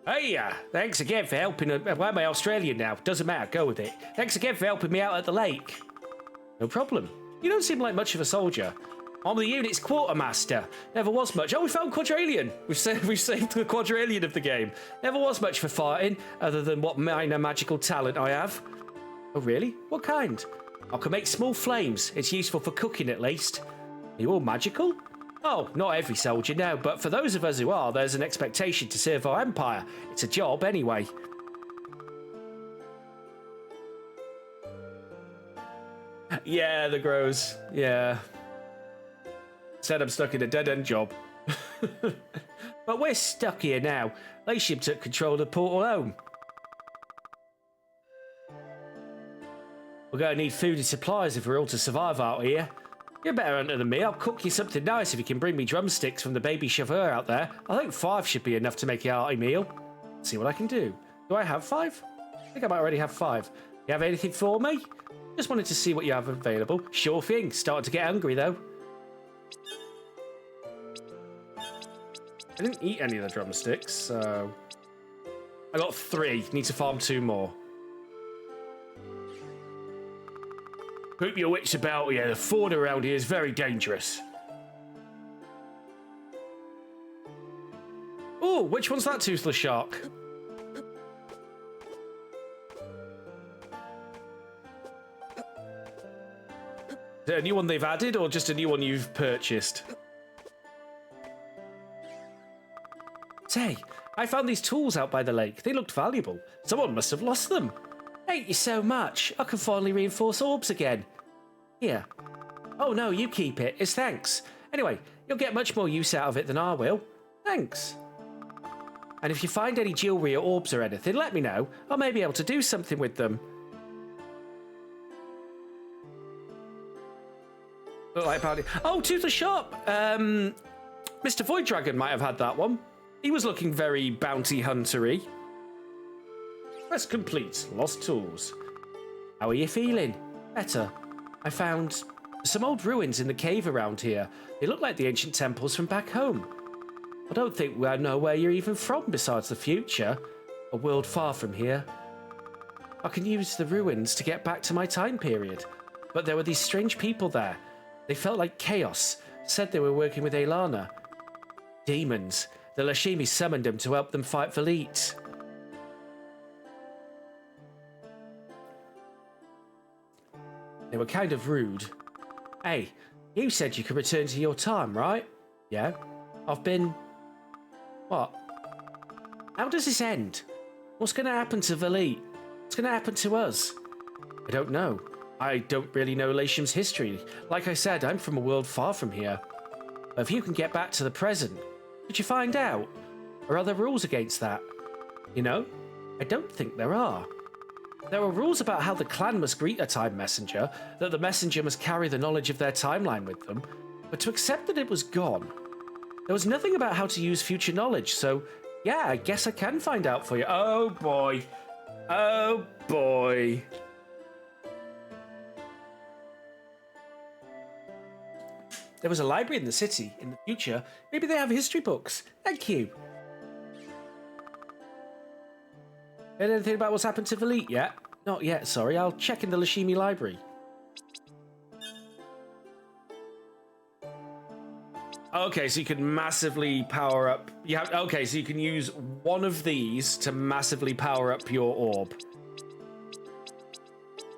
Hey, thanks again for helping. Why am I Australian now? Doesn't matter. Go with it. Thanks again for helping me out at the lake. No problem. You don't seem like much of a soldier. I'm the unit's quartermaster. Never was much. Oh, we found Quadrillion. We've saved the Quadrillion of the game. Never was much for fighting, other than what minor magical talent I have. Oh, really? What kind? I can make small flames. It's useful for cooking, at least. Are you all magical? Oh, not every soldier, no. But for those of us who are, there's an expectation to serve our empire. It's a job, anyway. Yeah, the grows. Yeah. Said I'm stuck in a dead-end job. But we're stuck here now. Latium took control of the portal home. We're going to need food and supplies if we're all to survive out here. You're a better hunter than me. I'll cook you something nice if you can bring me drumsticks from the baby chauffeur out there. I think 5 should be enough to make a hearty meal. Let's see what I can do. Do I have 5? I think I might already have 5. You have anything for me? Just wanted to see what you have available. Sure thing. Starting to get hungry, though. I didn't eat any of the drumsticks, so... I got 3. Need to farm 2 more. Keep your wits about you. The ford around here is very dangerous. Oh, which one's that toothless shark? Is it a new one they've added or just a new one you've purchased? Say, I found these tools out by the lake. They looked valuable. Someone must have lost them. Thank you so much. I can finally reinforce orbs again. Here. Oh no, you keep it. It's thanks. Anyway, you'll get much more use out of it than I will. Thanks. And if you find any jewelry or orbs or anything, let me know. I may be able to do something with them. Look like party. Oh, to the shop. Mr. Void Dragon might have had that one. He was looking very bounty huntery. Quest complete. Lost tools. How are you feeling? Better. I found some old ruins in the cave around here. They look like the ancient temples from back home. I don't think I know where you're even from besides the future. A world far from here. I can use the ruins to get back to my time period. But there were these strange people there. They felt like chaos. Said they were working with Aelana. Demons. The Lashimi summoned them to help them fight Valit. They were kind of rude. Hey, you said you could return to your time, right? Yeah. I've been... What? How does this end? What's going to happen to Valit? What's going to happen to us? I don't know. I don't really know Latium's history. Like I said, I'm from a world far from here. But if you can get back to the present, could you find out? Or are there rules against that? You know, I don't think there are. There are rules about how the clan must greet a time messenger, that the messenger must carry the knowledge of their timeline with them, but to accept that it was gone, there was nothing about how to use future knowledge, so yeah, I guess I can find out for you. Oh boy. Oh boy. There was a library in the city. In the future, maybe they have history books. Thank you. Heard anything about what's happened to Valit yet? Not yet, sorry. I'll check in the Lashimi library. Okay, so you can massively power up... Okay, so you can use one of these to massively power up your orb.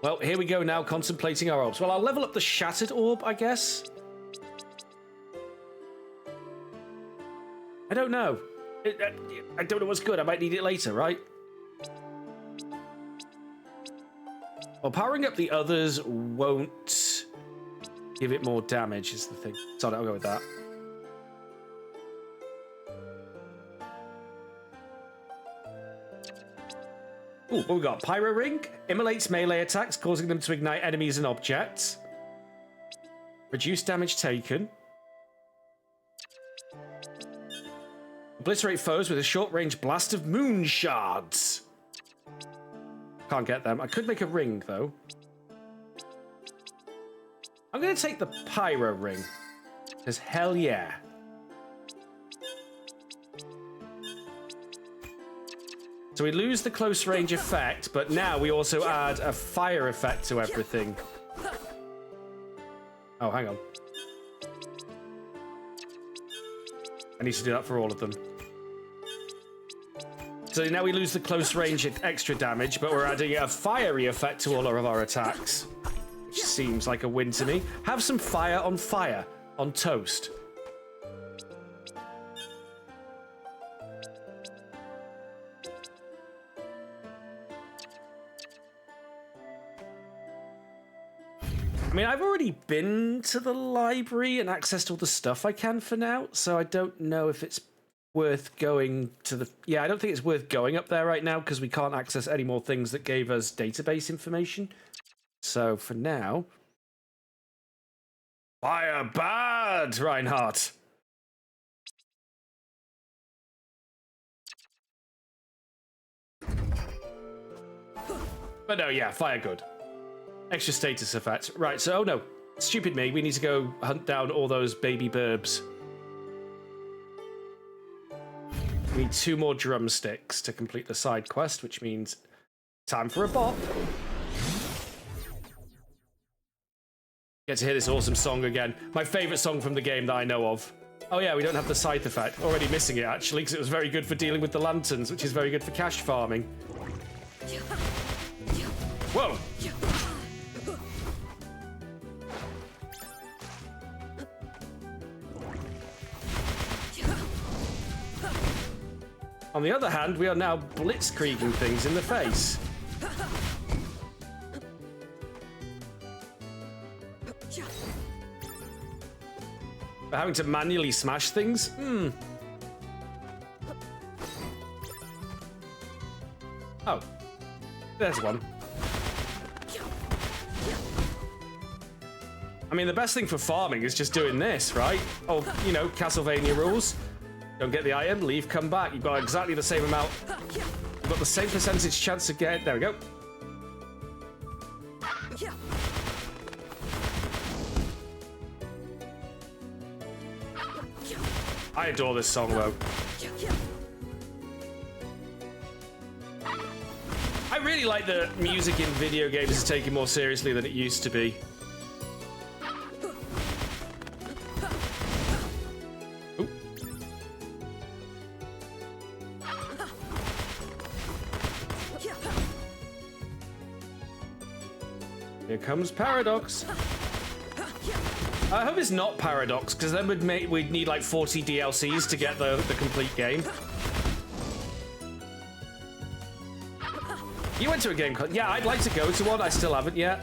Well, here we go now, contemplating our orbs. Well, I'll level up the Shattered Orb, I guess. I don't know. I don't know what's good. I might need it later, right? Well, powering up the others won't give it more damage, is the thing. Sorry, I'll go with that. Ooh, what we got? Pyro Ring. Immolates melee attacks, causing them to ignite enemies and objects. Reduce damage taken. Obliterate foes with a short-range blast of moon shards. Can't get them. I could make a ring, though. I'm going to take the Pyro Ring. Because hell yeah. So we lose the close range effect, but now we also add a fire effect to everything. Oh, hang on. I need to do that for all of them. So now we lose the close range extra damage, but we're adding a fiery effect to all of our attacks. Which seems like a win to me. Have some fire on toast. I mean, I've already been to the library and accessed all the stuff I can for now, so I don't know if it's worth going to the... Yeah, I don't think it's worth going up there right now because we can't access any more things that gave us database information. So for now... Fire bad, Reinhardt! But no, yeah, fire good. Extra status effect. Right, so, oh no. Stupid me, we need to go hunt down all those baby burbs. We need 2 more drumsticks to complete the side quest, which means time for a bop. Get to hear this awesome song again. My favourite song from the game that I know of. Oh yeah, we don't have the scythe effect. Already missing it, actually, because it was very good for dealing with the lanterns, which is very good for cash farming. Whoa! On the other hand, we are now blitzkrieging things in the face. We're having to manually smash things? Oh. There's one. I mean, the best thing for farming is just doing this, right? Oh, you know, Castlevania rules. Don't get the item, leave, come back. You've got exactly the same amount. You've got the same percentage chance to get it. There we go. I adore this song, though. I really like the music in video games is taken more seriously than it used to be. Ooh. Here comes Paradox. I hope it's not Paradox, because then we'd need like 40 DLCs to get the complete game. You went to a game con? Yeah, I'd like to go to one. I still haven't yet.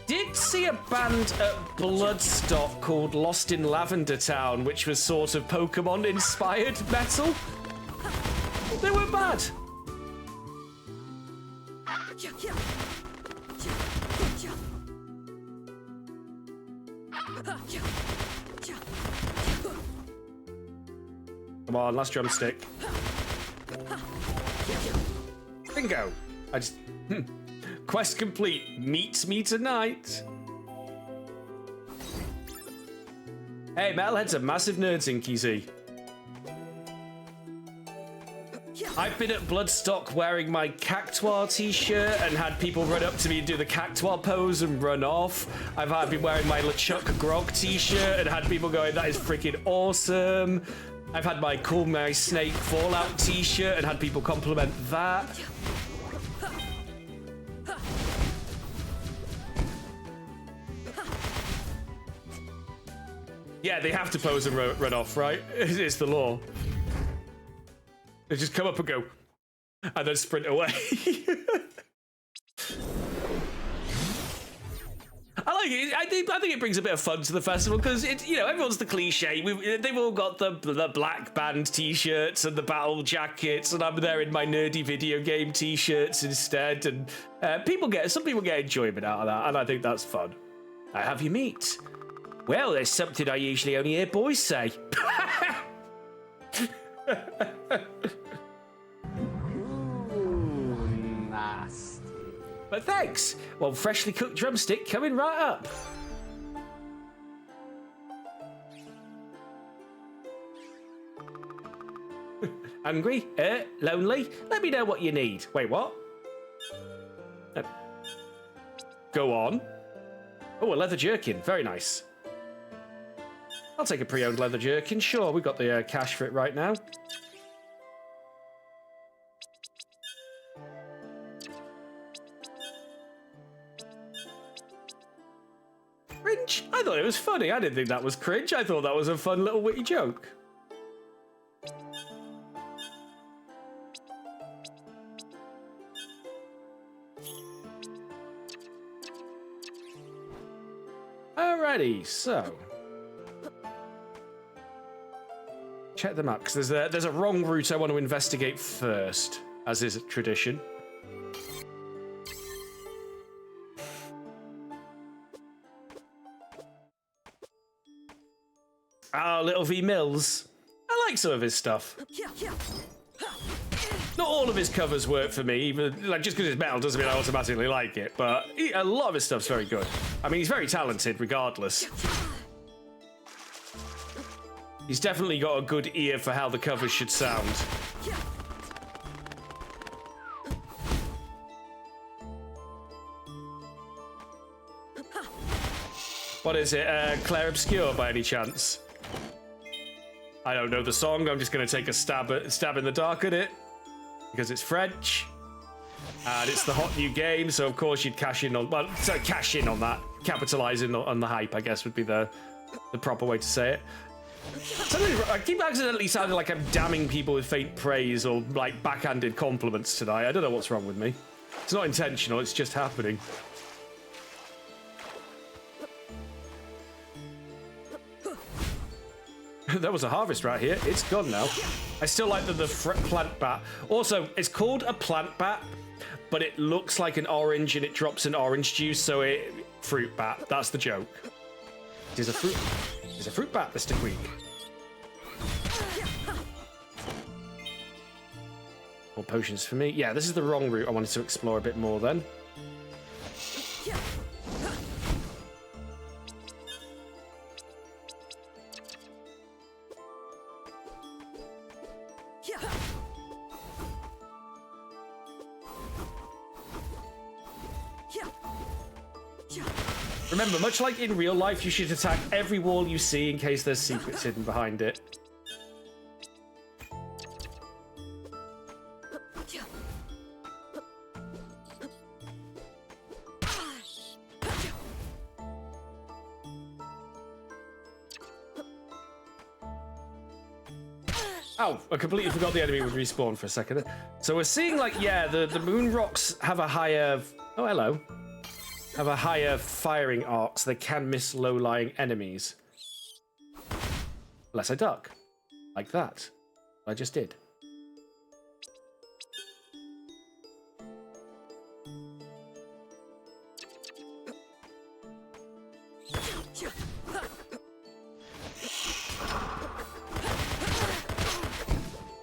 Did see a band at Bloodstock called Lost in Lavender Town, which was sort of Pokemon-inspired metal. They weren't bad. Come on, last drumstick. Bingo. I just... Quest complete. Meet me tonight. Hey, Metalhead's a massive nerd, Inky. I've been at Bloodstock wearing my Cactuar t-shirt and had people run up to me and do the Cactuar pose and run off. I've been wearing my LeChuck Grog t-shirt and had people going, that is freaking awesome. I've had my Call My Snake Fallout t-shirt and had people compliment that. Yeah, they have to pose and run off, right? It's the law. They just come up and go, and then sprint away. I like it. I think it brings a bit of fun to the festival because it, you know, everyone's the cliche. They've all got the black band t-shirts and the battle jackets, and I'm there in my nerdy video game t-shirts instead. And some people get enjoyment out of that, and I think that's fun. I have you meet. Well, there's something I usually only hear boys say. Ooh, nasty. But thanks. Well, freshly cooked drumstick coming right up. Hungry? Lonely? Let me know what you need. Wait, what? Go on. Oh, a leather jerkin. Very nice. I'll take a pre-owned leather jerkin. Sure, we've got the cash for it right now. Cringe? I thought it was funny. I didn't think that was cringe. I thought that was a fun little witty joke. Alrighty, so... check them out, because there's a wrong route I want to investigate first, as is tradition. Ah, Little V Mills. I like some of his stuff. Not all of his covers work for me, even like just because it's metal doesn't mean I automatically like it, but a lot of his stuff's very good. I mean, he's very talented regardless. He's definitely got a good ear for how the covers should sound. What is it? Claire Obscure by any chance? I don't know the song. I'm just going to take a stab in the dark at it because it's French and it's the hot new game. So of course you'd cash in on cash in on that, capitalizing on the hype. I guess would be the proper way to say it. I keep accidentally sounding like I'm damning people with faint praise or like backhanded compliments tonight. I don't know what's wrong with me. It's not intentional, it's just happening. There was a harvest right here. It's gone now. I still like the plant bat. Also, it's called a plant bat, but it looks like an orange and it drops an orange juice, so fruit bat. That's the joke. It is a fruit. It's a fruit bat, Mr. Queek. More potions for me. Yeah, this is the wrong route. I wanted to explore a bit more then. Remember, much like in real life, you should attack every wall you see in case there's secrets hidden behind it. Oh, I completely forgot the enemy would respawn for a second. So we're seeing, like, yeah, the moon rocks have a higher... Oh, hello. Have a higher firing arc, so they can miss low-lying enemies. Unless I duck. Like that. I just did.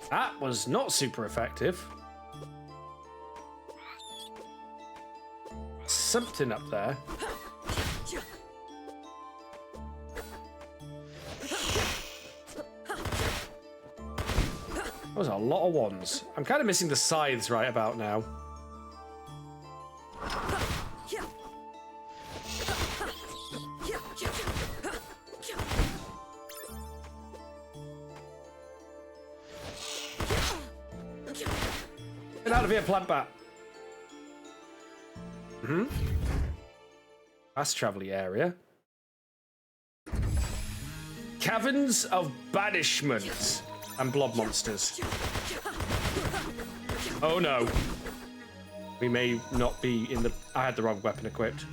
That was not super effective. Something up there. That was a lot of wands. I'm kind of missing the scythes right about now. Get out of here, plant bat. Fast travelling area. Caverns of Banishment and blob monsters. Oh no. We may not be in the... I had the wrong weapon equipped.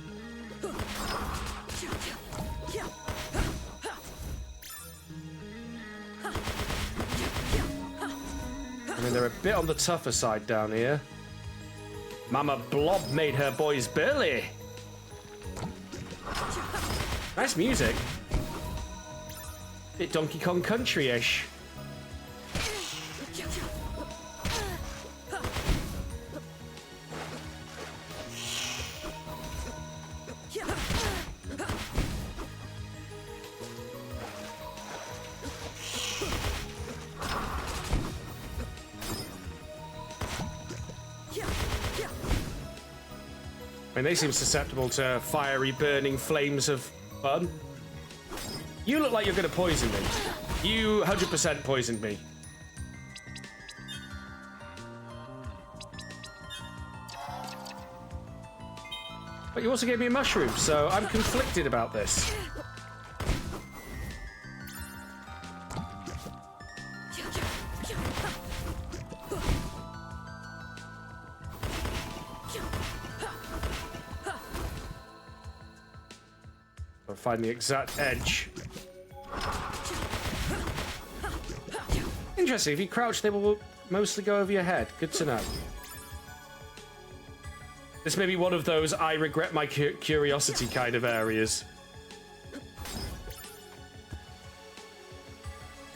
I mean, they're a bit on the tougher side down here. Mama Blob made her boys burly. Nice music. Bit Donkey Kong Country-ish. I mean, they seem susceptible to fiery, burning flames of fun. You look like you're going to poison me. You 100% poisoned me. But you also gave me a mushroom, so I'm conflicted about this. Find the exact edge. Interesting, if you crouch, they will mostly go over your head. Good to know. This may be one of those I regret my curiosity kind of areas.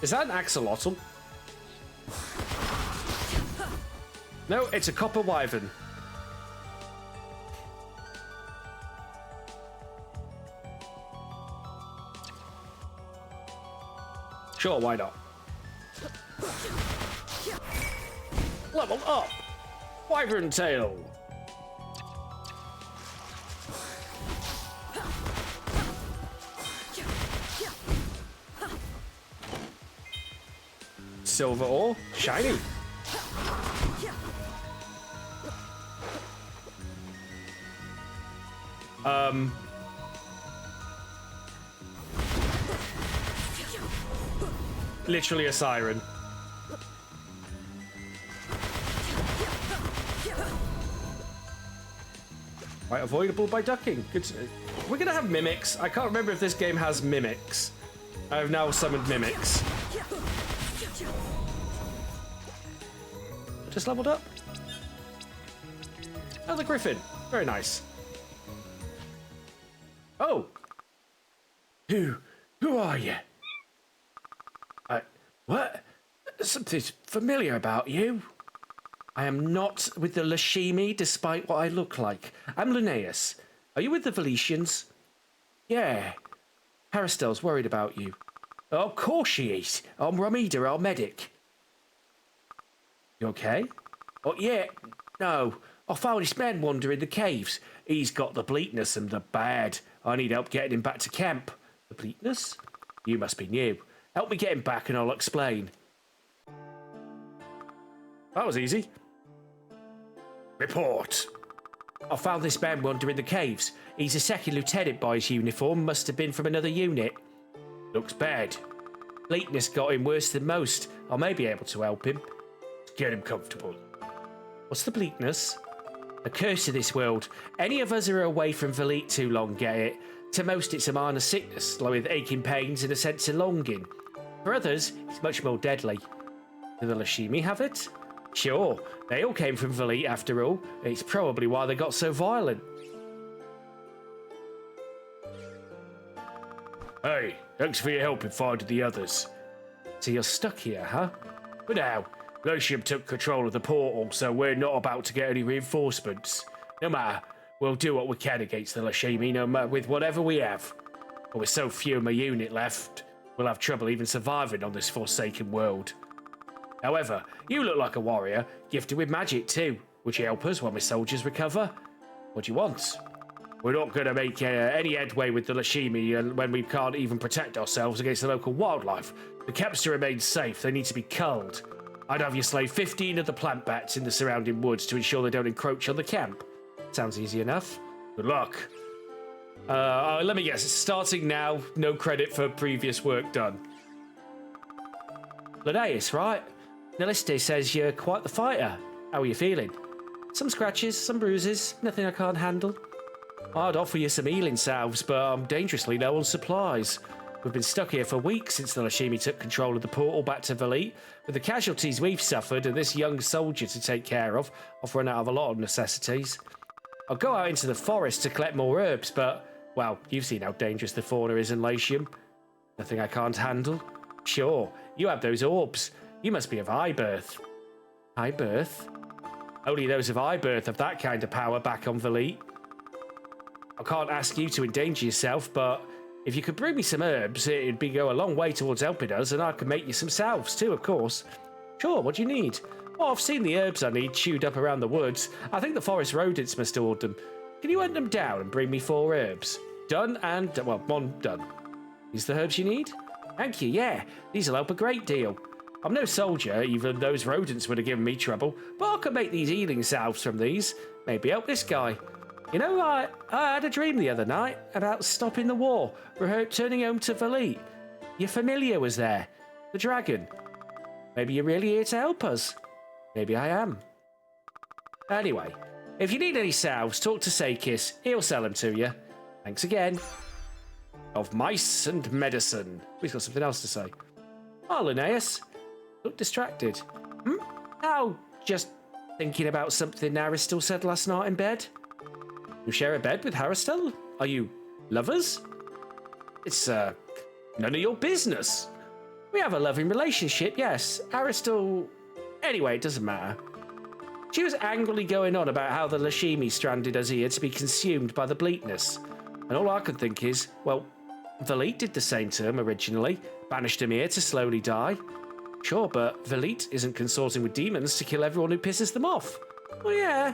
Is that an axolotl? No, it's a copper wyvern. Sure, why not? Level up! Wyvern tail! Silver ore, shiny. literally a siren. Right, avoidable by ducking. Good. We're gonna have mimics. I can't remember if this game has mimics. I've now summoned mimics. Just leveled up. Oh, the griffin. Very nice. Oh. Who are you? What? Something's familiar about you. I am not with the Lashimi, despite what I look like. I'm Linnaeus. Are you with the Valetians? Yeah. Haristel's worried about you. Oh, of course she is. I'm Ramida, our medic. You okay? Oh, yeah. No. I found this man wandering the caves. He's got the bleakness and the bad. I need help getting him back to camp. The bleakness? You must be new. Help me get him back and I'll explain. That was easy. Report. I found this man wandering the caves. He's a second lieutenant by his uniform. Must have been from another unit. Looks bad. Bleakness got him worse than most. I may be able to help him. Get him comfortable. What's the bleakness? A curse of this world. Any of us are away from Valit too long, get it? To most it's a minor sickness, along with aching pains and a sense of longing. For others, it's much more deadly. Do the Lashimi have it? Sure, they all came from Valit after all. It's probably why they got so violent. Hey, thanks for your help in finding the others. So you're stuck here, huh? But now, Latium took control of the portal, so we're not about to get any reinforcements. No matter, we'll do what we can against the Lashimi, no matter with whatever we have. But with so few of my unit left, we'll have trouble even surviving on this forsaken world. However, you look like a warrior, gifted with magic too. Would you help us while my soldiers recover? What do you want? We're not going to make any headway with the Lashimi when we can't even protect ourselves against the local wildlife. The camps to remain safe, they need to be culled. I'd have you slay 15 of the plant bats in the surrounding woods to ensure they don't encroach on the camp. Sounds easy enough. Good luck. Let me guess, starting now, no credit for previous work done. Linnaeus, right? Naliste says you're quite the fighter. How are you feeling? Some scratches, some bruises, nothing I can't handle. I'd offer you some healing salves, but I'm dangerously low on supplies. We've been stuck here for weeks since the Lashimi took control of the portal back to Valit. With the casualties we've suffered and this young soldier to take care of, I've run out of a lot of necessities. I'll go out into the forest to collect more herbs, but, well, you've seen how dangerous the fauna is in Latium. Nothing I can't handle? Sure, you have those orbs. You must be of high birth. High birth? Only those of high birth have that kind of power back on Valit. I can't ask you to endanger yourself, but if you could bring me some herbs, it'd go a long way towards helping us, and I could make you some salves too, of course. Sure, what do you need? Oh, I've seen the herbs I need chewed up around the woods. I think the forest rodents must have ordered them. Can you hunt them down and bring me 4 herbs? Done and, well, 1 done. These the herbs you need? Thank you, yeah. These will help a great deal. I'm no soldier, even those rodents would have given me trouble, but I could make these healing salves from these. Maybe help this guy. You know, I had a dream the other night about stopping the war, returning home to Valit. Your familiar was there, the dragon. Maybe you're really here to help us. Maybe I am. Anyway, if you need any salves, talk to Sakis. He'll sell them to you. Thanks again. Of mice and medicine. He's got something else to say. Oh, Linnaeus. Look distracted. Oh, just thinking about something Aristel said last night in bed. You share a bed with Aristel? Are you lovers? It's, none of your business. We have a loving relationship, yes. Aristel... Anyway, it doesn't matter. She was angrily going on about how the Lashimi stranded us here to be consumed by the bleakness. And all I could think is, well, Valit did the same to him originally, banished him here to slowly die. Sure, but Valit isn't consorting with demons to kill everyone who pisses them off. Well, yeah.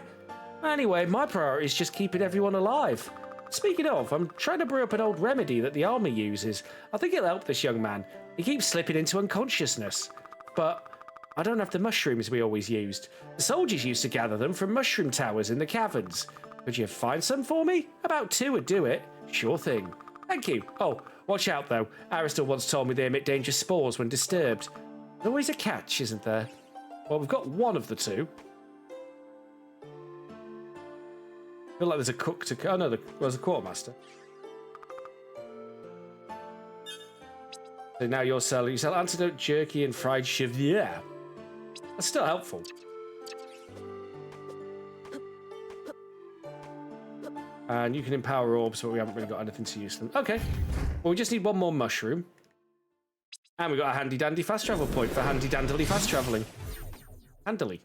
Anyway, my priority is just keeping everyone alive. Speaking of, I'm trying to brew up an old remedy that the army uses. I think it'll help this young man. He keeps slipping into unconsciousness. But I don't have the mushrooms we always used. The soldiers used to gather them from mushroom towers in the caverns. Could you find some for me? About 2 would do it. Sure thing. Thank you. Oh, watch out though. Aristal once told me they emit dangerous spores when disturbed. There's always a catch, isn't there? Well, we've got one of the two. I feel like there's a cook to... Oh no, there's a quartermaster. So now you sell antidote, jerky, and fried chevrier. That's still helpful. And you can empower orbs, but we haven't really got anything to use them. Okay. Well, we just need one more mushroom. And we got a handy-dandy fast travel point for handy-dandily fast traveling. Handily.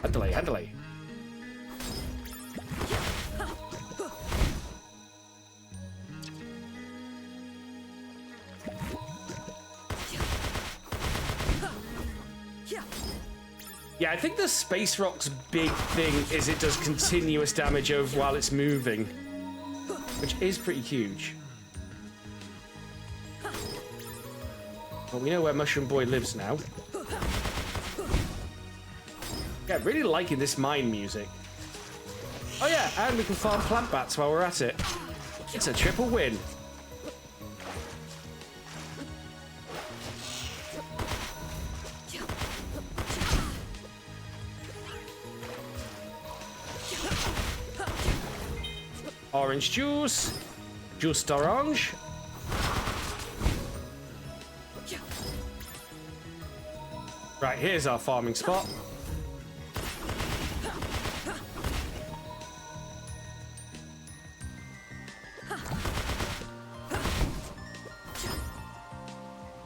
Handily. Yeah, I think the Space Rock's big thing is it does continuous damage over while it's moving, which is pretty huge. Well, we know where Mushroom Boy lives now. Yeah, really liking this mine music. Oh yeah, and we can farm plant bats while we're at it. It's a triple win. Orange juice. Juice d'orange. Right, here's our farming spot.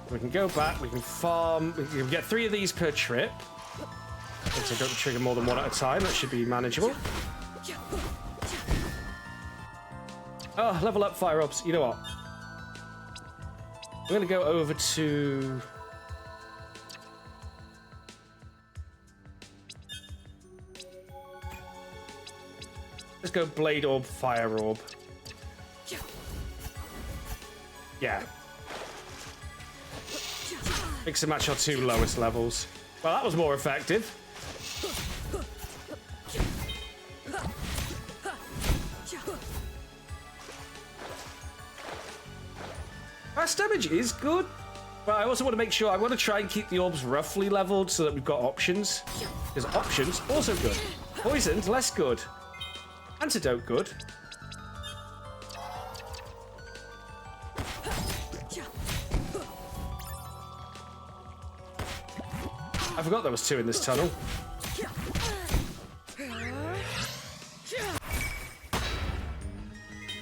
We can go back, we can farm, we can get 3 of these per trip. So don't trigger more than 1 at a time, that should be manageable. Oh, level up fire ups. You know what? I'm going to go over to... Let's go Blade Orb, Fire Orb. Yeah. Mix and match our 2 lowest levels. Well, that was more effective. Fast damage is good, but I also want to make sure, I want to try and keep the orbs roughly leveled so that we've got options. Because options, also good. Poisoned, less good. Antidote, good. I forgot there was 2 in this tunnel.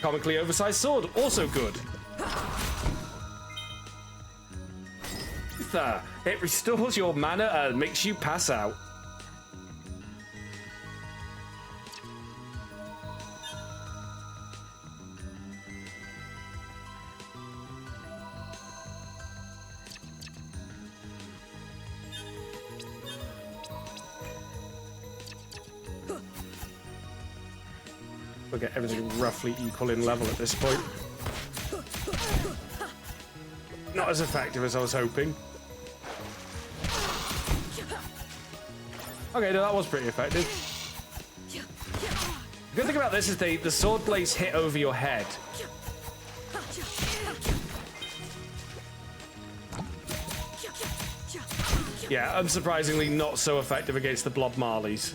Comically oversized sword, also good. It restores your mana and makes you pass out. We'll get everything roughly equal in level at this point. Not as effective as I was hoping. Okay, no, that was pretty effective. The good thing about this is the sword blades hit over your head. Yeah, unsurprisingly not so effective against the Blob Marleys.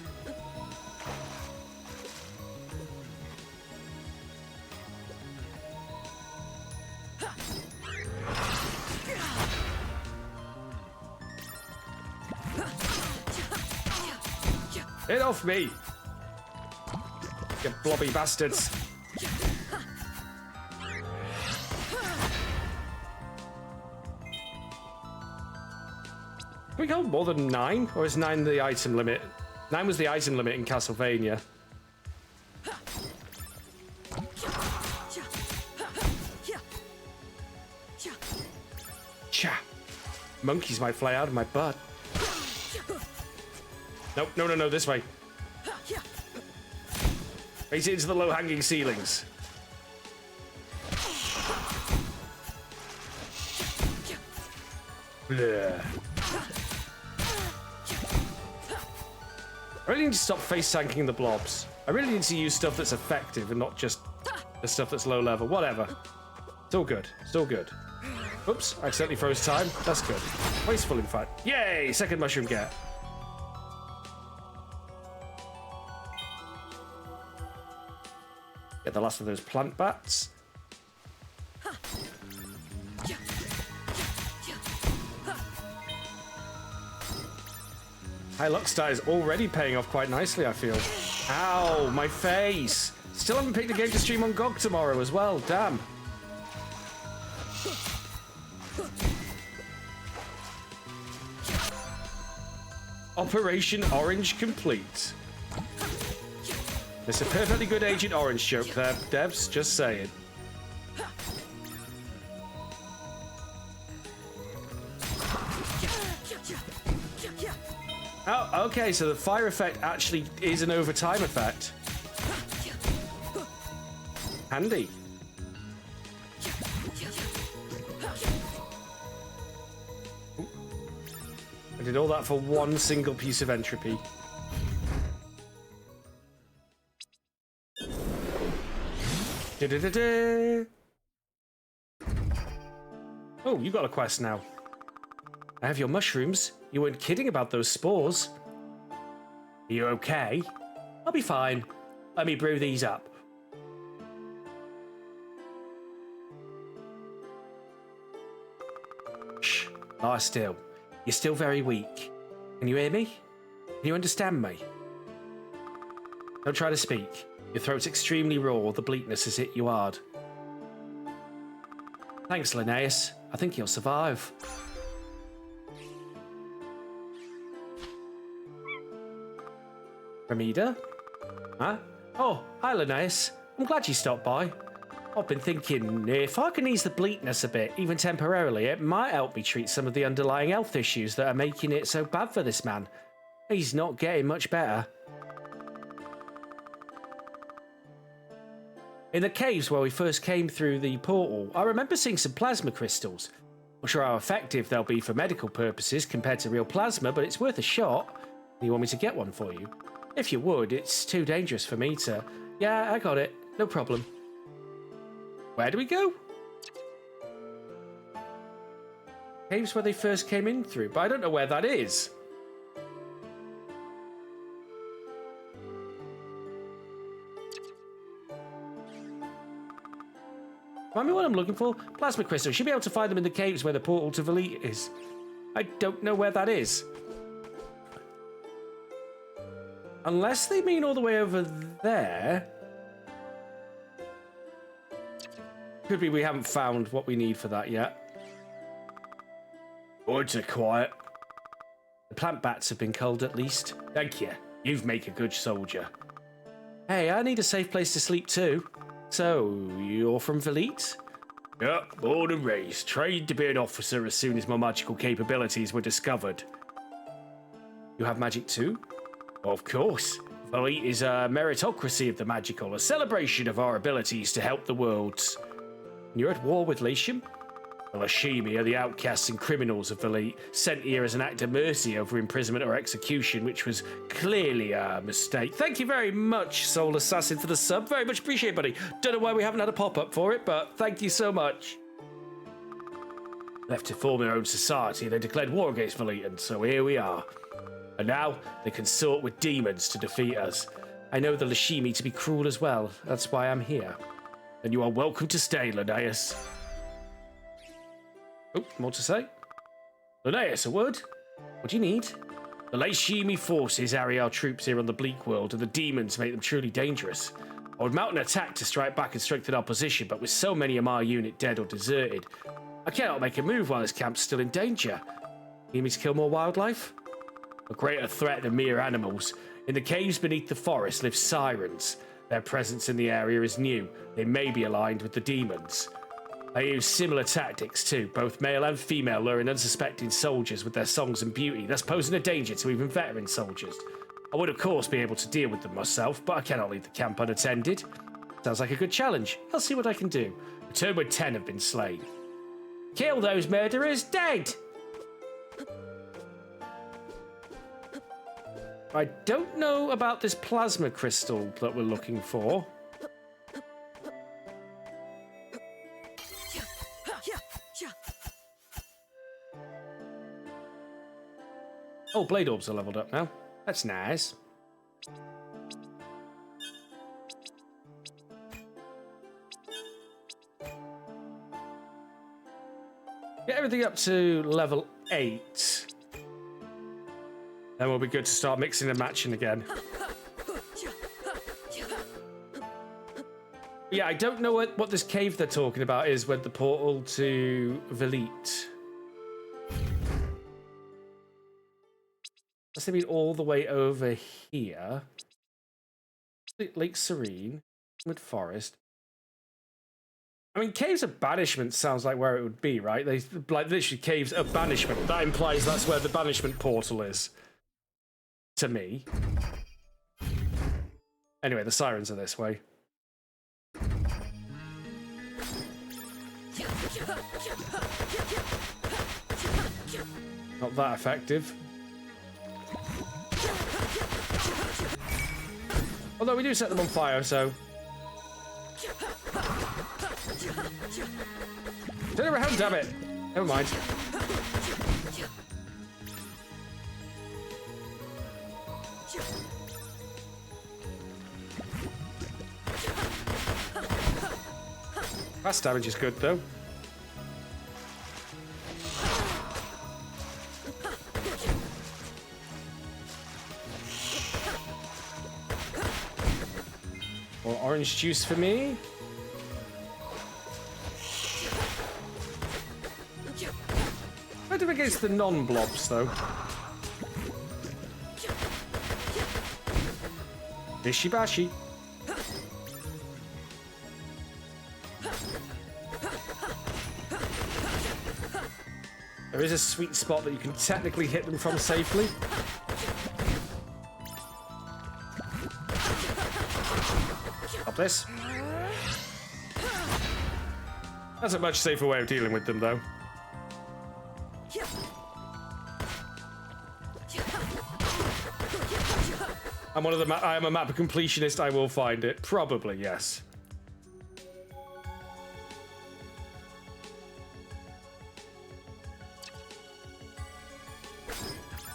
Get off me! You blobby bastards! Can we go more than 9? Or is 9 the item limit? 9 was the item limit in Castlevania. Cha! Monkeys might fly out of my butt. Nope, no, this way. Face it into the low-hanging ceilings. Bleh. I really need to stop face tanking the blobs. I really need to use stuff that's effective and not just the stuff that's low level. Whatever. Still good. Still good. Oops, I accidentally froze time. That's good. Wasteful, in fact. Yay! Second mushroom get. Get the last of those plant bats. High Luckstar is already paying off quite nicely, I feel. Ow, my face! Still haven't picked a game to stream on GOG tomorrow as well, damn. Operation Orange complete. It's a perfectly good Agent Orange joke there, devs, just saying. Oh, okay, so the fire effect actually is an overtime effect. Handy. I did all that for one single piece of entropy. Da-da-da-da. Oh, you got a quest now. I have your mushrooms. You weren't kidding about those spores. Are you okay? I'll be fine. Let me brew these up. Shh, lie still. You're still very weak. Can you hear me? Can you understand me? Don't try to speak. Your throat's extremely raw. The bleakness has hit you hard. Thanks, Linnaeus. I think you'll survive. Ramida? Huh? Oh, hi, Linnaeus. I'm glad you stopped by. I've been thinking, if I can ease the bleakness a bit, even temporarily, it might help me treat some of the underlying health issues that are making it so bad for this man. He's not getting much better. In the caves where we first came through the portal, I remember seeing some plasma crystals. Not sure how effective they'll be for medical purposes compared to real plasma, but it's worth a shot. You want me to get one for you? If you would, it's too dangerous for me to... Yeah, I got it. No problem. Where do we go? Caves where they first came in through, but I don't know where that is. Remind me what I'm looking for? Plasma crystals. Should be able to find them in the caves where the portal to Velite is. I don't know where that is. Unless they mean all the way over there. Could be we haven't found what we need for that yet. Woods are quiet. The plant bats have been culled at least. Thank you. You've made a good soldier. Hey, I need a safe place to sleep too. So, you're from Velite? Yep, born and raised. Trained to be an officer as soon as my magical capabilities were discovered. You have magic too? Of course. Velite is a meritocracy of the magical, a celebration of our abilities to help the worlds. You're at war with Latium? The Lashimi are the outcasts and criminals of Velite, sent here as an act of mercy over imprisonment or execution, which was clearly a mistake. Thank you very much, Soul Assassin, for the sub. Very much appreciated, buddy. Don't know why we haven't had a pop-up for it, but thank you so much. Left to form their own society, they declared war against Velite, and so here we are. And now they consort with demons to defeat us. I know the Lashimi to be cruel as well. That's why I'm here. And you are welcome to stay, Linnaeus. Oh, more to say? Linnaeus, a word? What do you need? The Lashimi forces harry our troops here on the bleak world, and the demons make them truly dangerous. I would mount an attack to strike back and strengthen our position, but with so many of my unit dead or deserted, I cannot make a move while this camp's still in danger. Need me to kill more wildlife? A greater threat than mere animals. In the caves beneath the forest live sirens. Their presence in the area is new. They may be aligned with the demons. They use similar tactics too, both male and female luring unsuspecting soldiers with their songs and beauty, thus posing a danger to even veteran soldiers. I would of course be able to deal with them myself, but I cannot leave the camp unattended. Sounds like a good challenge. I'll see what I can do. Return when 10 have been slain. Kill those murderers dead! I don't know about this plasma crystal that we're looking for. Oh, blade orbs are leveled up now. That's nice. Get everything up to level 8. Then we'll be good to start mixing and matching again. Yeah, I don't know what this cave they're talking about is with the portal to Velit. Must have been all the way over here. Lake Serene, Wood Forest. I mean, Caves of Banishment sounds like where it would be, right? They like literally Caves of Banishment. That implies that's where the Banishment portal is. To me. Anyway, the sirens are this way. Not that effective. Although we do set them on fire, so... Turn around, damn it! Never mind. Fast damage is good, though. More orange juice for me. Better against the non-blobs, though. Bishy bashy. There is a sweet spot that you can technically hit them from safely. Stop this. That's a much safer way of dealing with them, though. I'm one of the. I am a map completionist. I will find it. Probably, yes.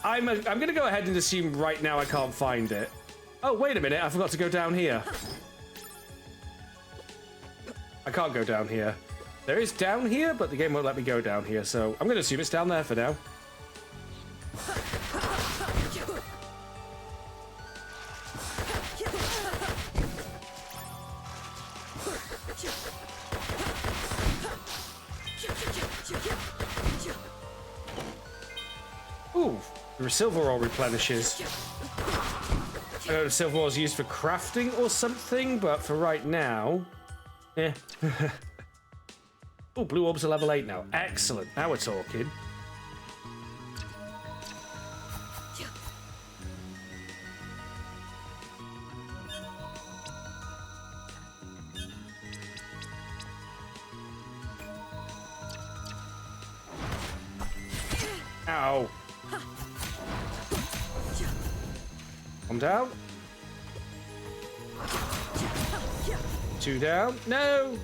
I'm going to go ahead and assume right now I can't find it. Oh, wait a minute. I forgot to go down here. I can't go down here. There is down here, but the game won't let me go down here, so I'm going to assume it's down there for now. Ooh, the silver ore replenishes. I know the silver ore is used for crafting or something, but for right now... Eh. Oh, blue orbs are level 8 now. Excellent. Now we're talking. Ow. Calm down. 2 down. No!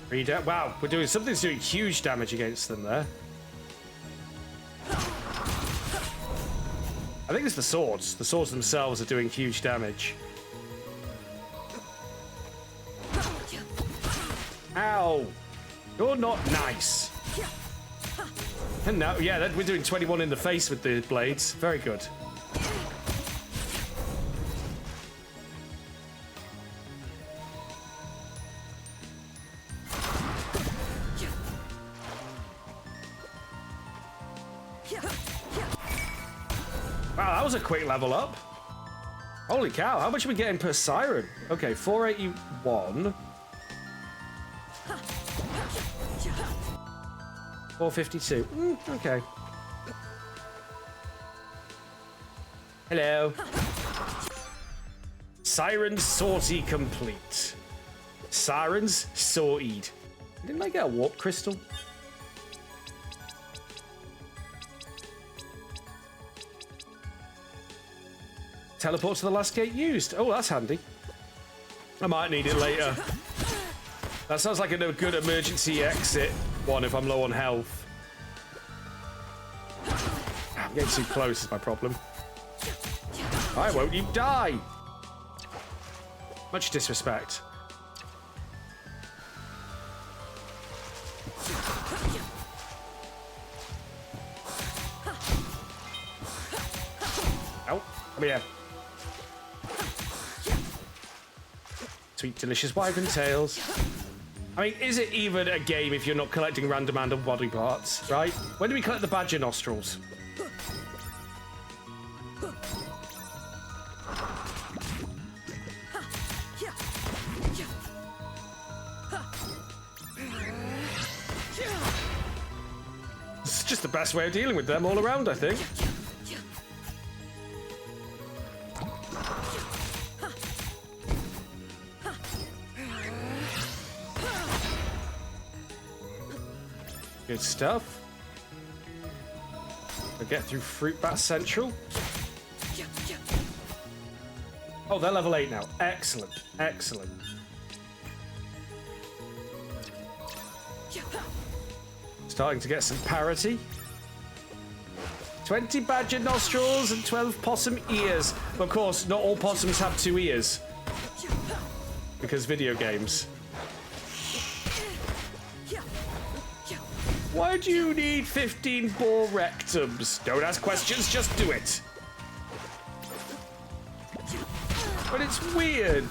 3 down. Wow, we're doing something's doing huge damage against them there. I think it's the swords. The swords themselves are doing huge damage. Ow! You're not nice. And now, yeah, we're doing 21 in the face with the blades. Very good. Wow, that was a quick level up. Holy cow, how much are we getting per siren? Okay, 481. 452. Okay. Hello. Sirens sortie complete. Sirens sorted. Didn't I get a warp crystal? Teleport to the last gate used. Oh, that's handy. I might need it later. That sounds like a good emergency exit one if I'm low on health. I'm getting too close is my problem. Why won't you die? Much disrespect. Oh, come here. Sweet, delicious wyvern tails. I mean, is it even a game if you're not collecting random body parts, right? When do we collect the badger nostrils? This is just the best way of dealing with them all around, I think. Good stuff. We'll get through Fruit Bat Central. Oh, they're level 8 now. Excellent. Excellent. Starting to get some parity. 20 badger nostrils and 12 possum ears. But of course, not all possums have 2 ears. Because video games. Why do you need 15 boar rectums? Don't ask questions, just do it. But it's weird.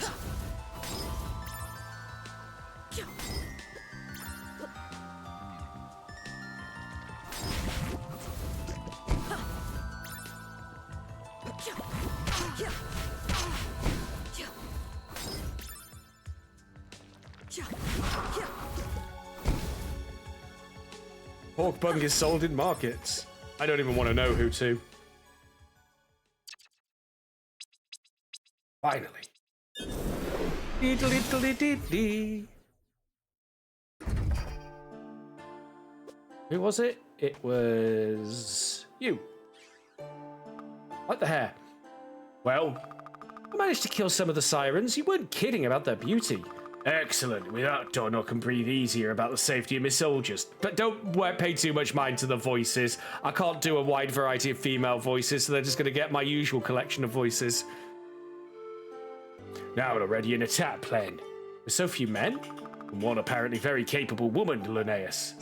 Pork bung is sold in markets. I don't even want to know who to. Finally. Who was it? It was you. Like the hair. Well, I managed to kill some of the sirens. You weren't kidding about their beauty. Excellent. With that done, I can breathe easier about the safety of my soldiers. But don't pay too much mind to the voices. I can't do a wide variety of female voices, so they're just going to get my usual collection of voices. Now we're ready an attack plan. With so few men, and one apparently very capable woman, Linnaeus.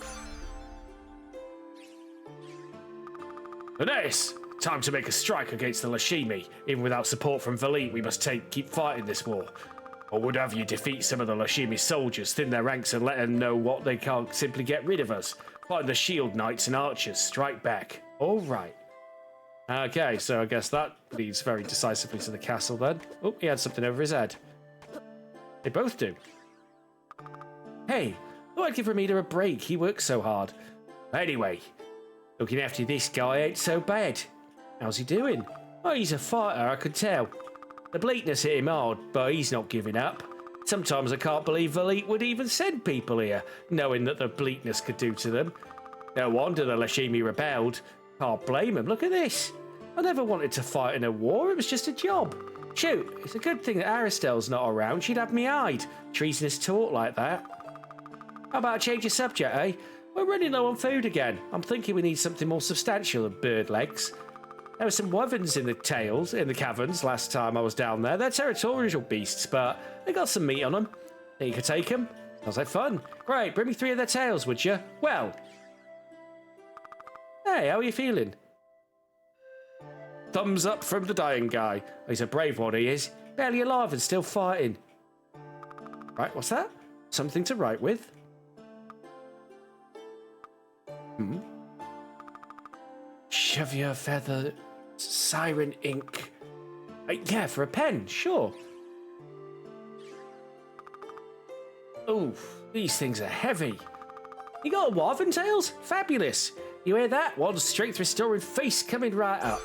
Linnaeus, time to make a strike against the Lashimi. Even without support from Valit, we must keep fighting this war. Or would have you defeat some of the Lashimi soldiers, thin their ranks and let them know what they can't simply get rid of us. Find the shield knights and archers, strike back. All right. Okay, so I guess that leads very decisively to the castle then. Oh, he had something over his head. They both do. Hey, thought I'd give Ramita a break. He works so hard. Anyway, looking after this guy ain't so bad. How's he doing? Oh, he's a fighter, I could tell. The bleakness hit him hard, but he's not giving up. Sometimes I can't believe Valit would even send people here, knowing that the bleakness could do to them. No wonder the Lashimi rebelled. Can't blame him, look at this. I never wanted to fight in a war, it was just a job. Shoot, it's a good thing that Aristell's not around, she'd have me hide. Treasonous talk like that. How about a change of subject, eh? We're running low on food again. I'm thinking we need something more substantial than bird legs. There were some wyverns in the caverns last time I was down there. They're territorial beasts, but they got some meat on them. Think you could take them? Sounds like fun. Great, bring me 3 of their tails, would you? Well. Hey, how are you feeling? Thumbs up from the dying guy. He's a brave one, he is. Barely alive and still fighting. Right, what's that? Something to write with? Chevier feather, siren ink. Yeah, for a pen, sure. Oof, these things are heavy. You got a wyvern tails? Fabulous. You hear that? One strength restoring face coming right up.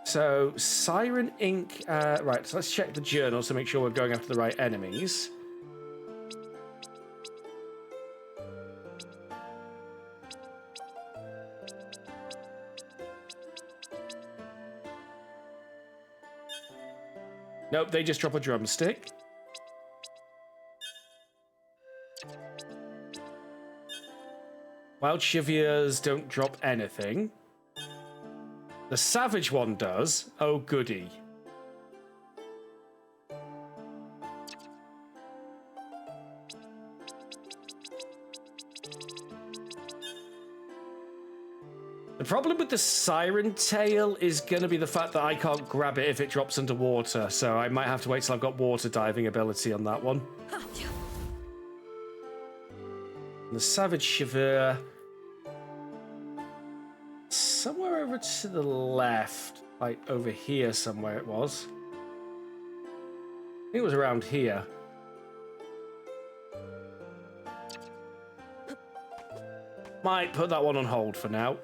So, siren ink. Right, so let's check the journal to make sure we're going after the right enemies. Nope, they just drop a drumstick. Wild Chiviers don't drop anything. The Savage one does. Oh, goody. The problem with the Siren Tail is going to be the fact that I can't grab it if it drops underwater, so I might have to wait till I've got water diving ability on that one. And the Savage Shiver... somewhere over to the left, like over here somewhere it was. I think it was around here. Might put that one on hold for now.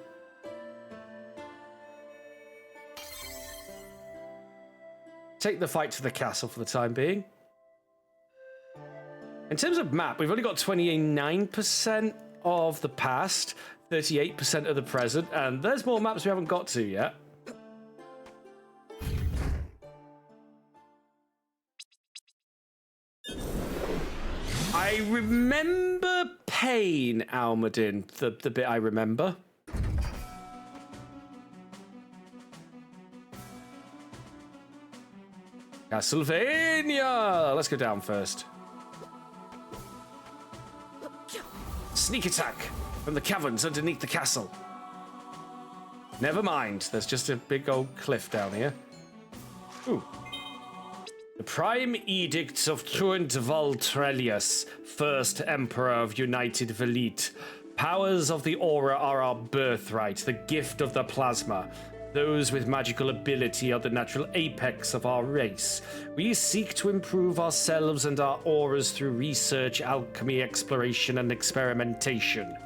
Take the fight to the castle for the time being. In terms of map, we've only got 29% of the past, 38% of the present, and there's more maps we haven't got to yet. I remember Pain, Almadin, the bit I remember. Castlevania! Let's go down first. Sneak attack from the caverns underneath the castle. Never mind, there's just a big old cliff down here. Ooh. The Prime Edicts of Truant Valtrellius, first Emperor of United Velite. Powers of the Aura are our birthright, the gift of the plasma. Those with magical ability are the natural apex of our race. We seek to improve ourselves and our auras through research, alchemy, exploration, and experimentation.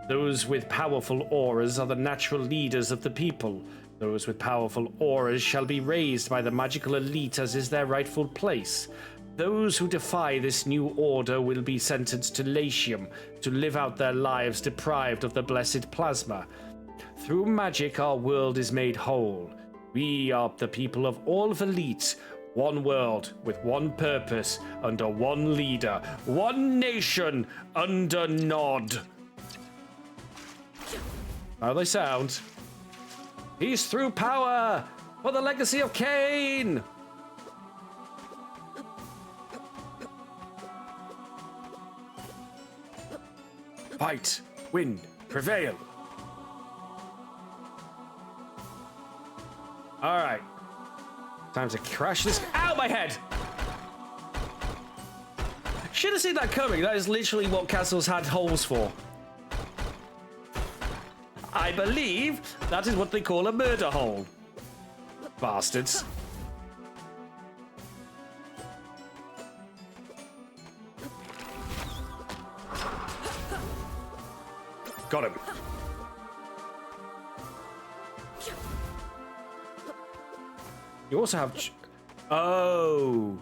Those with powerful auras are the natural leaders of the people. Those with powerful auras shall be raised by the magical elite as is their rightful place. Those who defy this new order will be sentenced to Latium to live out their lives deprived of the blessed plasma. Through magic, our world is made whole. We are the people of all Velite, one world with one purpose, under one leader, one nation under Nod. How they sound? Peace through power for the legacy of Cain! Fight, win, prevail. All right. Time to crash this. Ow, my head! Should have seen that coming. That is literally what castles had holes for. I believe that is what they call a murder hole. Bastards. Got him. You also have... Oh.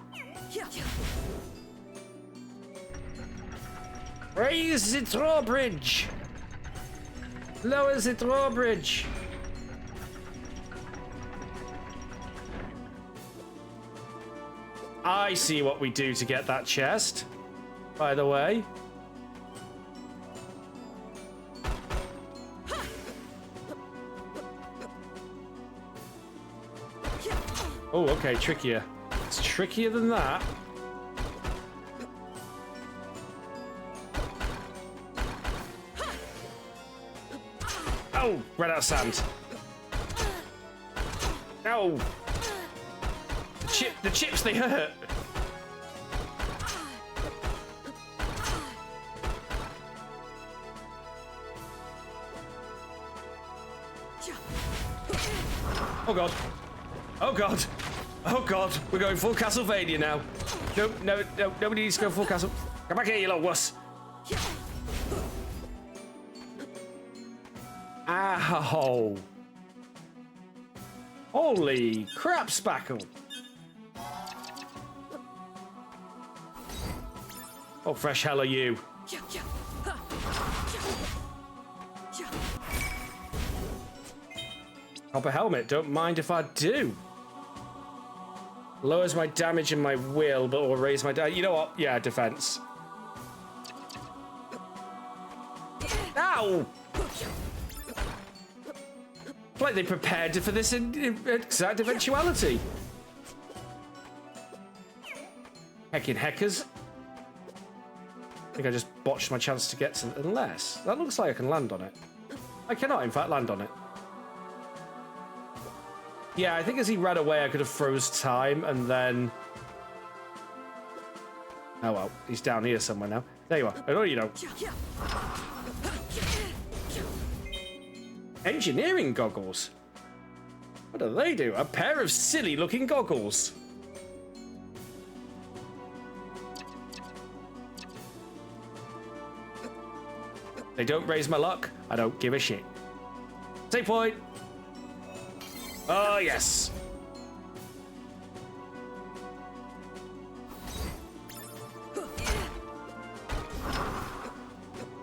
Raise the drawbridge. Lower the drawbridge. I see what we do to get that chest, by the way. Oh, okay, trickier. It's trickier than that. Oh, ran out of sand. No. The chips, they hurt. Oh god. Oh god. Oh god. We're going full Castlevania now. No, no, no. Nobody needs to go full Castle. Come back here, you little wuss. Ow. Holy crap, Spackle. Oh, fresh hell are you. Copper helmet, don't mind if I do. Lowers my damage and my will, but will raise my you know what? Yeah, defense. Ow! It's like they prepared for this exact eventuality. Heckin' heckers. I think I just botched my chance to get to... Unless... That looks like I can land on it. I cannot, in fact, land on it. Yeah, I think as he ran away, I could have froze time, and then... Oh, well. He's down here somewhere now. There you are. I know you know. Engineering goggles? What do they do? A pair of silly-looking goggles. They don't raise my luck. I don't give a shit. Save point. Oh, yes.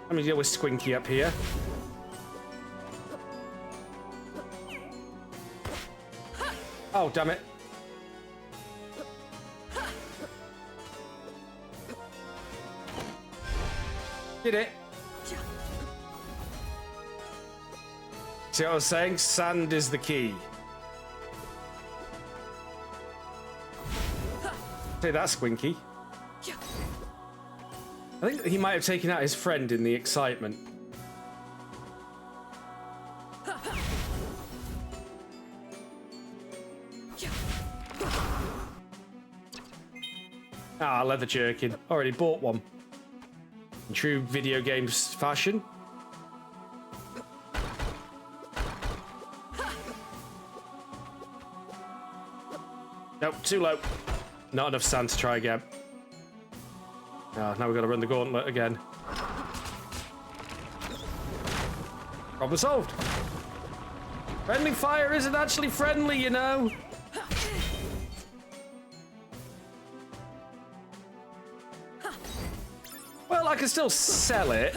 Let me deal with Squinky up here. Oh, damn it. Did it. See what I was saying? Sand is the key. Say that, Squinky. I think he might have taken out his friend in the excitement. Ah, leather jerkin. Already bought one. In true video games fashion. Nope, too low. Not enough sand to try again. Oh, now we've got to run the gauntlet again. Problem solved. Friendly fire isn't actually friendly, you know. Well, I can still sell it.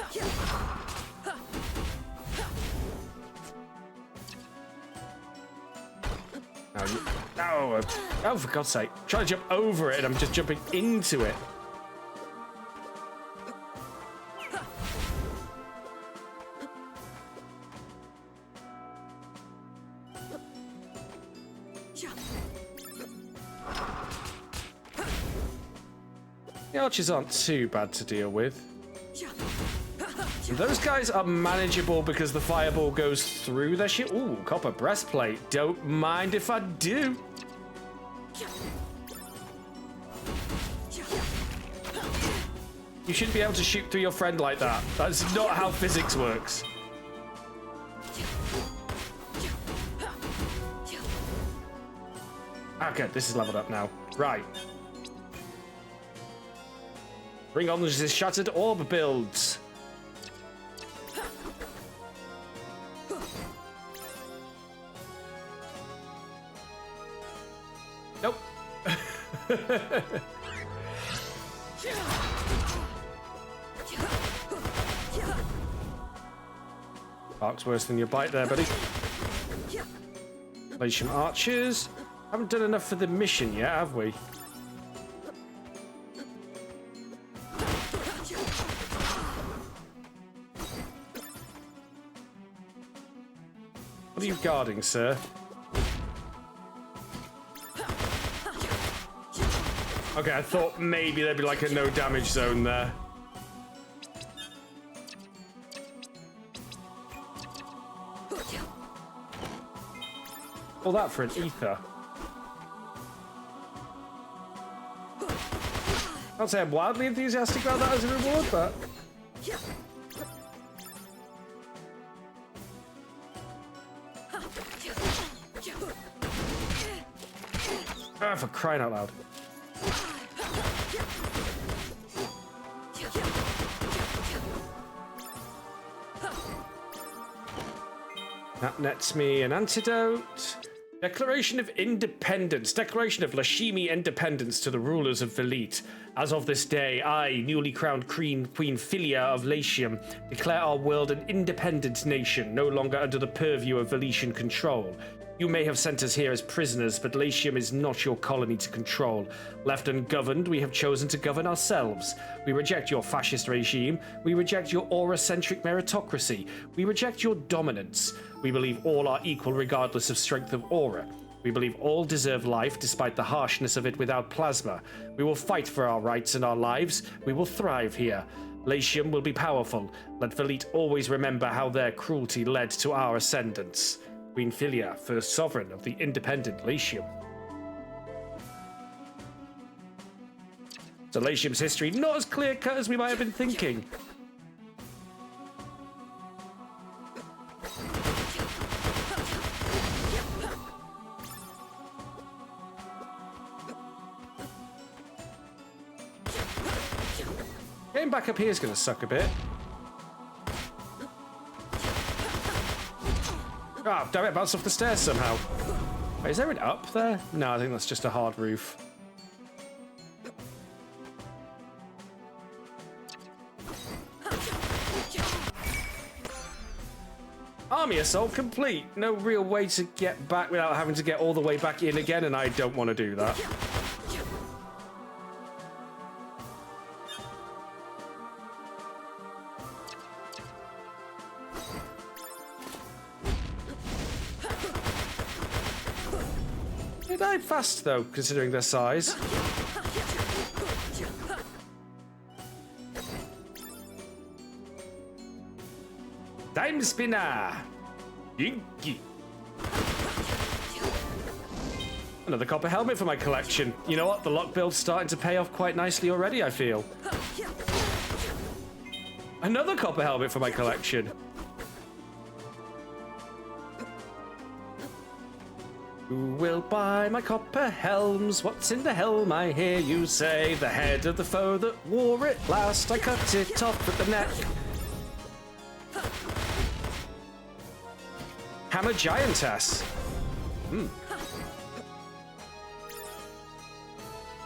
Oh, for God's sake. I'm trying to jump over it and I'm just jumping into it. The archers aren't too bad to deal with. Those guys are manageable because the fireball goes through their shit. Ooh, copper breastplate. Don't mind if I do. You shouldn't be able to shoot through your friend like that. That's not how physics works. Okay, this is leveled up now. Right. Bring on the shattered orb builds. Nope. Bark's worse than your bite there, buddy. Latium archers. Haven't done enough for the mission yet, have we? What are you guarding, sir? Okay, I thought maybe there'd be like a no damage zone there. All that for an ether. I can't say I'm wildly enthusiastic about that as a reward, but... Ah, for crying out loud. That nets me an antidote. Declaration of Independence. Declaration of Lashimi independence to the rulers of Velite. As of this day, I, newly crowned Queen Philia of Latium, declare our world an independent nation, no longer under the purview of Velitian control. You may have sent us here as prisoners, but Latium is not your colony to control. Left ungoverned, we have chosen to govern ourselves. We reject your fascist regime. We reject your aura-centric meritocracy. We reject your dominance. We believe all are equal regardless of strength of aura. We believe all deserve life despite the harshness of it without plasma. We will fight for our rights and our lives. We will thrive here. Latium will be powerful. Let Valit always remember how their cruelty led to our ascendance. Queen Philia, first sovereign of the independent Latium. So Latium's history not as clear-cut as we might have been thinking. Getting back up here is going to suck a bit. Ah, damn it, bounced off the stairs somehow. Wait, is there an up there? No, I think that's just a hard roof. Army assault complete. No real way to get back without having to get all the way back in again, and I don't want to do that. They died fast, though, considering their size. Timespinner! Yinky! Another copper helmet for my collection. You know what? The lock build's starting to pay off quite nicely already, I feel. Another copper helmet for my collection. Who will buy my copper helms? What's in the helm, I hear you say? The head of the foe that wore it last. I cut it off at the neck. Hammer Giantess.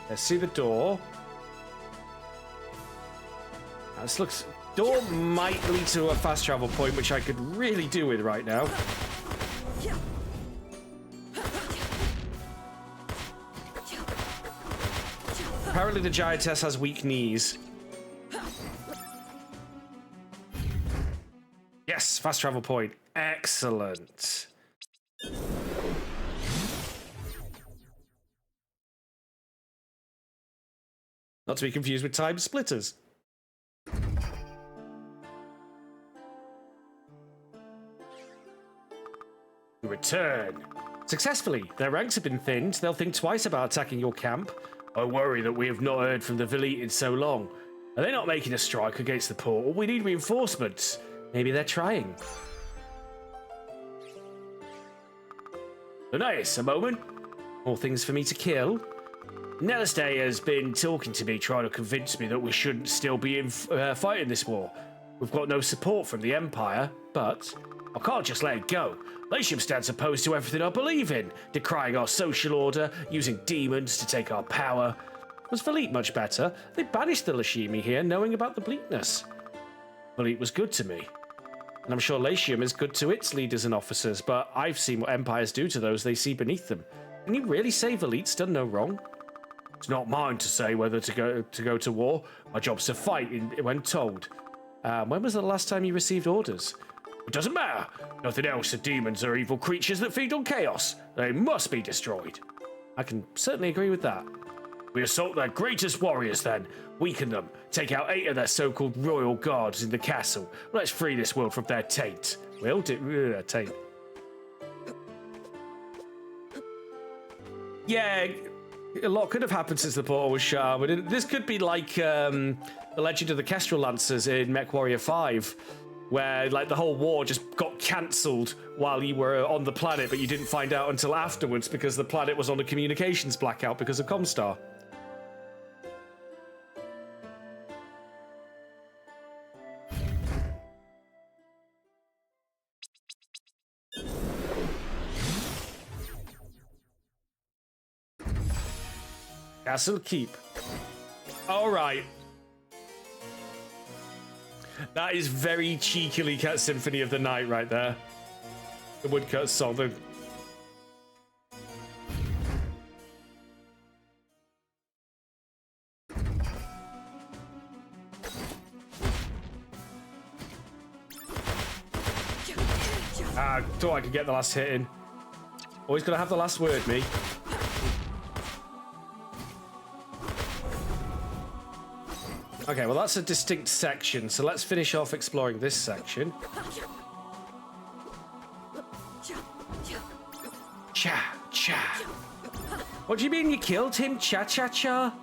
Let's see the door. This looks... Door might lead to a fast travel point, which I could really do with right now. Apparently the Giantess has weak knees. Yes, fast travel point. Excellent. Not to be confused with time splitters. Return. Successfully. Their ranks have been thinned. They'll think twice about attacking your camp. I worry that we have not heard from the Valit in so long. Are they not making a strike against the portal? We need reinforcements. Maybe they're trying. Nice, a moment. More things for me to kill. Nelistay has been talking to me, trying to convince me that we shouldn't still be fighting this war. We've got no support from the Empire, but I can't just let it go. Latium stands opposed to everything I believe in, decrying our social order, using demons to take our power. Was Valit much better? They banished the Lashimi here, knowing about the bleakness. Valit was good to me. And I'm sure Latium is good to its leaders and officers, but I've seen what empires do to those they see beneath them. Can you really say Valit's done no wrong? It's not mine to say whether to go to war. My job's to fight when told. When was the last time you received orders? It doesn't matter. Nothing else. The demons are evil creatures that feed on chaos. They must be destroyed. I can certainly agree with that. We assault their greatest warriors then. Weaken them. Take out 8 of their so-called royal guards in the castle. Let's free this world from their taint. We'll do... taint. Yeah, a lot could have happened since the portal was shut. But this could be like the Legend of the Kestrel Lancers in MechWarrior 5, where like the whole war just got cancelled while you were on the planet, but you didn't find out until afterwards because the planet was on a communications blackout because of Comstar. Castle Keep. All right. That is very cheekily Cat Symphony of the Night right there. The woodcut song. I thought I could get the last hit in. Always gotta have the last word, me. Okay, well that's a distinct section, so let's finish off exploring this section. Cha, cha. What do you mean you killed him, cha-cha-cha?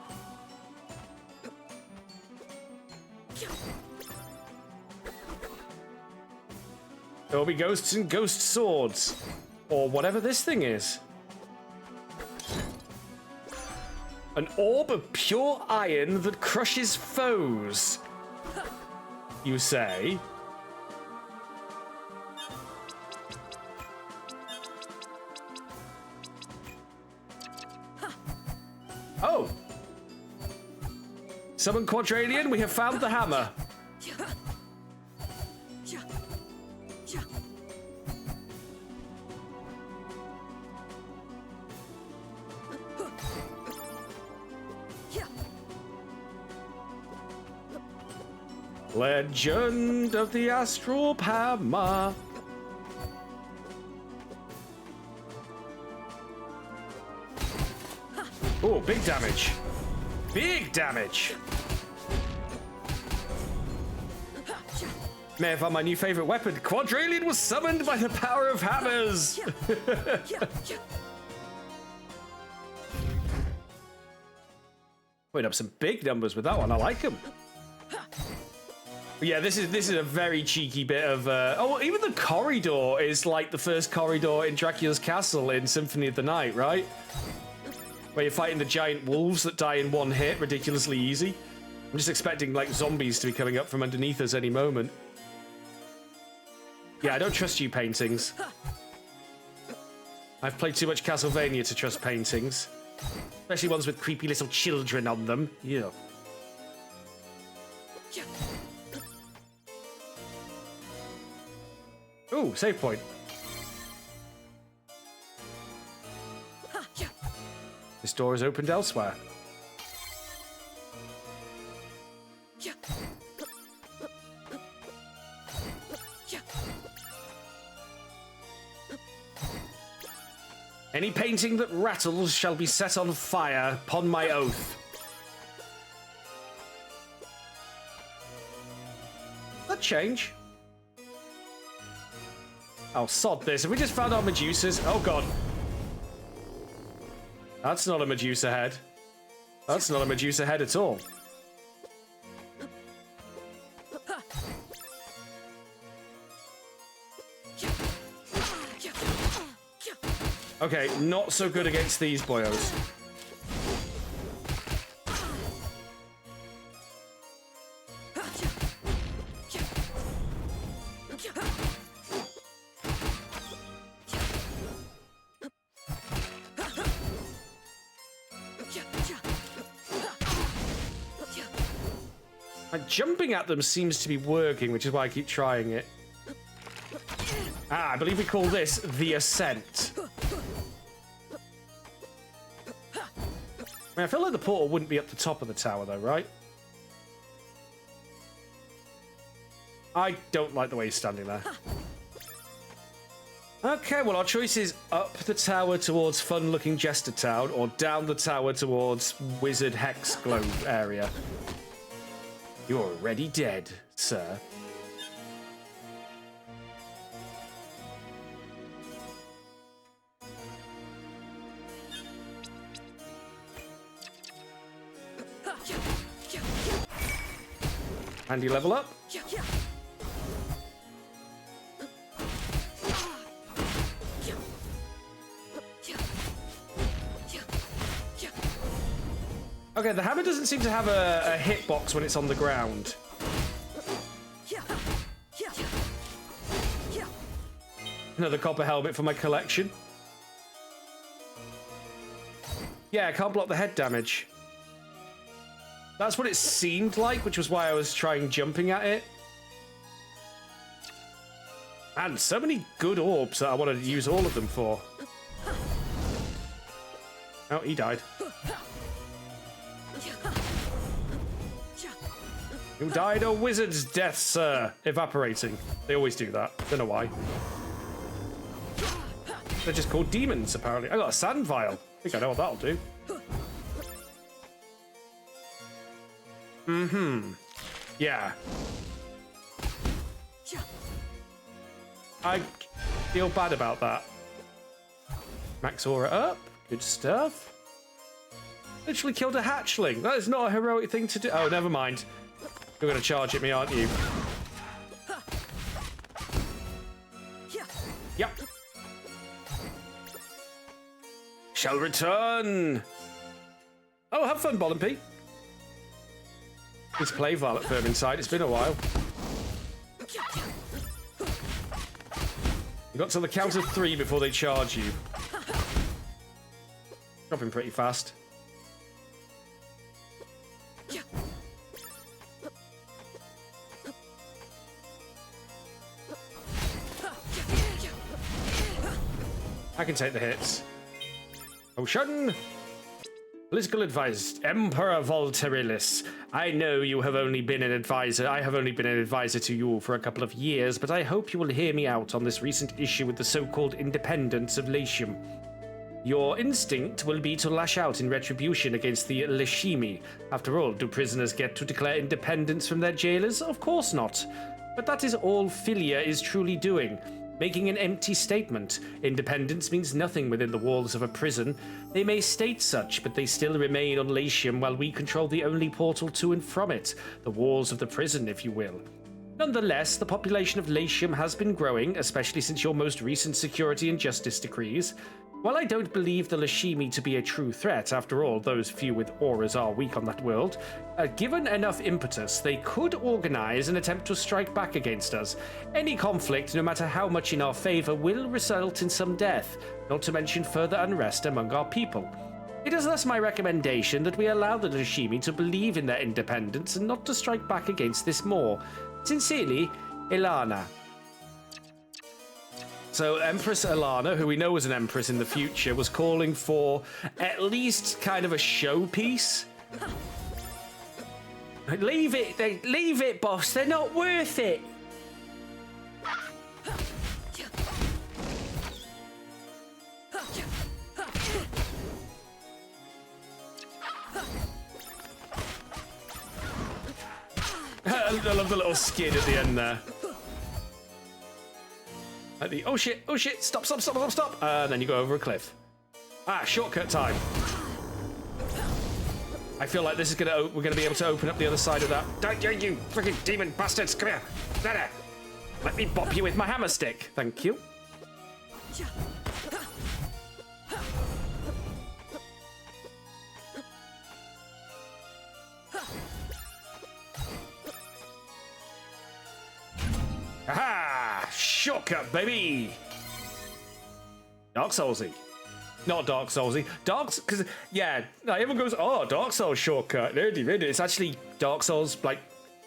There will be ghosts and ghost swords. Or whatever this thing is. An orb of pure iron that crushes foes. You say? Oh! Summon Quadralian, we have found the hammer. Legend of the Astral Hammer. Oh, big damage. Big damage. May have found my new favorite weapon. Quadralian was summoned by the power of hammers. Putting up some big numbers with that one. I like them. Yeah, this is a very cheeky bit of. Oh, even the corridor is like the first corridor in Dracula's castle in Symphony of the Night, right? Where you're fighting the giant wolves that die in one hit, ridiculously easy. I'm just expecting like zombies to be coming up from underneath us any moment. Yeah, I don't trust you paintings. I've played too much Castlevania to trust paintings, especially ones with creepy little children on them. Yeah. Ooh, save point. This door is opened elsewhere. Any painting that rattles shall be set on fire, upon my oath. That change? Oh, sod this. Have we just found our Medusas? Oh, God. That's not a Medusa head. That's not a Medusa head at all. Okay, not so good against these boyos. Jumping at them seems to be working, which is why I keep trying it. Ah, I believe we call this the Ascent. I mean, I feel like the portal wouldn't be up the top of the tower, though, right? I don't like the way he's standing there. Okay, well, our choice is up the tower towards fun-looking Jester Town, or down the tower towards Wizard Hex Globe area. You're already dead, sir. Handy level up. Okay, the hammer doesn't seem to have a hitbox when it's on the ground. Another copper helmet for my collection. Yeah, I can't block the head damage. That's what it seemed like, which was why I was trying jumping at it. And so many good orbs that I wanted to use all of them for. Oh, he died. You died a wizard's death, sir. Evaporating. They always do that. Don't know why. They're just called demons, apparently. I got a sand vial. I think I know what that'll do. Yeah. I feel bad about that. Max aura up. Good stuff. Literally killed a hatchling. That is not a heroic thing to do. Oh, never mind. You're going to charge at me, aren't you? Yep. Shall return. Oh, have fun, Bollimpy. Let's play Violet Firm inside. It's been a while. You got to the count of 3 before they charge you. Dropping pretty fast. I can take the hits. Ocean! Political advice. Emperor Volterilis. I know you have only been an advisor. I have only been an advisor to you for a couple of years, but I hope you will hear me out on this recent issue with the so-called independence of Latium. Your instinct will be to lash out in retribution against the Lashimi. After all, do prisoners get to declare independence from their jailers? Of course not. But that is all Philia is truly doing. Making an empty statement. Independence means nothing within the walls of a prison. They may state such, but they still remain on Latium while we control the only portal to and from it. The walls of the prison, if you will. Nonetheless, the population of Latium has been growing, especially since your most recent security and justice decrees. While I don't believe the Lashimi to be a true threat, after all, those few with auras are weak on that world, given enough impetus, they could organize an attempt to strike back against us. Any conflict, no matter how much in our favor, will result in some death, not to mention further unrest among our people. It is thus my recommendation that we allow the Lashimi to believe in their independence and not to strike back against this more. Sincerely, Ilana. So Empress Ilana, who we know was an empress in the future, was calling for at least kind of a showpiece. Leave it, boss. They're not worth it. I love the little skid at the end there. Oh shit, stop. And then you go over a cliff. Ah, shortcut time. I feel like this is we're gonna be able to open up the other side of that. Don't you freaking demon bastards! Come here! There. Let me bop you with my hammer stick. Thank you. Aha! Shortcut, baby! Dark Soulsy. Not Dark Soulsy. Because, yeah, everyone goes, oh, Dark Souls shortcut. It's actually Dark Souls, like,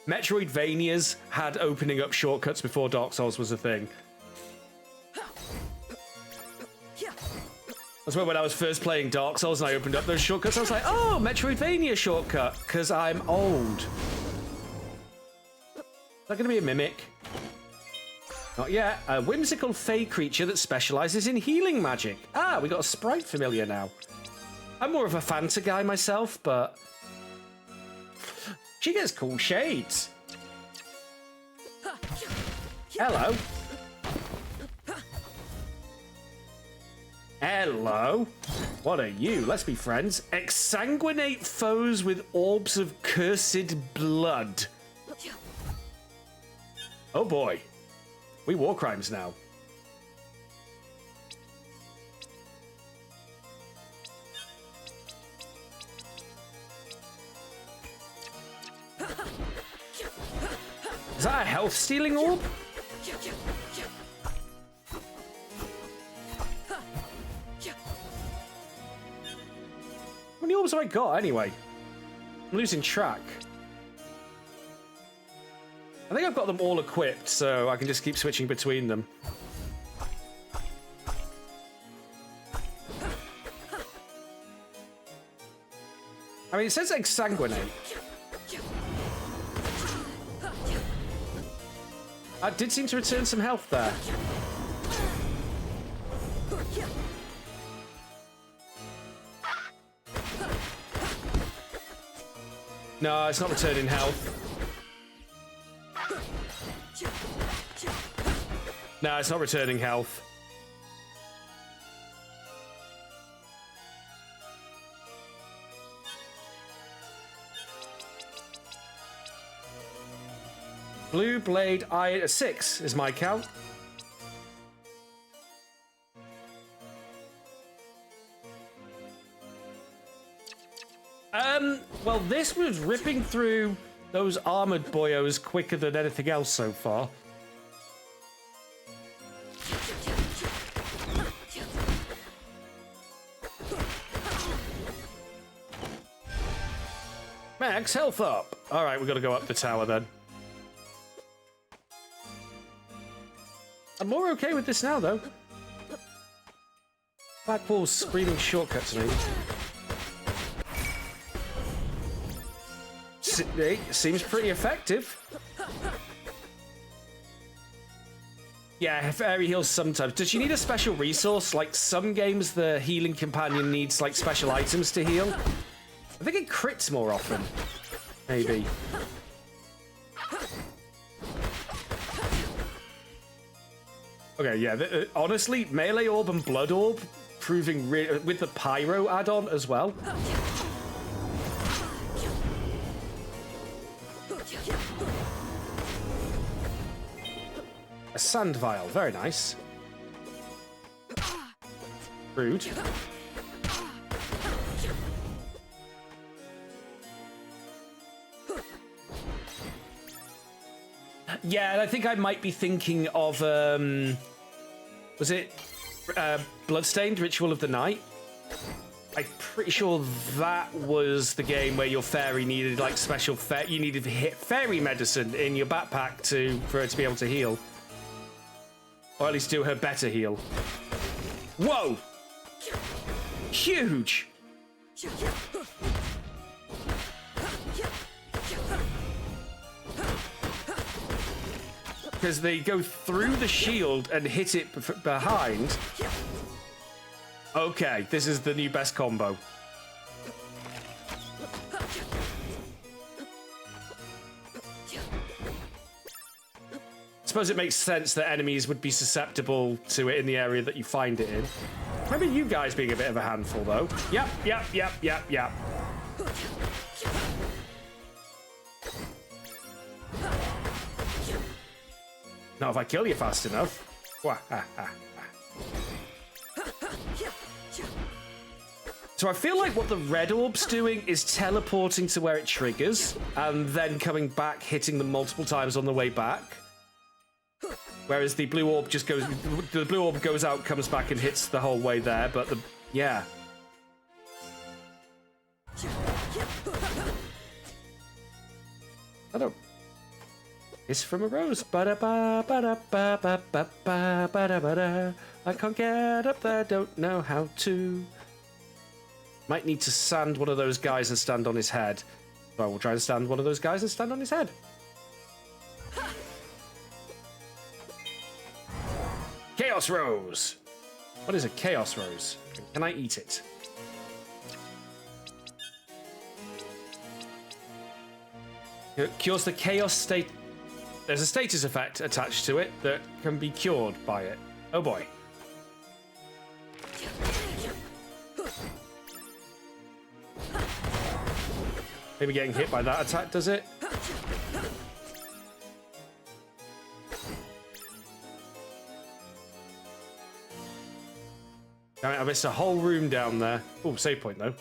Metroidvanias had opening up shortcuts before Dark Souls was a thing. That's why when I was first playing Dark Souls and I opened up those shortcuts, I was like, oh, Metroidvania shortcut, because I'm old. Is that going to be a mimic? Not yet. A whimsical fey creature that specializes in healing magic. Ah, we got a sprite familiar now. I'm more of a Fanta guy myself, but she gets cool shades. Hello. Hello. What are you? Let's be friends. Exsanguinate foes with orbs of cursed blood. Oh boy. We war crimes now. Is that a health stealing orb? How many orbs have I got anyway? I'm losing track. I think I've got them all equipped, so I can just keep switching between them. I mean, it says exsanguinate. I did seem to return some health there. No, it's not returning health. No, it's not returning health. Blue Blade Iron 6 is my count. Well, this was ripping through those armored boyos quicker than anything else so far. Max health up. All right, we've got to go up the tower then. I'm more okay with this now, though. Blackwall's screaming shortcut to me. Seems pretty effective. Yeah, fairy heals sometimes. Does she need a special resource? Like some games, the healing companion needs like special items to heal. I think it crits more often. Maybe. Okay, yeah. Honestly, melee orb and blood orb proving with the pyro add-on as well. A sand vial, very nice. Rude. Yeah, and I think I might be thinking of, was it Bloodstained Ritual of the Night? I'm pretty sure that was the game where your fairy needed like special you needed to hit fairy medicine in your backpack for her to be able to heal. Or at least do her better heal. Whoa! Huge! Because they go through the shield and hit it behind. Okay, this is the new best combo. I suppose it makes sense that enemies would be susceptible to it in the area that you find it in. Remember you guys being a bit of a handful, though. Yep. Not if I kill you fast enough. So I feel like what the red orb's doing is teleporting to where it triggers and then coming back, hitting them multiple times on the way back. Whereas the blue orb just goes, the blue orb goes out, comes back and hits the whole way there, but yeah. I don't. It's from a rose. Ba-da-ba, ba-da-ba, ba-ba-ba, ba-da-ba-da. I can't get up there, don't know how to. Might need to sand one of those guys and stand on his head. So I will try and stand one of those guys and stand on his head. Chaos Rose! What is a Chaos Rose? Can I eat it? It cures the Chaos state. There's a status effect attached to it that can be cured by it. Oh boy. Maybe getting hit by that attack does it? Damn it, I missed a whole room down there. Oh, save point though.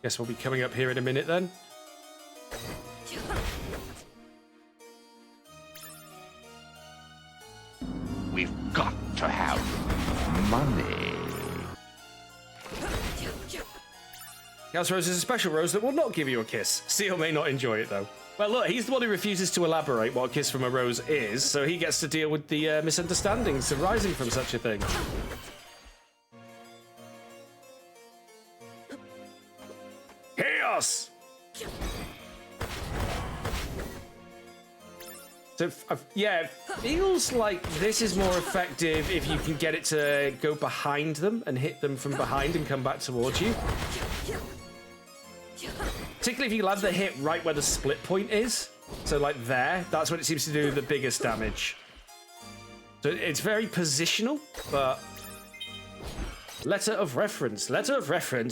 Guess we'll be coming up here in a minute then. We've got to have money. Chaos Rose is a special rose that will not give you a kiss. Seal may not enjoy it though. Well, look, he's the one who refuses to elaborate what a kiss from a rose is, so he gets to deal with the misunderstandings arising from such a thing. Chaos! So, yeah, it feels like this is more effective if you can get it to go behind them and hit them from behind and come back towards you. Particularly if you land the hit right where the split point is. So, like there, that's when it seems to do the biggest damage. So it's very positional, but... Letter of reference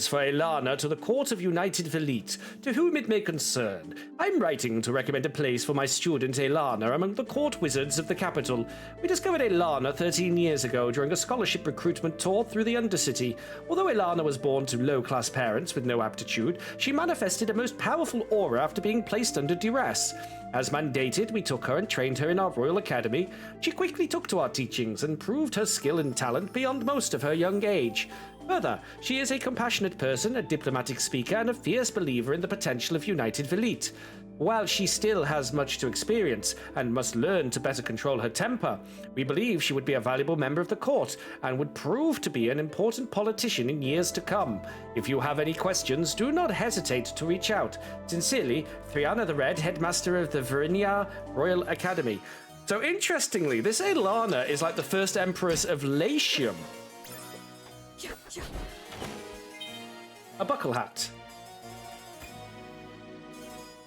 for Elana to the Court of United Velite, to whom it may concern. I'm writing to recommend a place for my student Elana among the court wizards of the capital. We discovered Elana 13 years ago during a scholarship recruitment tour through the Undercity. Although Elana was born to low-class parents with no aptitude, she manifested a most powerful aura after being placed under duress. As mandated, we took her and trained her in our Royal Academy. She quickly took to our teachings and proved her skill and talent beyond most of her young age. Further, she is a compassionate person, a diplomatic speaker, and a fierce believer in the potential of United Velite. While she still has much to experience and must learn to better control her temper, we believe she would be a valuable member of the court and would prove to be an important politician in years to come. If you have any questions, do not hesitate to reach out. Sincerely, Thriana the Red, headmaster of the Verinia Royal Academy. So interestingly, this Elana is like the first empress of Latium. A buckle hat.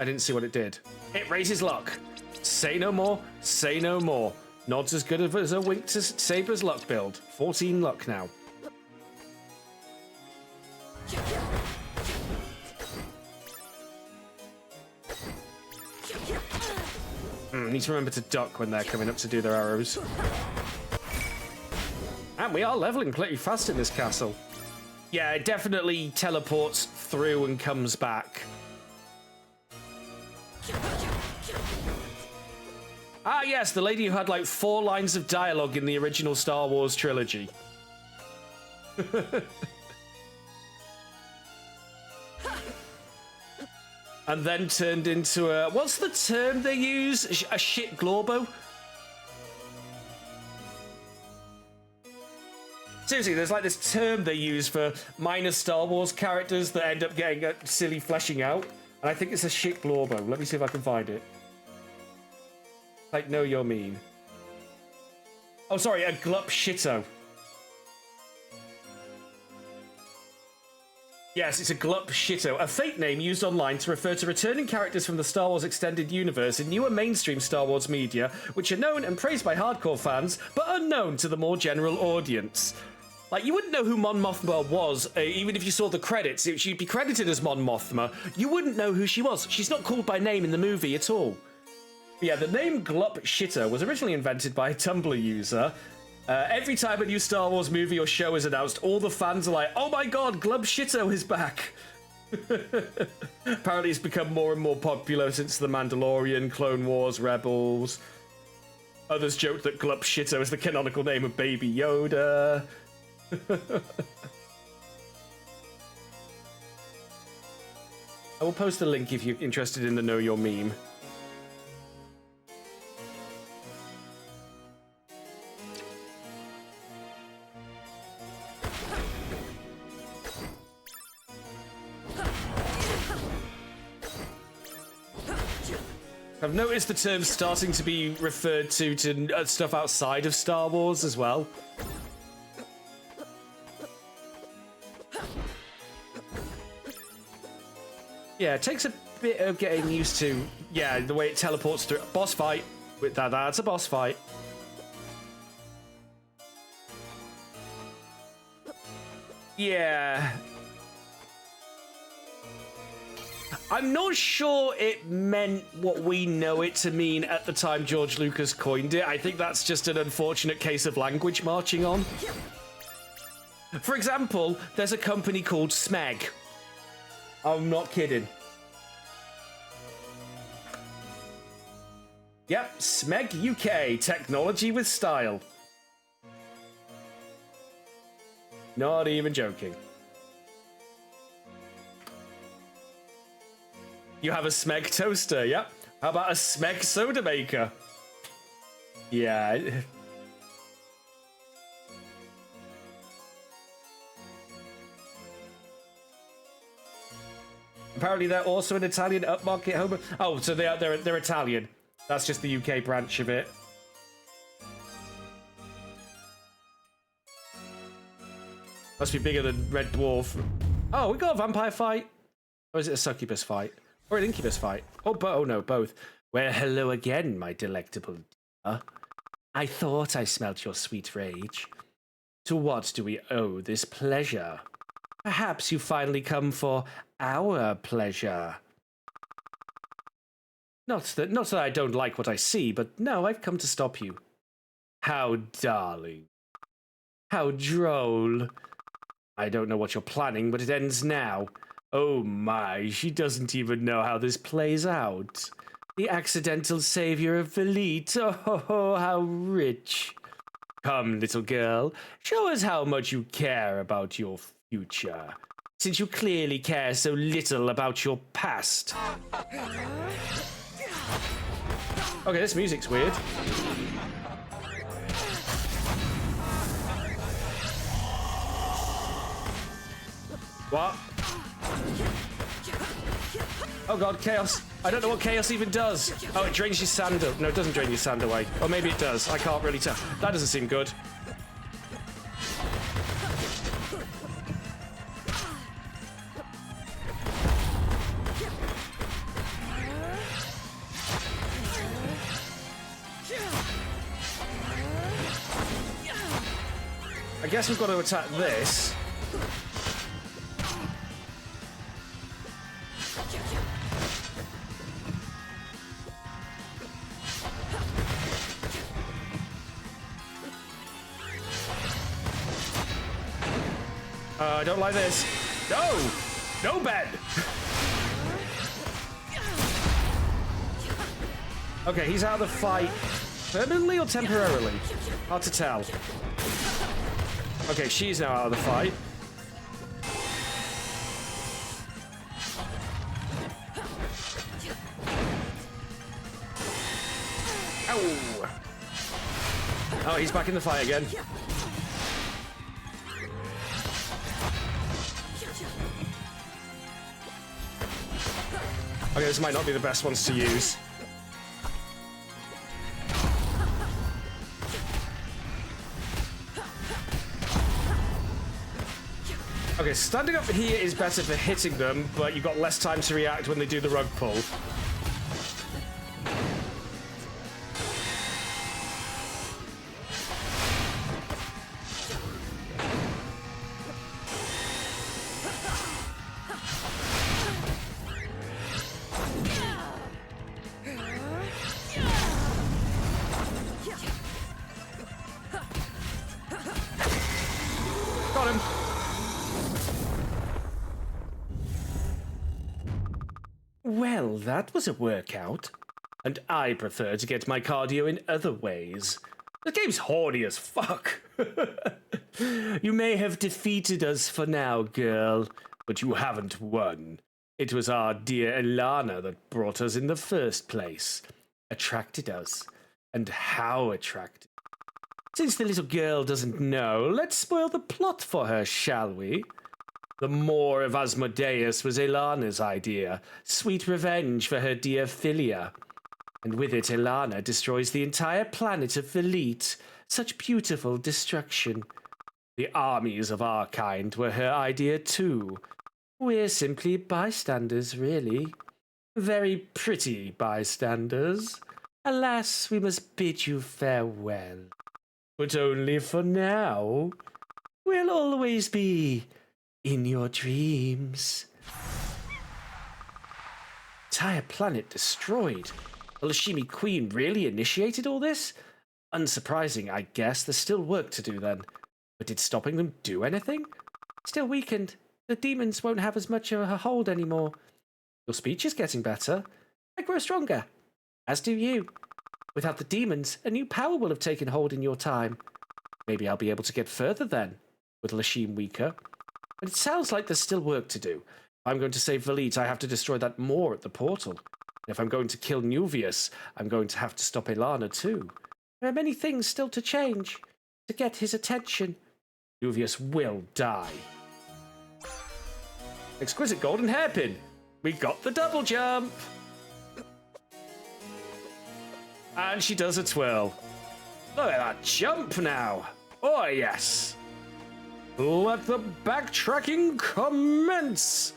I didn't see what it did. It raises luck. Say no more, say no more. Nod's as good as a wink to Saber's luck build. 14 luck now. Need to remember to duck when they're coming up to do their arrows. And we are leveling pretty fast in this castle. Yeah, it definitely teleports through and comes back. Ah, yes, the lady who had like 4 lines of dialogue in the original Star Wars trilogy. And then turned into a... What's the term they use? A shit globo? Seriously, there's like this term they use for minor Star Wars characters that end up getting a silly fleshing out. And I think it's a shit globo. Let me see if I can find it. Like, know your mean. Oh, sorry, a glup shitto. Yes, it's a glup shitto, a fake name used online to refer to returning characters from the Star Wars extended universe in newer mainstream Star Wars media, which are known and praised by hardcore fans, but unknown to the more general audience. Like, you wouldn't know who Mon Mothma was, even if you saw the credits. She'd be credited as Mon Mothma. You wouldn't know who she was. She's not called by name in the movie at all. But yeah, the name Glup Shitter was originally invented by a Tumblr user. Every time a new Star Wars movie or show is announced, all the fans are like, oh my god, Glub Shitto is back! Apparently it's become more and more popular since The Mandalorian, Clone Wars, Rebels. Others joked that Glub Shitto is the canonical name of Baby Yoda. I will post a link if you're interested in the Know Your Meme. I've noticed the term starting to be referred to stuff outside of Star Wars as well. Yeah, it takes a bit of getting used to, yeah, the way it teleports through. Boss fight. With that's a boss fight. Yeah. I'm not sure it meant what we know it to mean at the time George Lucas coined it. I think that's just an unfortunate case of language marching on. For example, there's a company called Smeg. I'm not kidding. Yep, Smeg UK, technology with style. Not even joking. You have a Smeg toaster, yep. How about a Smeg soda maker? Yeah. Apparently they're also an Italian upmarket home. Oh, so they're Italian. That's just the UK branch of it. Must be bigger than Red Dwarf. Oh, we got a vampire fight. Or is it a succubus fight? Or an incubus fight? Oh no, both. Well, hello again, my delectable dear. I thought I smelt your sweet rage. To what do we owe this pleasure? Perhaps you finally come for our pleasure. Not that I don't like what I see, but no, I've come to stop you. How darling. How droll. I don't know what you're planning, but it ends now. Oh my, she doesn't even know how this plays out. The accidental savior of Velite. Oh, how rich. Come, little girl, show us how much you care about your future, since you clearly care so little about your past. Okay, this music's weird. What? Oh god, chaos. I don't know what chaos even does. Oh, it drains your sand. No, it doesn't drain your sand away. Or maybe it does. I can't really tell. That doesn't seem good. I guess we've got to attack this. I don't like this. No! No, Ben! Okay, he's out of the fight. Permanently or temporarily? Hard to tell. Okay, she's now out of the fight. Ow! Oh, he's back in the fight again. Okay, this might not be the best ones to use. Okay, standing up here is better for hitting them, but you've got less time to react when they do the rug pull. Got him. Well, that was a workout. And I prefer to get my cardio in other ways. The game's horny as fuck. You may have defeated us for now, girl, but you haven't won. It was our dear Ilana that brought us in the first place. Attracted us. And how attracted. Since the little girl doesn't know, let's spoil the plot for her, shall we? The Maw of Asmodeus was Ilana's idea, sweet revenge for her dear Philia. And with it, Ilana destroys the entire planet of Velite. Such beautiful destruction. The armies of our kind were her idea too. We're simply bystanders, really. Very pretty bystanders. Alas, we must bid you farewell. But only for now. We'll always be in your dreams. Entire planet destroyed. The Lashimi Queen really initiated all this? Unsurprising, I guess. There's still work to do then. But did stopping them do anything? Still weakened. The demons won't have as much of a hold anymore. Your speech is getting better. I grow stronger. As do you. Without the demons, a new power will have taken hold in your time. Maybe I'll be able to get further then, with Lashim weaker. But it sounds like there's still work to do. If I'm going to save Velite, I have to destroy that Maw at the portal. And if I'm going to kill Nuvius, I'm going to have to stop Ilana too. There are many things still to change. To get his attention, Nuvius will die. Exquisite golden hairpin. We got the double jump. And she does a twirl. Look at that jump now. Oh, yes. Let the backtracking commence.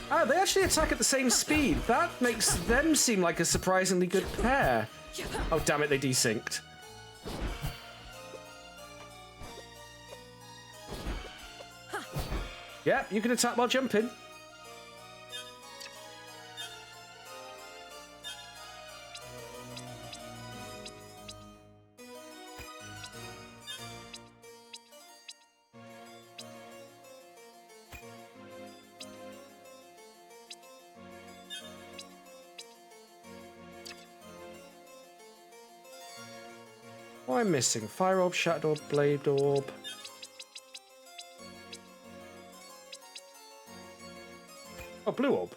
Ah, they actually attack at the same speed. That makes them seem like a surprisingly good pair. Oh, damn it, they desynced. Yeah, you can attack while jumping. What am I missing? Fire orb, shadow orb, blade orb. Oh, blue orb.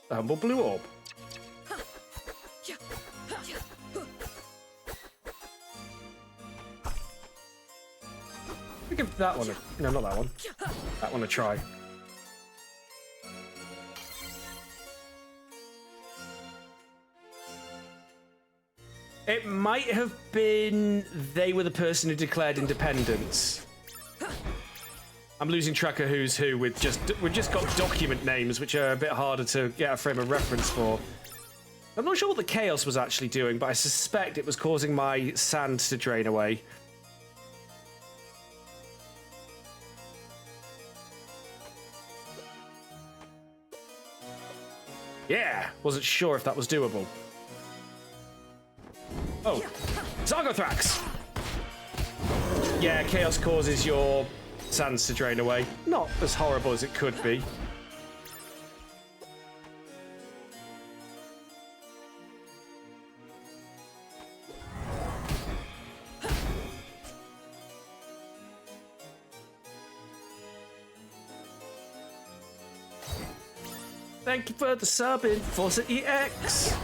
The humble blue orb. I'll give that one a... No, not that one. That one a try. It might have been they were the person who declared independence. I'm losing track of who's who. We've just got document names, which are a bit harder to get a frame of reference for. I'm not sure what the chaos was actually doing, but I suspect it was causing my sand to drain away. Yeah, wasn't sure if that was doable. Oh, Zargothrax! Yeah, chaos causes your sands to drain away. Not as horrible as it could be. Thank you for the sub in Forza EX.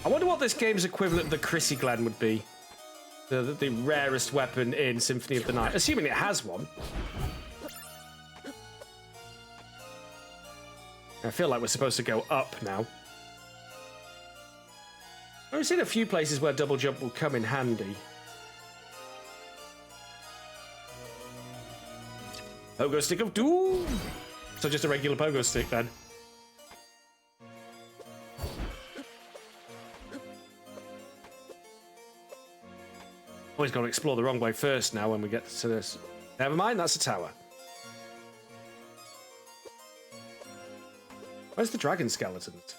I wonder what this game's equivalent of the Chrissy Glen would be. The rarest weapon in Symphony of the Night. Assuming it has one. I feel like we're supposed to go up now. I've seen a few places where double jump will come in handy. Pogo stick of doom! So just a regular pogo stick then. Always got to explore the wrong way first now when we get to this. Never mind, that's a tower. Where's the dragon skeletons?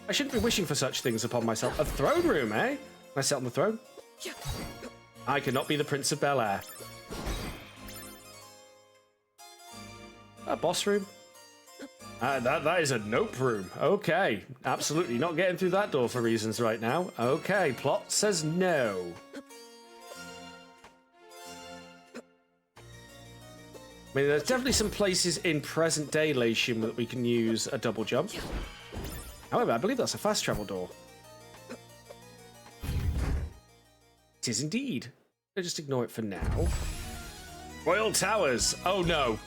I shouldn't be wishing for such things upon myself. A throne room, eh? Can I sit on the throne? I cannot be the Prince of Bel-Air. A boss room? That is a nope room. Okay. Absolutely not getting through that door for reasons right now. Okay, plot says no. I mean, there's definitely some places in present-day Latium that we can use a double jump. However, I believe that's a fast travel door. It is indeed. I'll just ignore it for now. Royal Towers. Oh, no.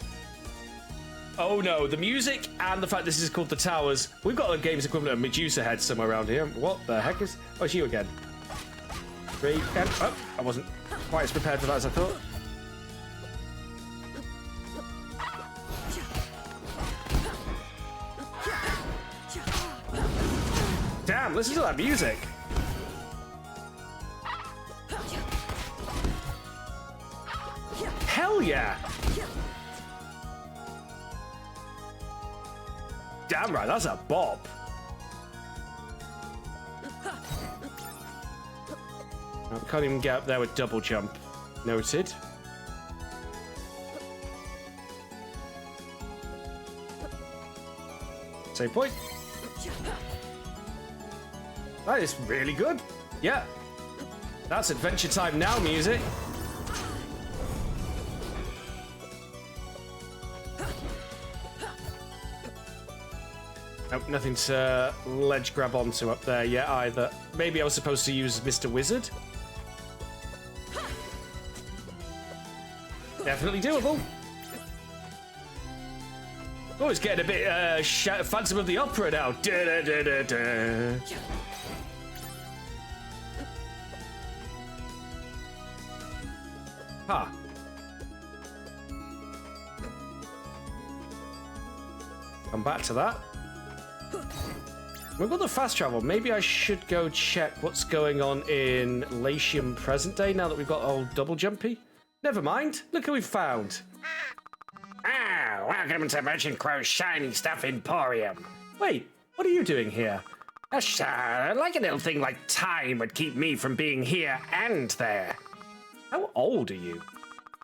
Oh, no. The music and the fact this is called the Towers. We've got a game's equivalent of Medusa Head somewhere around here. What the heck is... Oh, it's you again. Oh, I wasn't quite as prepared for that as I thought. Damn, listen to that music. Hell yeah. Damn right, that's a bop. I can't even get up there with double jump. Noted. Save point. That is really good. Yeah. That's Adventure Time Now music. Nope, nothing to ledge grab onto up there yet either. Maybe I was supposed to use Mr. Wizard. Definitely doable. Oh, it's getting a bit Phantom of the Opera now. Da, da, da, da, da. Huh. Come back to that. We've got the fast travel. Maybe I should go check what's going on in Latium present day now that we've got old double jumpy. Never mind. Look who we found. Ah, welcome to Merchant Crow's Shiny Stuff Emporium. Wait, what are you doing here? Like a little thing like time would keep me from being here and there. How old are you?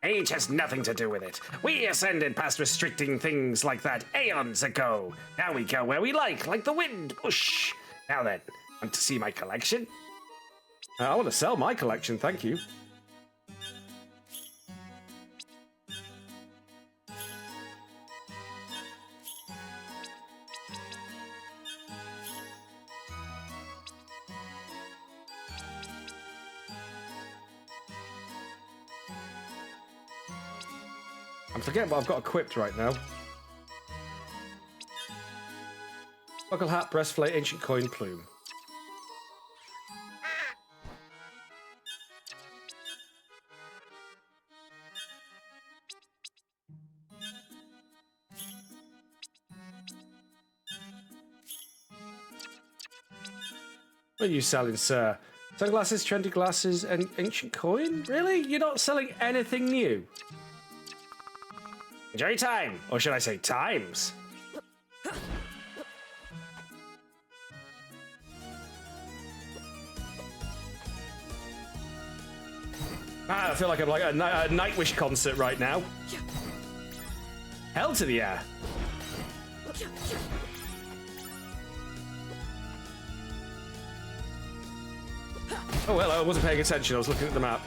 Age has nothing to do with it. We ascended past restricting things like that aeons ago. Now we go where we like the wind. Whoosh. Now then, want to see my collection? I want to sell my collection, thank you. I'm forgetting what I've got equipped right now. Buckle hat, breastplate, ancient coin, plume. What are you selling, sir? Sunglasses, trendy glasses, and ancient coin? Really? You're not selling anything new? Enjoy time, or should I say times? I feel like I'm like a Nightwish concert right now. Hell to the air. Oh, well, I wasn't paying attention. I was looking at the map.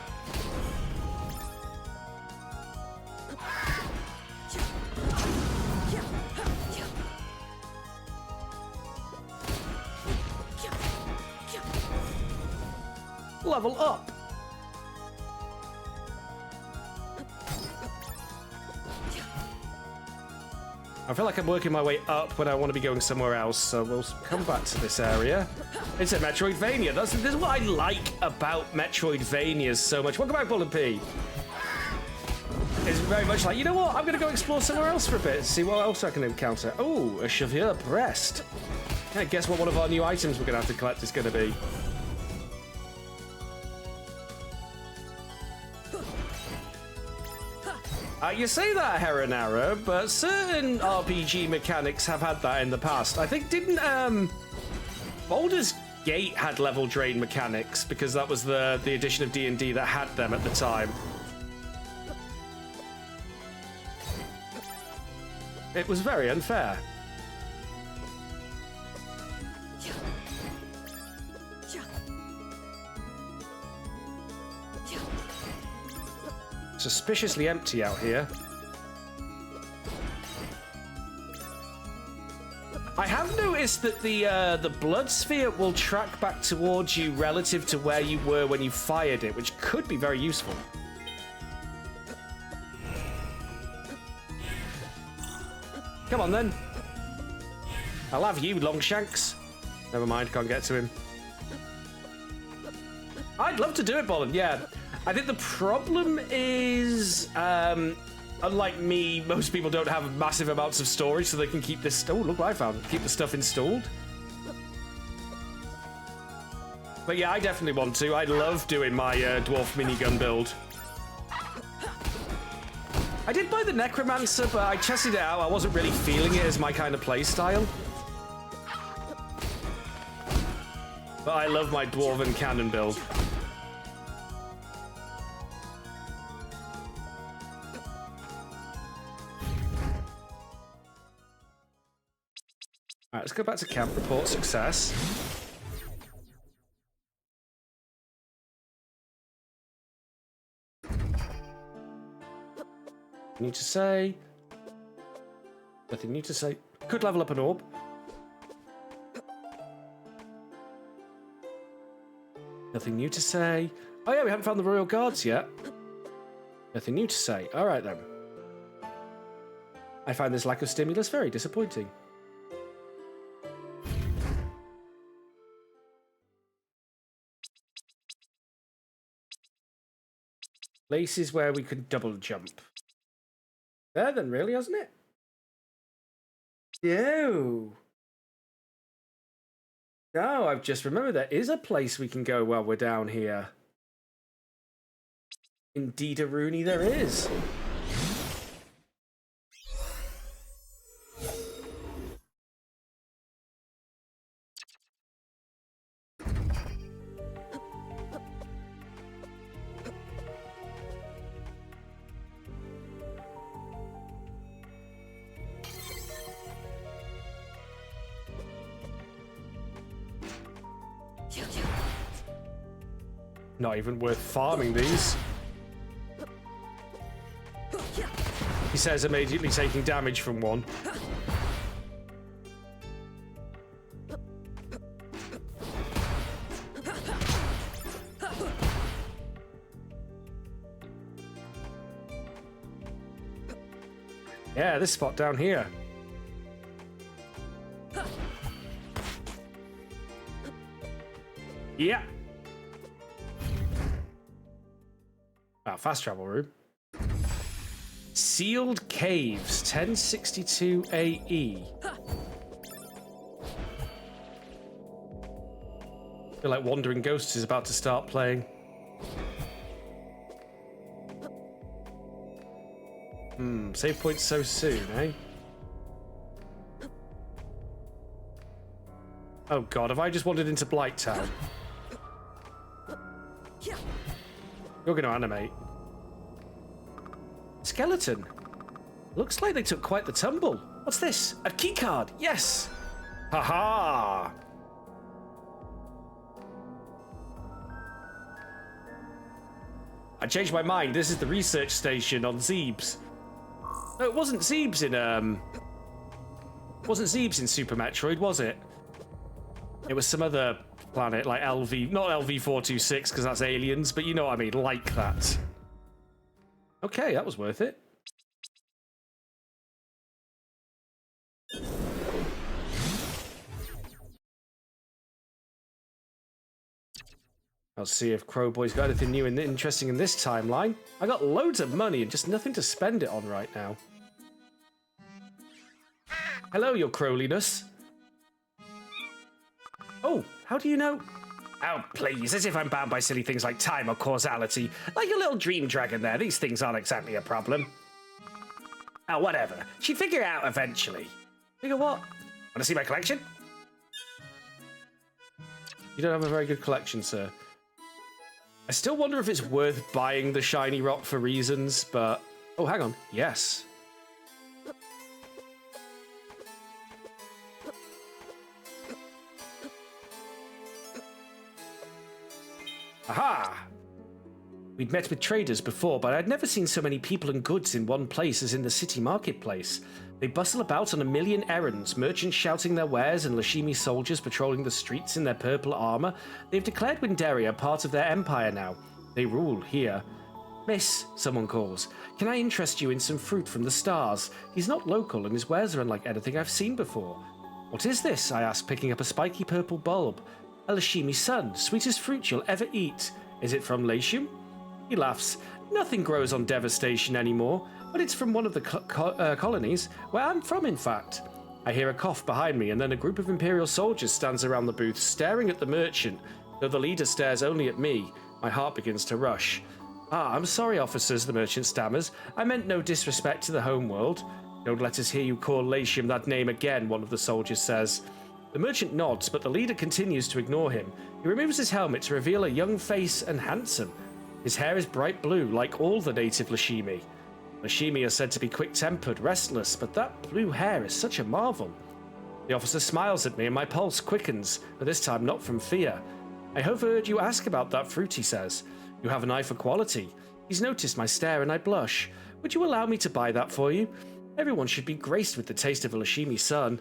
Level up. I feel like I'm working my way up when I want to be going somewhere else, so we'll come back to this area. It's a Metroidvania. This is what I like about Metroidvanias so much. Welcome back, Bullet P. It's very much like, you know what? I'm going to go explore somewhere else for a bit, see what else I can encounter. Oh, a Chevalier breast. Yeah, guess what one of our new items we're going to have to collect is going to be. You say that, Heronara, but certain RPG mechanics have had that in the past. I think didn't Baldur's Gate had level drain mechanics because that was the edition of D&D that had them at the time. It was very unfair. Suspiciously empty out here. I have noticed that the blood sphere will track back towards you relative to where you were when you fired it, which could be very useful. Come on then. I'll have you, Longshanks. Never mind, can't get to him. I'd love to do it, Bolin, yeah. I think the problem is, unlike me, most people don't have massive amounts of storage, so they can keep this. Oh, look what I found! Keep the stuff installed. But yeah, I definitely want to. I love doing my dwarf minigun build. I did buy the Necromancer, but I tested it out. I wasn't really feeling it as my kind of playstyle. But I love my dwarven cannon build. All right, let's go back to camp. Report success. Need to say. Nothing new to say. Could level up an orb. Nothing new to say. Oh yeah, we haven't found the royal guards yet. Nothing new to say. All right then. I find this lack of stimulus very disappointing. Places where we could double jump. There then, really, hasn't it? No. No, I've just remembered there is a place we can go while we're down here. Indeed, a Rooney, there is. Not even worth farming these. He says immediately taking damage from one. Yeah, this spot down here. Yeah. Ah, fast travel room. Sealed Caves, 1062 AE. Feel like Wandering Ghosts is about to start playing. Save points so soon, eh? Oh god, have I just wandered into Blight Town? You're going to animate. Skeleton. Looks like they took quite the tumble. What's this? A key card. Yes. Haha. I changed my mind. This is the research station on Zebes. No, it wasn't Zebes in wasn't Zebes in Super Metroid, was it? It was some other planet like LV, not LV-426 because that's aliens, but you know what I mean, like that. Okay, that was worth it. I'll see if Crowboy's got anything new and interesting in this timeline. I got loads of money and just nothing to spend it on right now. Hello, your crowliness. Oh, how do you know? Oh, please, as if I'm bound by silly things like time or causality. Like a little dream dragon there, these things aren't exactly a problem. Oh, whatever. She'd figure it out eventually. Figure what? Want to see my collection? You don't have a very good collection, sir. I still wonder if it's worth buying the shiny rock for reasons, but... Oh, hang on. Yes. Aha! We'd met with traders before, but I'd never seen so many people and goods in one place as in the city marketplace. They bustle about on a million errands, merchants shouting their wares and Lashimi soldiers patrolling the streets in their purple armor. They've declared Windaria part of their empire now. They rule here. Miss, someone calls. Can I interest you in some fruit from the stars? He's not local and his wares are unlike anything I've seen before. What is this? I ask, picking up a spiky purple bulb. A Lashimi sun, sweetest fruit you'll ever eat. Is it from Latium? He laughs. Nothing grows on Devastation anymore, but it's from one of the colonies, where I'm from, in fact. I hear a cough behind me, and then a group of Imperial soldiers stands around the booth, staring at the merchant. Though the leader stares only at me, my heart begins to rush. Ah, I'm sorry, officers, the merchant stammers. I meant no disrespect to the homeworld. Don't let us hear you call Latium that name again, one of the soldiers says. The merchant nods, but the leader continues to ignore him. He removes his helmet to reveal a young face and handsome. His hair is bright blue, like all the native Lashimi. Lashimi are said to be quick-tempered, restless, but that blue hair is such a marvel. The officer smiles at me and my pulse quickens, but this time not from fear. I have heard you ask about that fruit, he says. You have an eye for quality. He's noticed my stare and I blush. Would you allow me to buy that for you? Everyone should be graced with the taste of a Lashimi son.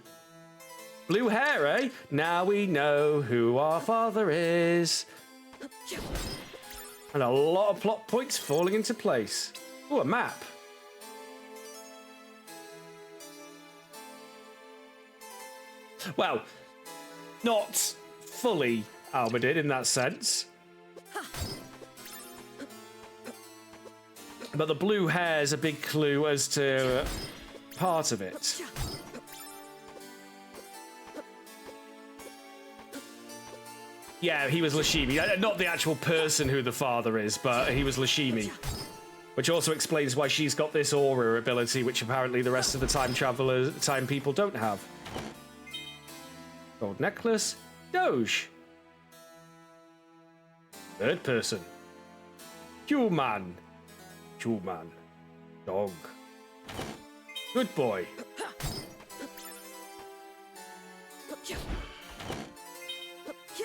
Blue hair, eh? Now we know who our father is. And a lot of plot points falling into place. Oh, a map. Well, not fully armored in that sense. But the blue hair is a big clue as to part of it. Yeah, he was Lashimi. Not the actual person who the father is, but he was Lashimi. Which also explains why she's got this aura ability, which apparently the rest of the time people don't have. Gold necklace. Doge. Third person. Human. Human. Dog. Good boy.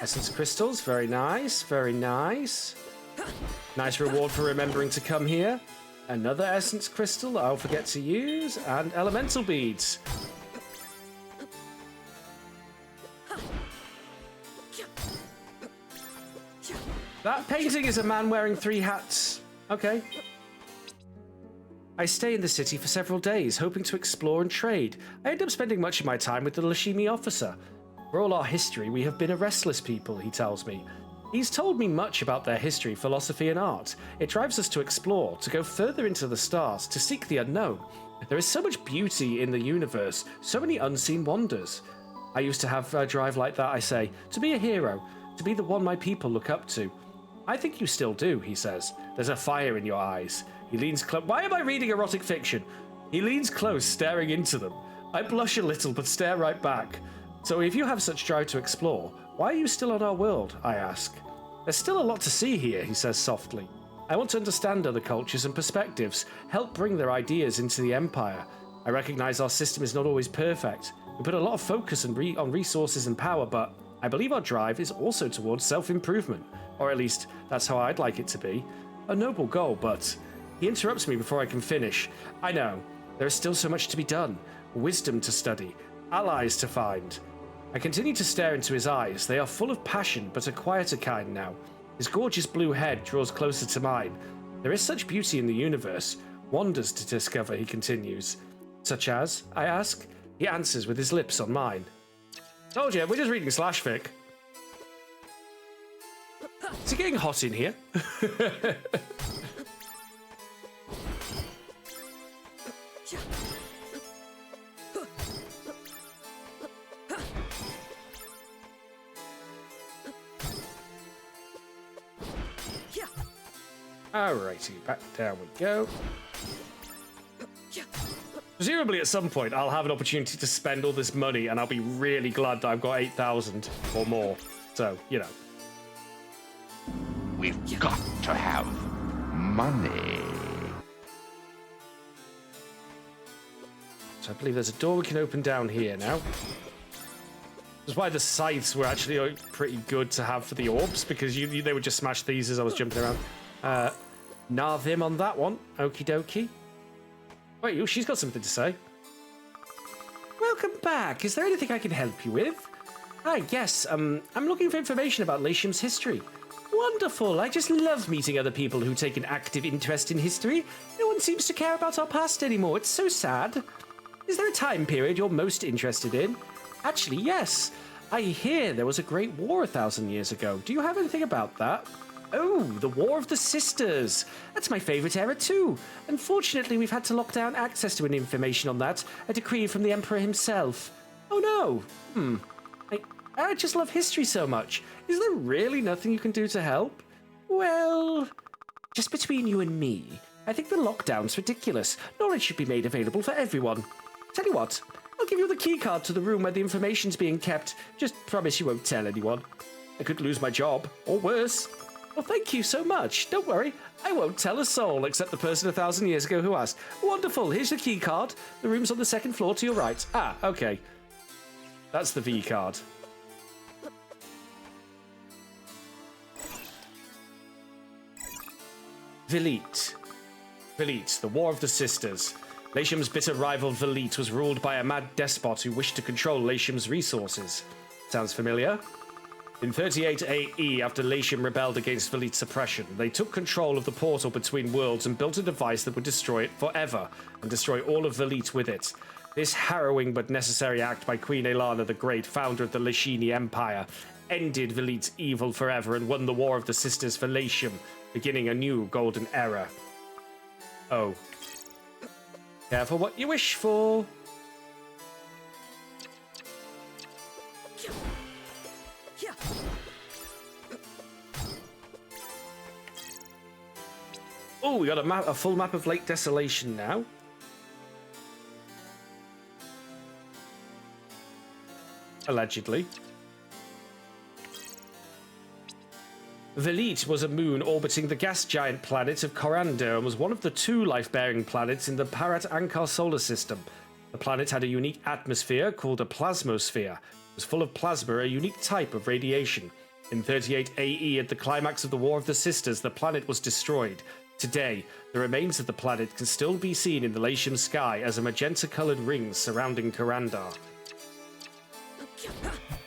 Essence crystals. Very nice. Very nice. Nice reward for remembering to come here. Another essence crystal that I'll forget to use. And elemental beads. That painting is a man wearing 3 hats. Okay. I stay in the city for several days, hoping to explore and trade. I end up spending much of my time with the Lashimi officer. For all our history, we have been a restless people, he tells me. He's told me much about their history, philosophy, and art. It drives us to explore, to go further into the stars, to seek the unknown. There is so much beauty in the universe, so many unseen wonders. I used to have a drive like that, I say, to be a hero, to be the one my people look up to. I think you still do, he says. There's a fire in your eyes. He leans close. Why am I reading erotic fiction? He leans close, staring into them. I blush a little, but stare right back. So if you have such drive to explore, why are you still on our world? I ask. There's still a lot to see here, he says softly. I want to understand other cultures and perspectives, help bring their ideas into the Empire. I recognize our system is not always perfect. We put a lot of focus on resources and power, but I believe our drive is also towards self-improvement. Or at least, that's how I'd like it to be. A noble goal, but... He interrupts me before I can finish. I know. There is still so much to be done. Wisdom to study. Allies to find. I continue to stare into his eyes. They are full of passion, but a quieter kind now. His gorgeous blue head draws closer to mine. There is such beauty in the universe. Wonders to discover, he continues. Such as? I ask. He answers with his lips on mine. Told you, we're just reading slash fic. Is it getting hot in here? Alrighty, back down we go. Presumably at some point I'll have an opportunity to spend all this money and I'll be really glad that I've got 8,000 or more. So, you know. We've got to have money. So I believe there's a door we can open down here now. That's why the scythes were actually pretty good to have for the orbs, because they would just smash these as I was jumping around. Nah them on that one. Okie dokie. Wait, she's got something to say. Welcome back. Is there anything I can help you with? Hi, yes. I'm looking for information about Latium's history. Wonderful. I just love meeting other people who take an active interest in history. No one seems to care about our past anymore. It's so sad. Is there a time period you're most interested in? Actually, yes. I hear there was a great war 1,000 years ago. Do you have anything about that? Oh, the War of the Sisters. That's my favourite era too. Unfortunately, we've had to lock down access to any information on that. A decree from the Emperor himself. Oh no. I just love history so much. Is there really nothing you can do to help? Well, just between you and me, I think the lockdown's ridiculous. Knowledge should be made available for everyone. Tell you what, I'll give you the key card to the room where the information's being kept. Just promise you won't tell anyone. I could lose my job, or worse. Well, thank you so much. Don't worry, I won't tell a soul except the person 1,000 years ago who asked. Wonderful, here's your key card. The room's on the 2nd floor to your right. Ah, okay. That's the V card. Velite. Velit, the War of the Sisters. Latium's bitter rival Velit was ruled by a mad despot who wished to control Latium's resources. Sounds familiar? In 38 AE, after Latium rebelled against Velit's oppression, they took control of the portal between worlds and built a device that would destroy it forever, and destroy all of Velit with it. This harrowing but necessary act by Queen Elana the Great, founder of the Lashini Empire, ended Velit's evil forever and won the War of the Sisters for Latium, beginning a new golden era. Oh. Careful what you wish for. Oh, we got a full map of Lake Desolation now. Allegedly. Velit was a moon orbiting the gas giant planet of Corando and was one of the 2 life-bearing planets in the Parat Ankar solar system. The planet had a unique atmosphere called a plasmosphere. It was full of plasma, a unique type of radiation. In 38 AE, at the climax of the War of the Sisters, the planet was destroyed. Today, the remains of the planet can still be seen in the Latium sky as a magenta-coloured ring surrounding Corandar.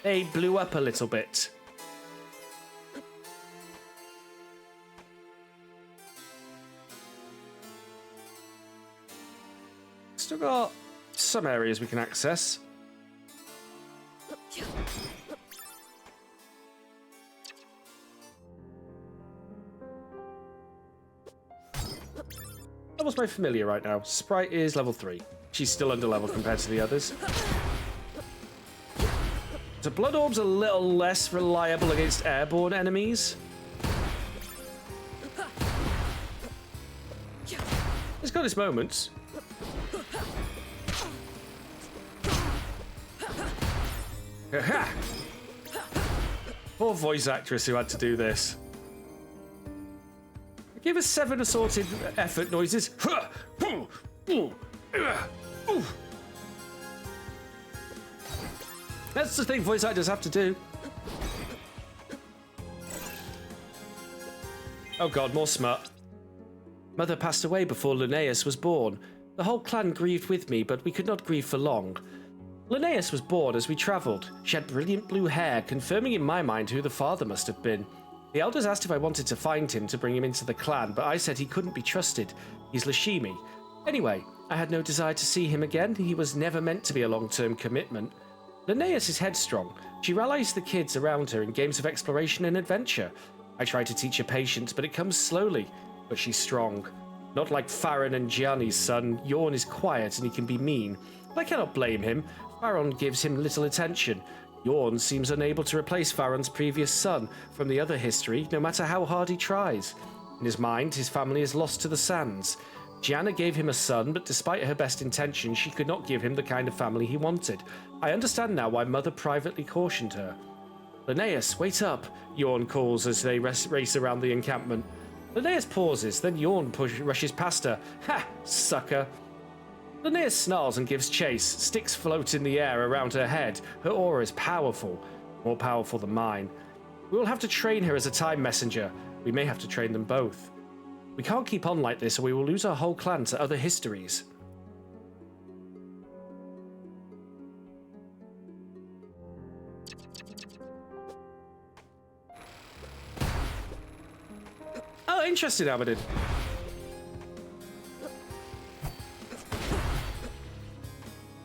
They blew up a little bit. Still got some areas we can access. Level's my familiar right now. Sprite is level 3. She's still under level compared to the others. So Blood Orb's a little less reliable against airborne enemies. It's got its moments. Poor voice actress who had to do this. Give us 7 assorted effort noises. That's the thing voice actors have to do. Oh god, more smut. Mother passed away before Linnaeus was born. The whole clan grieved with me, but we could not grieve for long. Linnaeus was born as we travelled. She had brilliant blue hair, confirming in my mind who the father must have been. The elders asked if I wanted to find him to bring him into the clan, but I said he couldn't be trusted. He's Lashimi. Anyway, I had no desire to see him again. He was never meant to be a long-term commitment. Linnaeus is headstrong. She rallies the kids around her in games of exploration and adventure. I try to teach her patience, but it comes slowly. But she's strong. Not like Farron and Gianni's son. Yorn is quiet and he can be mean. But I cannot blame him. Farron gives him little attention. Yorn seems unable to replace Farron's previous son from the other history, no matter how hard he tries. In his mind, his family is lost to the sands. Gianna gave him a son, but despite her best intentions, she could not give him the kind of family he wanted. I understand now why Mother privately cautioned her. Linnaeus, wait up, Yorn calls as they race around the encampment. Linnaeus pauses, then Yorn rushes past her. Ha! Sucker! Linnaeus snarls and gives chase. Sticks float in the air around her head. Her aura is powerful. More powerful than mine. We will have to train her as a time messenger. We may have to train them both. We can't keep on like this or we will lose our whole clan to other histories. Oh, interesting, Aberdeen.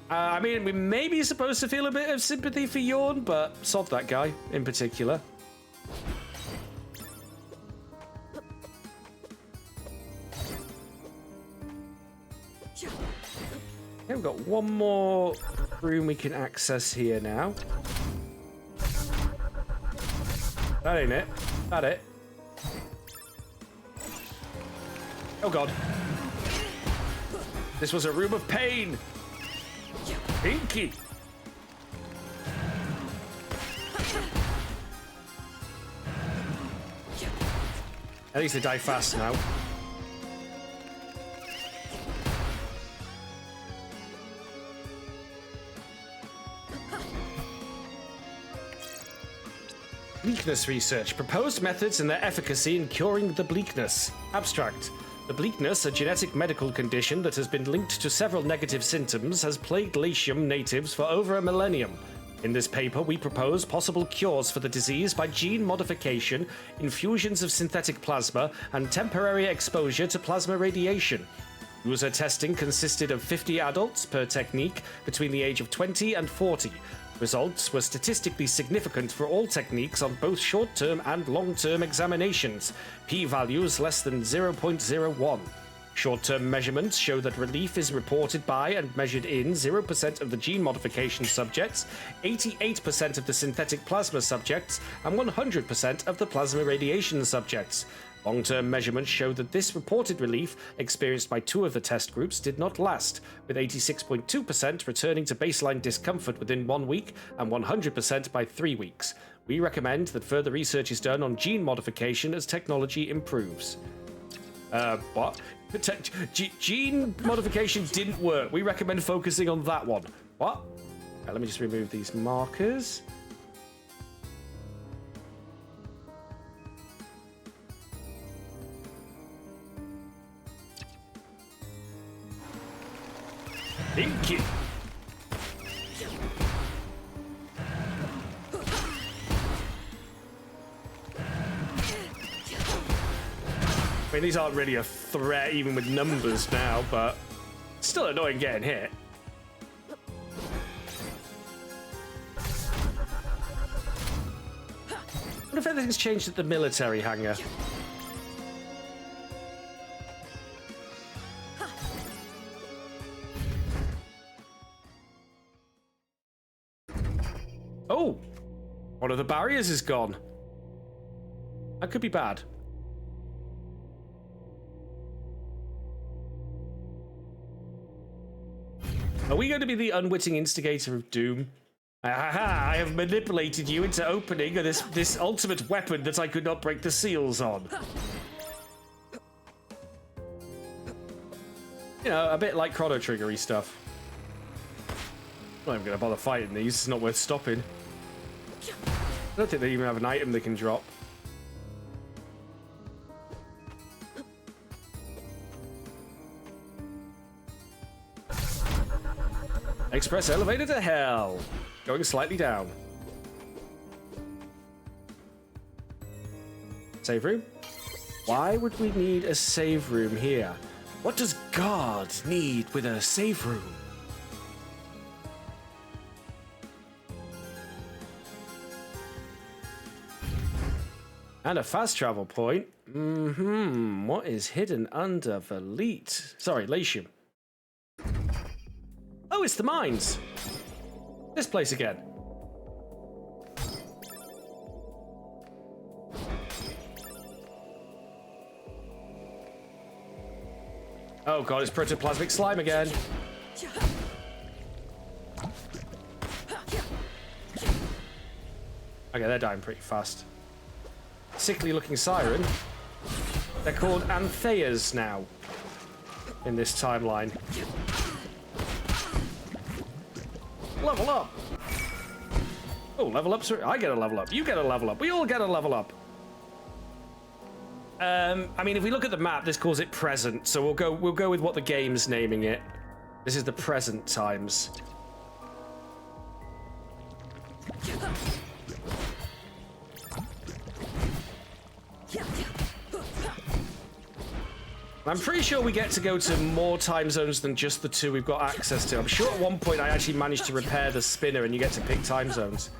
I mean, we may be supposed to feel a bit of sympathy for Yorn, but sod that guy in particular. Okay, we've got one more room we can access here now. That ain't it. That it. Oh god. This was a room of pain. Pinky. At least they die fast now. Bleakness research. Proposed methods and their efficacy in curing the bleakness. Abstract. The bleakness, a genetic medical condition that has been linked to several negative symptoms, has plagued Latium natives for over a millennium. In this paper, we propose possible cures for the disease by gene modification, infusions of synthetic plasma, and temporary exposure to plasma radiation. User testing consisted of 50 adults per technique between the age of 20 and 40. Results were statistically significant for all techniques on both short-term and long-term examinations, p-values less than 0.01. Short-term measurements show that relief is reported by and measured in 0% of the gene modification subjects, 88% of the synthetic plasma subjects, and 100% of the plasma radiation subjects. Long-term measurements show that this reported relief, experienced by 2 of the test groups, did not last, with 86.2% returning to baseline discomfort within 1 week and 100% by 3 weeks. We recommend that further research is done on gene modification as technology improves. What? Gene modification didn't work. We recommend focusing on that one. What? Right, let me just remove these markers. Thank you. I mean, these aren't really a threat even with numbers now, but still annoying getting hit. I wonder if anything's changed at the military hangar. Oh! One of the barriers is gone. That could be bad. Are we going to be the unwitting instigator of doom? Aha! I have manipulated you into opening this ultimate weapon that I could not break the seals on. You know, a bit like Chrono Trigger-y stuff. I'm not even going to bother fighting these. It's not worth stopping. I don't think they even have an item they can drop. Express elevator to hell. Going slightly down. Save room? Why would we need a save room here? What does God need with a save room? And a fast travel point. What is hidden under Velite? Sorry, Latium. Oh, it's the mines. This place again. Oh god, it's protoplasmic slime again. Okay, they're dying pretty fast. Sickly looking siren. They're called Antheas now in this timeline. Level up! Oh, level up. I get a level up. You get a level up. We all get a level up. I mean, if we look at the map, this calls it present, so we'll go with what the game's naming it. This is the present times. I'm pretty sure we get to go to more time zones than just the 2 we've got access to. I'm sure at one point I actually managed to repair the spinner and you get to pick time zones.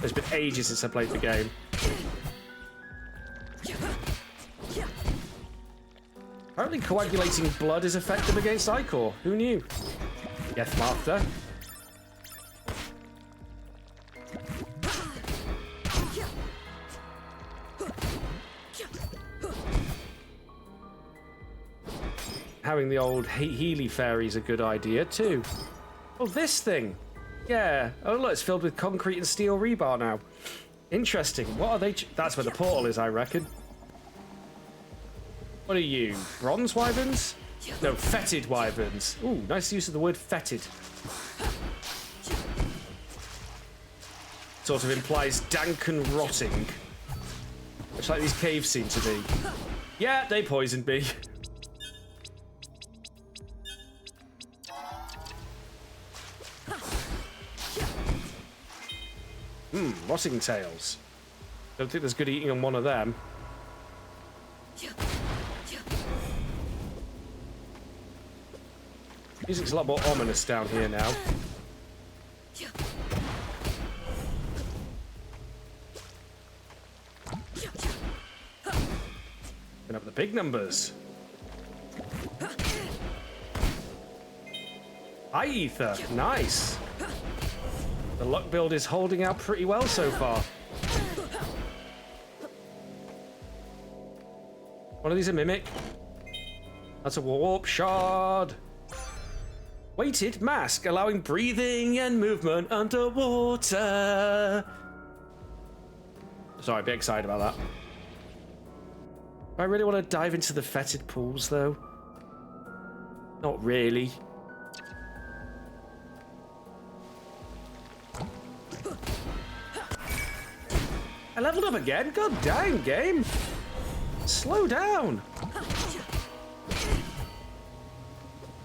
It's been ages since I played the game. Apparently coagulating blood is effective against Ichor. Who knew? Yes, Martha. Having the old Healy fairies a good idea too. Oh, this thing. Yeah. Oh, look, it's filled with concrete and steel rebar now. Interesting. What are they? That's where the portal is, I reckon. What are you? Bronze wyverns? No, fetid wyverns. Ooh, nice use of the word fetid. Sort of implies dank and rotting. Much like these caves seem to be. Yeah, they poisoned me. Rotting tails. Don't think there's good eating on one of them. Music's a lot more ominous down here now. Gonna have the big numbers. Hi, Ether. Nice. The luck build is holding out pretty well so far. One of these a mimic. That's a warp shard. Weighted mask, allowing breathing and movement underwater. Sorry, a bit excited about that. Do I really want to dive into the fetid pools, though? Not really. I leveled up again? God dang, game. Slow down.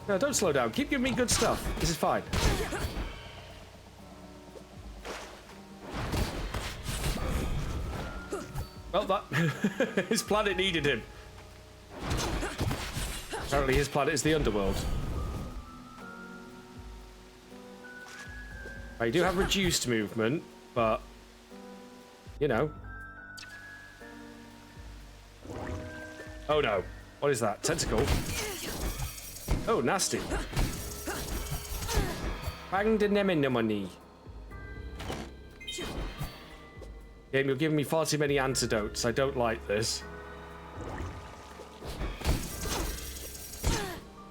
No, don't slow down. Keep giving me good stuff. This is fine. Well, that... his planet needed him. Apparently his planet is the underworld. I do have reduced movement, but... you know. Oh no. What is that? Tentacle? Oh, nasty. Bang the nemenemone. Game, you're giving me far too many antidotes. I don't like this.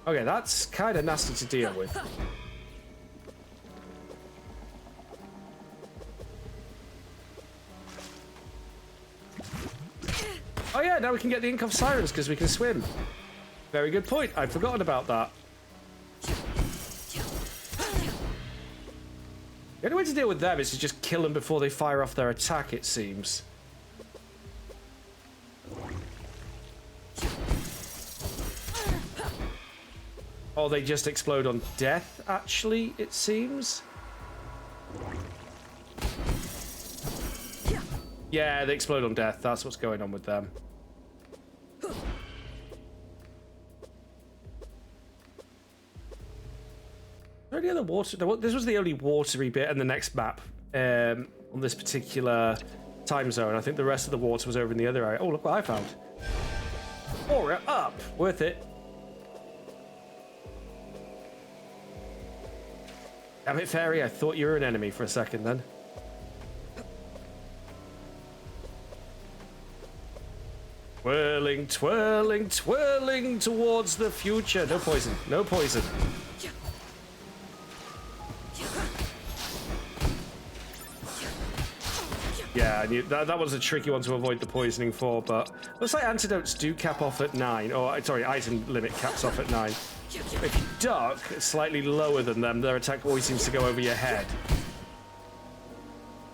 Okay, that's kind of nasty to deal with. Oh yeah, now we can get the Ink of Sirens because we can swim. Very good point. I'd forgotten about that. The only way to deal with them is to just kill them before they fire off their attack, it seems. Or they just explode on death, actually, it seems. Yeah, they explode on death. That's what's going on with them. Any other water? This was the only watery bit in the next map on this particular time zone. I think the rest of the water was over in the other area. Oh, look what I found. Aura up. Worth it. Damn it, fairy. I thought you were an enemy for a second then. Twirling, twirling, twirling towards the future. No poison. No poison. Yeah, I knew that was a tricky one to avoid the poisoning for, but looks like antidotes do cap off at 9. Or, sorry, item limit caps off at 9. If you duck slightly lower than them, their attack always seems to go over your head,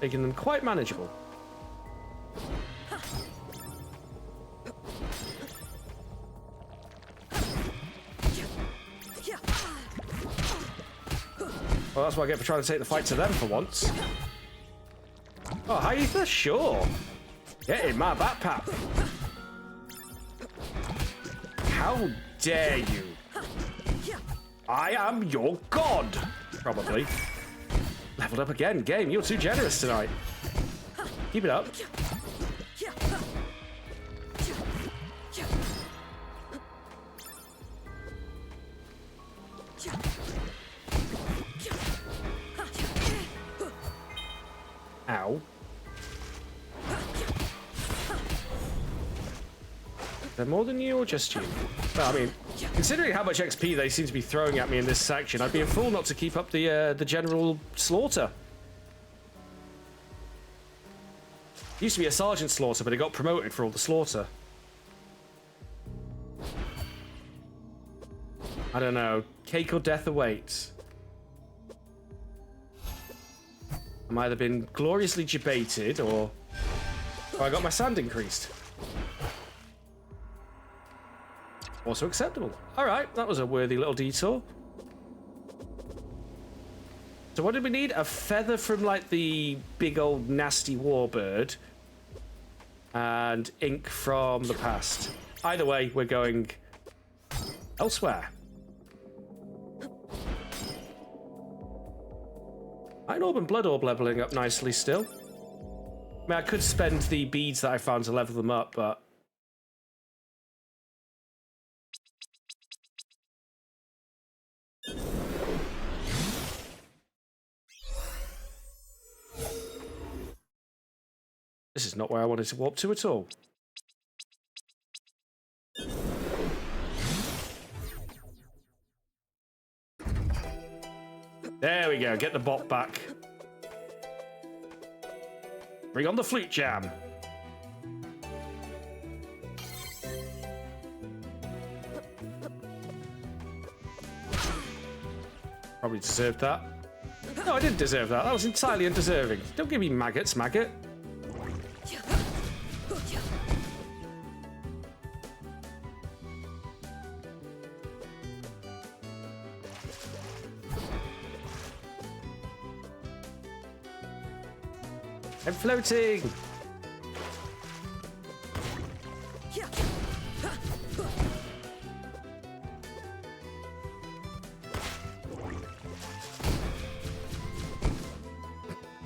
making them quite manageable. Well, that's what I get for trying to take the fight to them for once. Oh, hi, Ether? Sure. Get in my backpack. How dare you? I am your god. Probably. Leveled up again. Game, you're too generous tonight. Keep it up. Ow. They're more than you or just you? Well, I mean, considering how much XP they seem to be throwing at me in this section, I'd be a fool not to keep up the general slaughter. Used to be a sergeant slaughter, but it got promoted for all the slaughter. I don't know. Cake or death awaits. I'm either been gloriously debated or I got my sand increased. Also acceptable. All right, that was a worthy little detour. So what did we need? A feather from, like, the big old nasty warbird. And ink from the past. Either way, we're going elsewhere. Iron Orb and Blood Orb leveling up nicely still. I mean, I could spend the beads that I found to level them up, but... This is not where I wanted to warp to at all. There we go, get the bot back. Bring on the flute jam. Probably deserved that. No, I didn't deserve that. That was entirely undeserving. Don't give me maggots, maggot. I'm floating!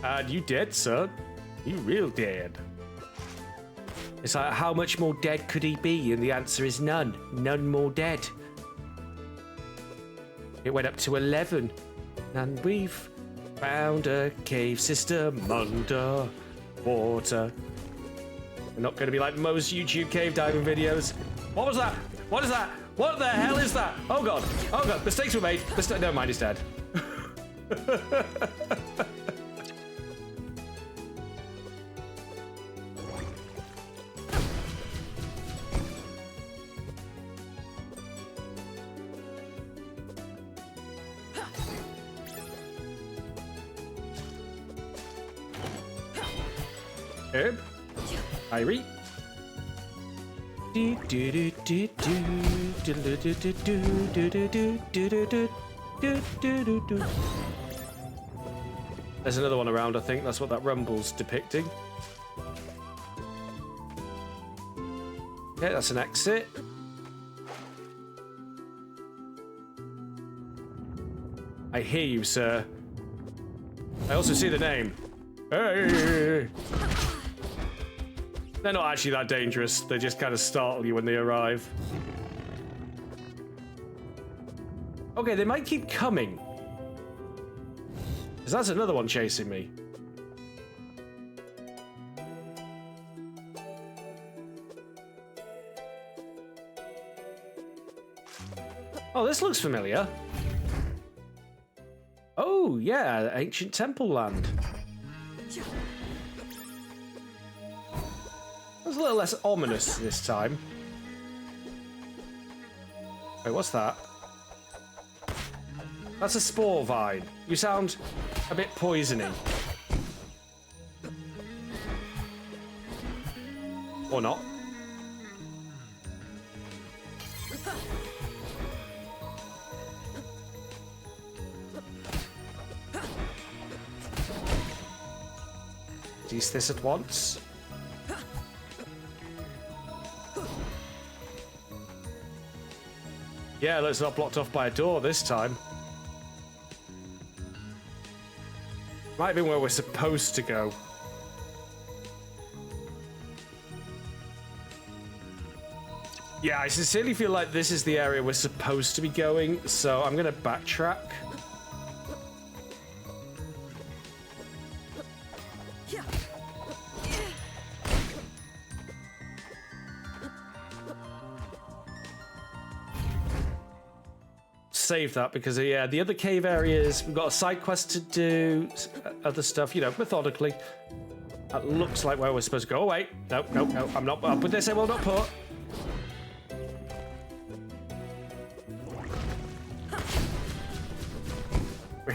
And you dead, son? You real dead. It's like, how much more dead could he be? And the answer is none. None more dead. It went up to 11. And we've found a cave system under water. We're not going to be like most YouTube cave diving videos. What was that? What is that? What the hell is that? Oh god. Oh god. Mistakes were made. Never mind, he's dead. Herb. Irie. There's another one around, I think. That's what that rumble's depicting. Okay, that's an exit. I hear you, sir. I also see the name. Hey! They're not actually that dangerous. They just kind of startle you when they arrive. Okay, they might keep coming. Because that's another one chasing me. Oh, this looks familiar. Oh, yeah, ancient temple land. It's a little less ominous this time. Wait, what's that? That's a spore vine. You sound a bit poisony. Or not. Use this at once. Yeah, let's not blocked off by a door this time. Might have been where we're supposed to go. Yeah, I sincerely feel like this is the area we're supposed to be going, so I'm gonna backtrack. Save that because yeah, the other cave areas, we've got a side quest to do, other stuff, you know, methodically. That looks like where we're supposed to go. Oh wait, no, I'm not up with this. I will not put. We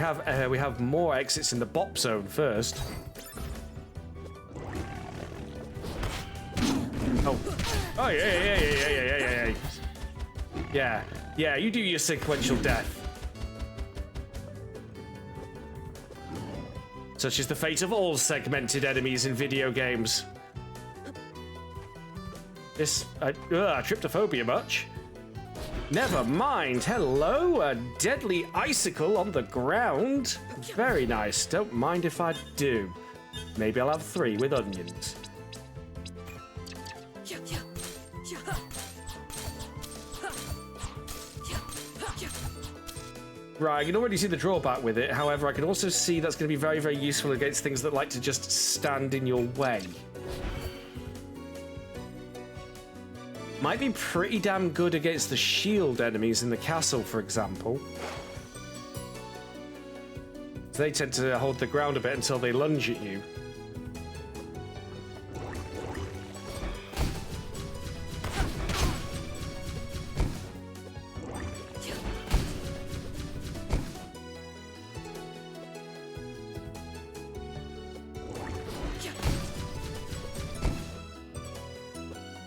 have more exits in the bop zone first. Oh yeah. Yeah, you do your sequential death. Such is the fate of all segmented enemies in video games. This, tryptophobia much? Never mind. Hello, a deadly icicle on the ground. Very nice. Don't mind if I do. Maybe I'll have 3 with onions. Right, I can already see the drawback with it. However, I can also see that's going to be very, very useful against things that like to just stand in your way. Might be pretty damn good against the shield enemies in the castle, for example. They tend to hold the ground a bit until they lunge at you.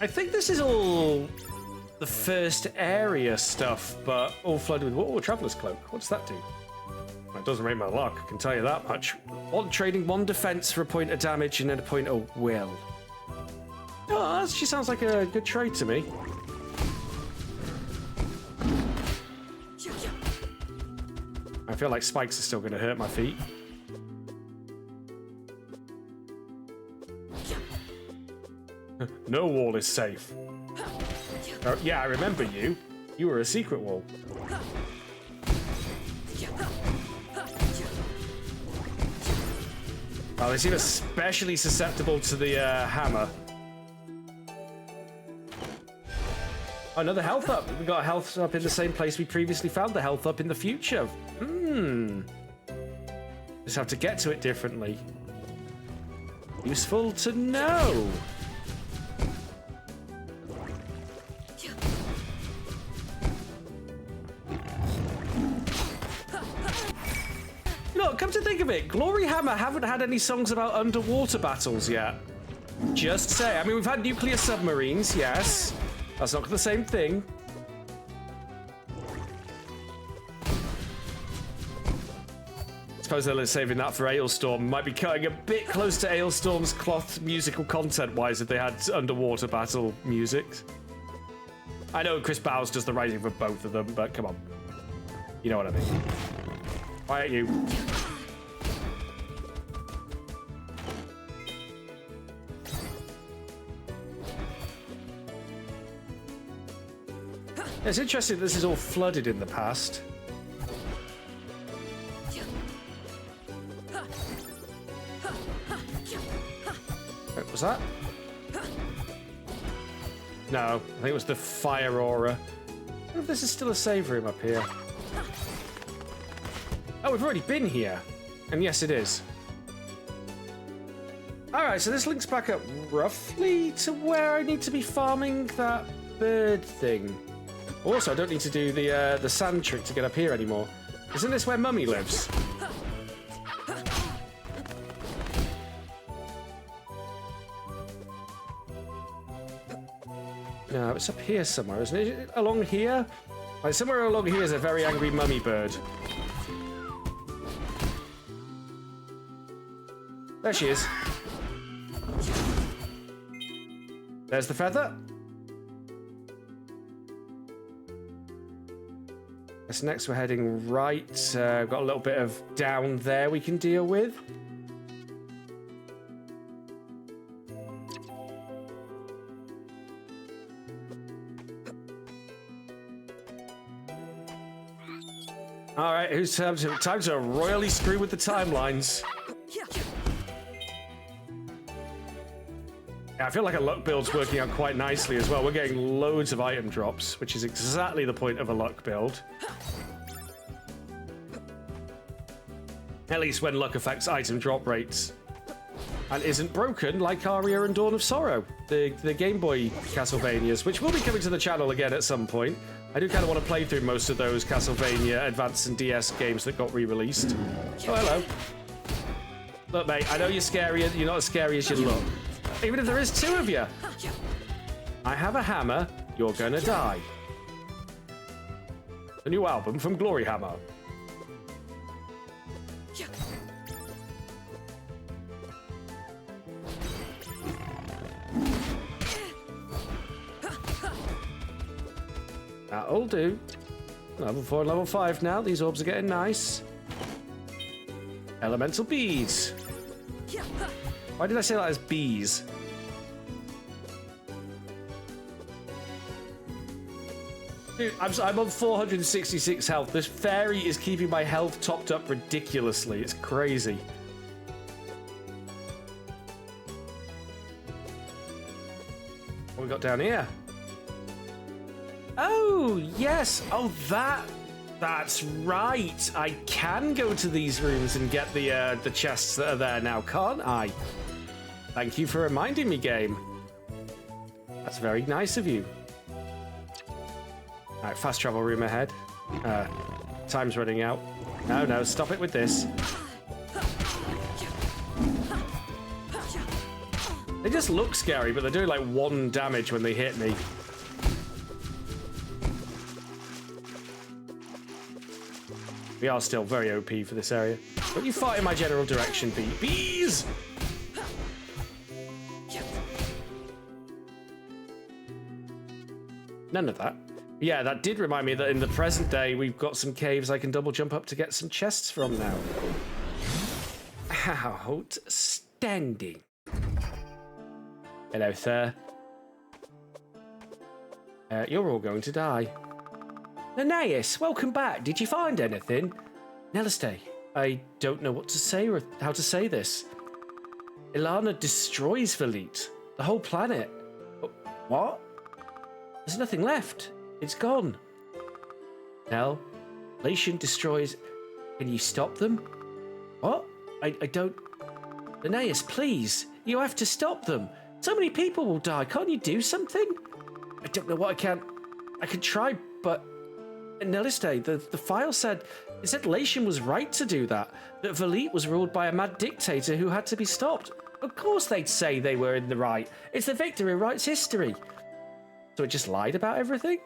I think this is all the first area stuff, but all flooded with... Oh, Traveler's Cloak. What does that do? It doesn't rate my luck, I can tell you that much. Trading 1 defense for a point of damage and then a point of will. Oh, that actually sounds like a good trade to me. I feel like spikes are still going to hurt my feet. No wall is safe. Oh, yeah, I remember you. You were a secret wall. Oh, they seem especially susceptible to the hammer. Oh, another health up. We got a health up in the same place we previously found the health up in the future. Just have to get to it differently. Useful to know. Look, come to think of it, Glory Hammer haven't had any songs about underwater battles yet. Just say. I mean, we've had nuclear submarines, yes. That's not the same thing. I suppose they're saving that for Ailstorm. Might be cutting a bit close to Ailstorm's cloth musical content-wise if they had underwater battle music. I know Chris Bowles does the writing for both of them, but come on. You know what I mean. Why aren't you? It's interesting that this is all flooded in the past. What was that? No, I think it was the fire aura. I wonder if this is still a save room up here. Oh, we've already been here. And yes, it is. Alright, so this links back up roughly to where I need to be farming that bird thing. Also, I don't need to do the sand trick to get up here anymore. Isn't this where Mummy lives? No, it's up here somewhere, isn't it? Along here? Like, somewhere along here is a very angry mummy bird. There she is. There's the feather. Guess next we're heading right. Got a little bit of down there we can deal with. All right, who's time to royally screw with the timelines? I feel like a luck build's working out quite nicely as well. We're getting loads of item drops, which is exactly the point of a luck build. At least when luck affects item drop rates. And isn't broken like Aria and Dawn of Sorrow, the Game Boy Castlevanias, which will be coming to the channel again at some point. I do kind of want to play through most of those Castlevania Advance and DS games that got re-released. Oh, hello. Look, mate, I know you're scary. You're not as scary as you look. Even if there is 2 of you. I have a hammer, you're gonna die. A new album from Glory Hammer. That'll do. Level 4 and level 5 now. These orbs are getting nice. Elemental bees. Why did I say that as bees? Dude, I'm on 466 health. This fairy is keeping my health topped up ridiculously. It's crazy. What we got down here? Oh, yes. Oh, that's right. I can go to these rooms and get the chests that are there now, can't I? Thank you for reminding me, game. That's very nice of you. All right, fast travel room ahead. Time's running out. No, stop it with this. They just look scary, but they're doing like 1 damage when they hit me. We are still very OP for this area. Don't you fight in my general direction, bees! None of that. Yeah, that did remind me that in the present day, we've got some caves I can double jump up to get some chests from now. Outstanding. Hello, sir. You're all going to die. Linnaeus, welcome back. Did you find anything? Neliste, I don't know what to say or how to say this. Ilana destroys Valit, the whole planet. What? There's nothing left. It's gone. Nell, Latian destroys... Can you stop them? What? I don't... Linnaeus, please. You have to stop them. So many people will die. Can't you do something? I don't know what I can... I can try, but... Neliste, the file said... It said Latian was right to do that. That Valit was ruled by a mad dictator who had to be stopped. Of course they'd say they were in the right. It's the victor who writes history. So it just lied about everything?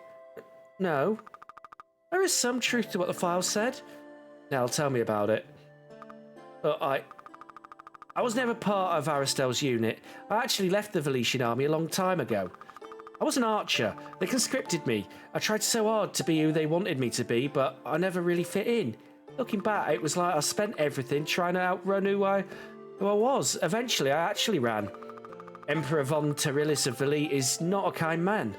No. There is some truth to what the file said. Now tell me about it. I was never part of Aristel's unit. I actually left the Valetian army a long time ago. I was an archer. They conscripted me. I tried so hard to be who they wanted me to be, but I never really fit in. Looking back, it was like I spent everything trying to outrun who I was. Eventually, I actually ran. Emperor von Terillis of Valit is not a kind man,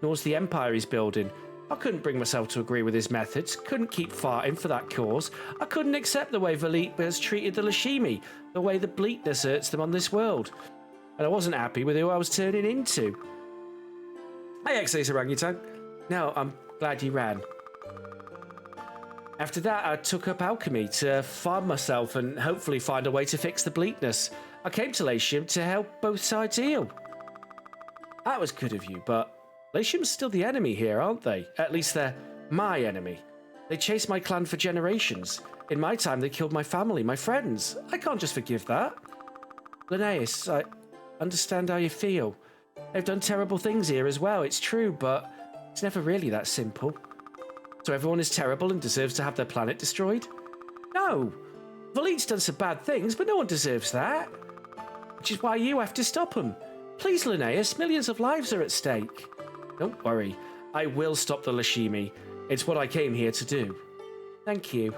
nor's the empire he's building. I couldn't bring myself to agree with his methods, couldn't keep fighting for that cause. I couldn't accept the way Valit has treated the Lashimi, the way the bleakness hurts them on this world. And I wasn't happy with who I was turning into. Hey, X-Ace Orangutan. No, I'm glad you ran. After that, I took up alchemy to farm myself and hopefully find a way to fix the bleakness. I came to Latium to help both sides heal. That was good of you, but Latium's still the enemy here, aren't they? At least they're my enemy. They chased my clan for generations. In my time, they killed my family, my friends. I can't just forgive that. Linnaeus, I understand how you feel. They've done terrible things here as well, it's true, but it's never really that simple. So everyone is terrible and deserves to have their planet destroyed? No! Valit's done some bad things, but no one deserves that. Which is why you have to stop them. Please, Linnaeus, millions of lives are at stake. Don't worry, I will stop the Lashimi. It's what I came here to do. Thank you.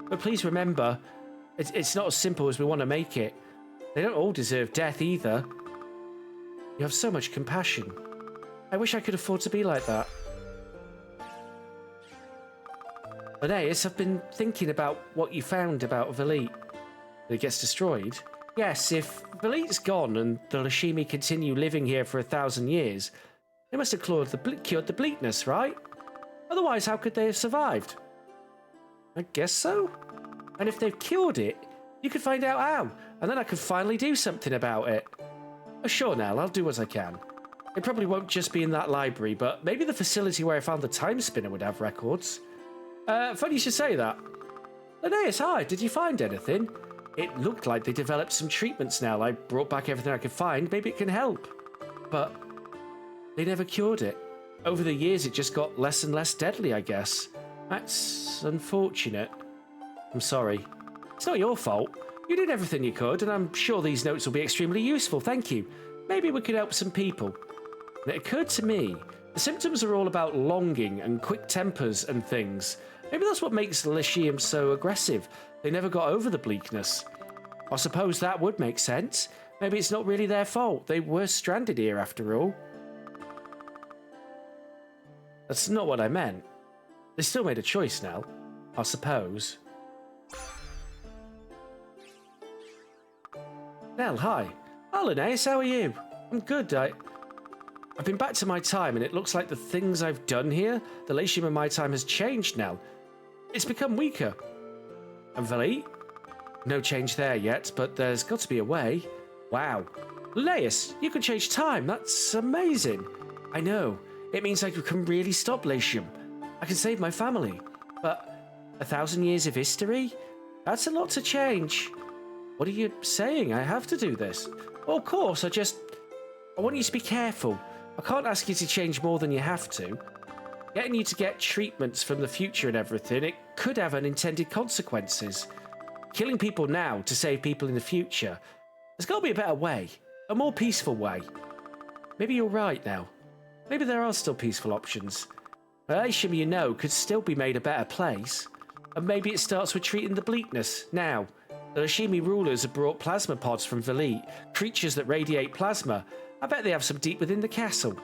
But please remember, it's not as simple as we want to make it. They don't all deserve death either. You have so much compassion. I wish I could afford to be like that. Linnaeus, I've been thinking about what you found about Valit. That it gets destroyed. Yes, if Valit's gone and the Lashimi continue living here for 1,000 years, they must have cured the bleakness, right? Otherwise, how could they have survived? I guess so. And if they've cured it, you could find out how, and then I could finally do something about it. Sure, Nell, I'll do what I can. It probably won't just be in that library, but maybe the facility where I found the Timespinner would have records. Funny you should say that. Linnaeus, hi, did you find anything? It looked like they developed some treatments now. I brought back everything I could find. Maybe it can help. But they never cured it. Over the years, it just got less and less deadly, I guess. That's unfortunate. I'm sorry. It's not your fault. You did everything you could, and I'm sure these notes will be extremely useful. Thank you. Maybe we could help some people. And it occurred to me The symptoms are all about longing and quick tempers and things. Maybe that's what makes Lyceum so aggressive. They never got over the bleakness. I suppose that would make sense. Maybe it's not really their fault. They were stranded here after all. That's not what I meant. They still made a choice now, I suppose. Nell, hi. Oh, Linnaeus, how are you? I'm good. I've been back to my time, and it looks like the things I've done here, the Latium of my time has changed now. It's become weaker. And Valit? No change there yet, but there's got to be a way. Wow. Linnaeus, you can change time. That's amazing. I know. It means I can really stop Latium. I can save my family. But 1,000 years of history? That's a lot to change. What are you saying? I have to do this. Well, of course, I want you to be careful. I can't ask you to change more than you have to. Getting you to get treatments from the future and everything, it could have unintended consequences. Killing people now to save people in the future, there's got to be a better way. A more peaceful way. Maybe you're right now. Maybe there are still peaceful options. Latium, you know, could still be made a better place. And maybe it starts with treating the bleakness now. The Lashimi rulers have brought plasma pods from Valit, creatures that radiate plasma. I bet they have some deep within the castle.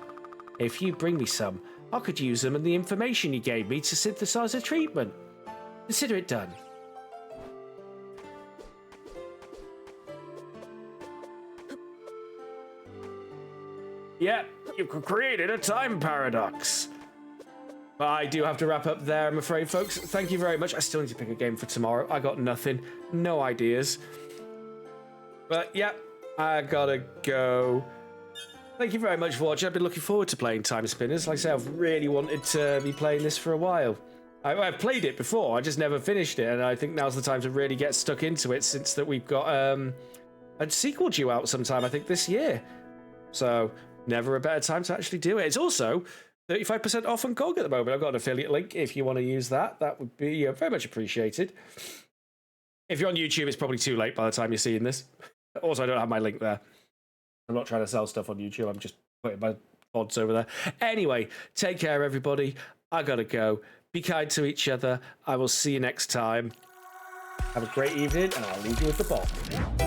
If you bring me some, I could use them and the information you gave me to synthesize a treatment. Consider it done. Yep, you've created a time paradox. But I do have to wrap up there, I'm afraid, folks. Thank you very much. I still need to pick a game for tomorrow. I got nothing. No ideas. But, yeah, I gotta go. Thank you very much for watching. I've been looking forward to playing Timespinners. Like I say, I've really wanted to be playing this for a while. I've played it before, I just never finished it, and I think now's the time to really get stuck into it since that we've got a sequel due out sometime, I think, this year. So, never a better time to actually do it. It's also 35% off on GOG at the moment. I've got an affiliate link if you want to use that. That would be very much appreciated. If you're on YouTube, it's probably too late by the time you're seeing this. Also, I don't have my link there. I'm not trying to sell stuff on YouTube. I'm just putting my odds over there. Anyway, take care, everybody. I gotta go. Be kind to each other. I will see you next time. Have a great evening, and I'll leave you with the ball.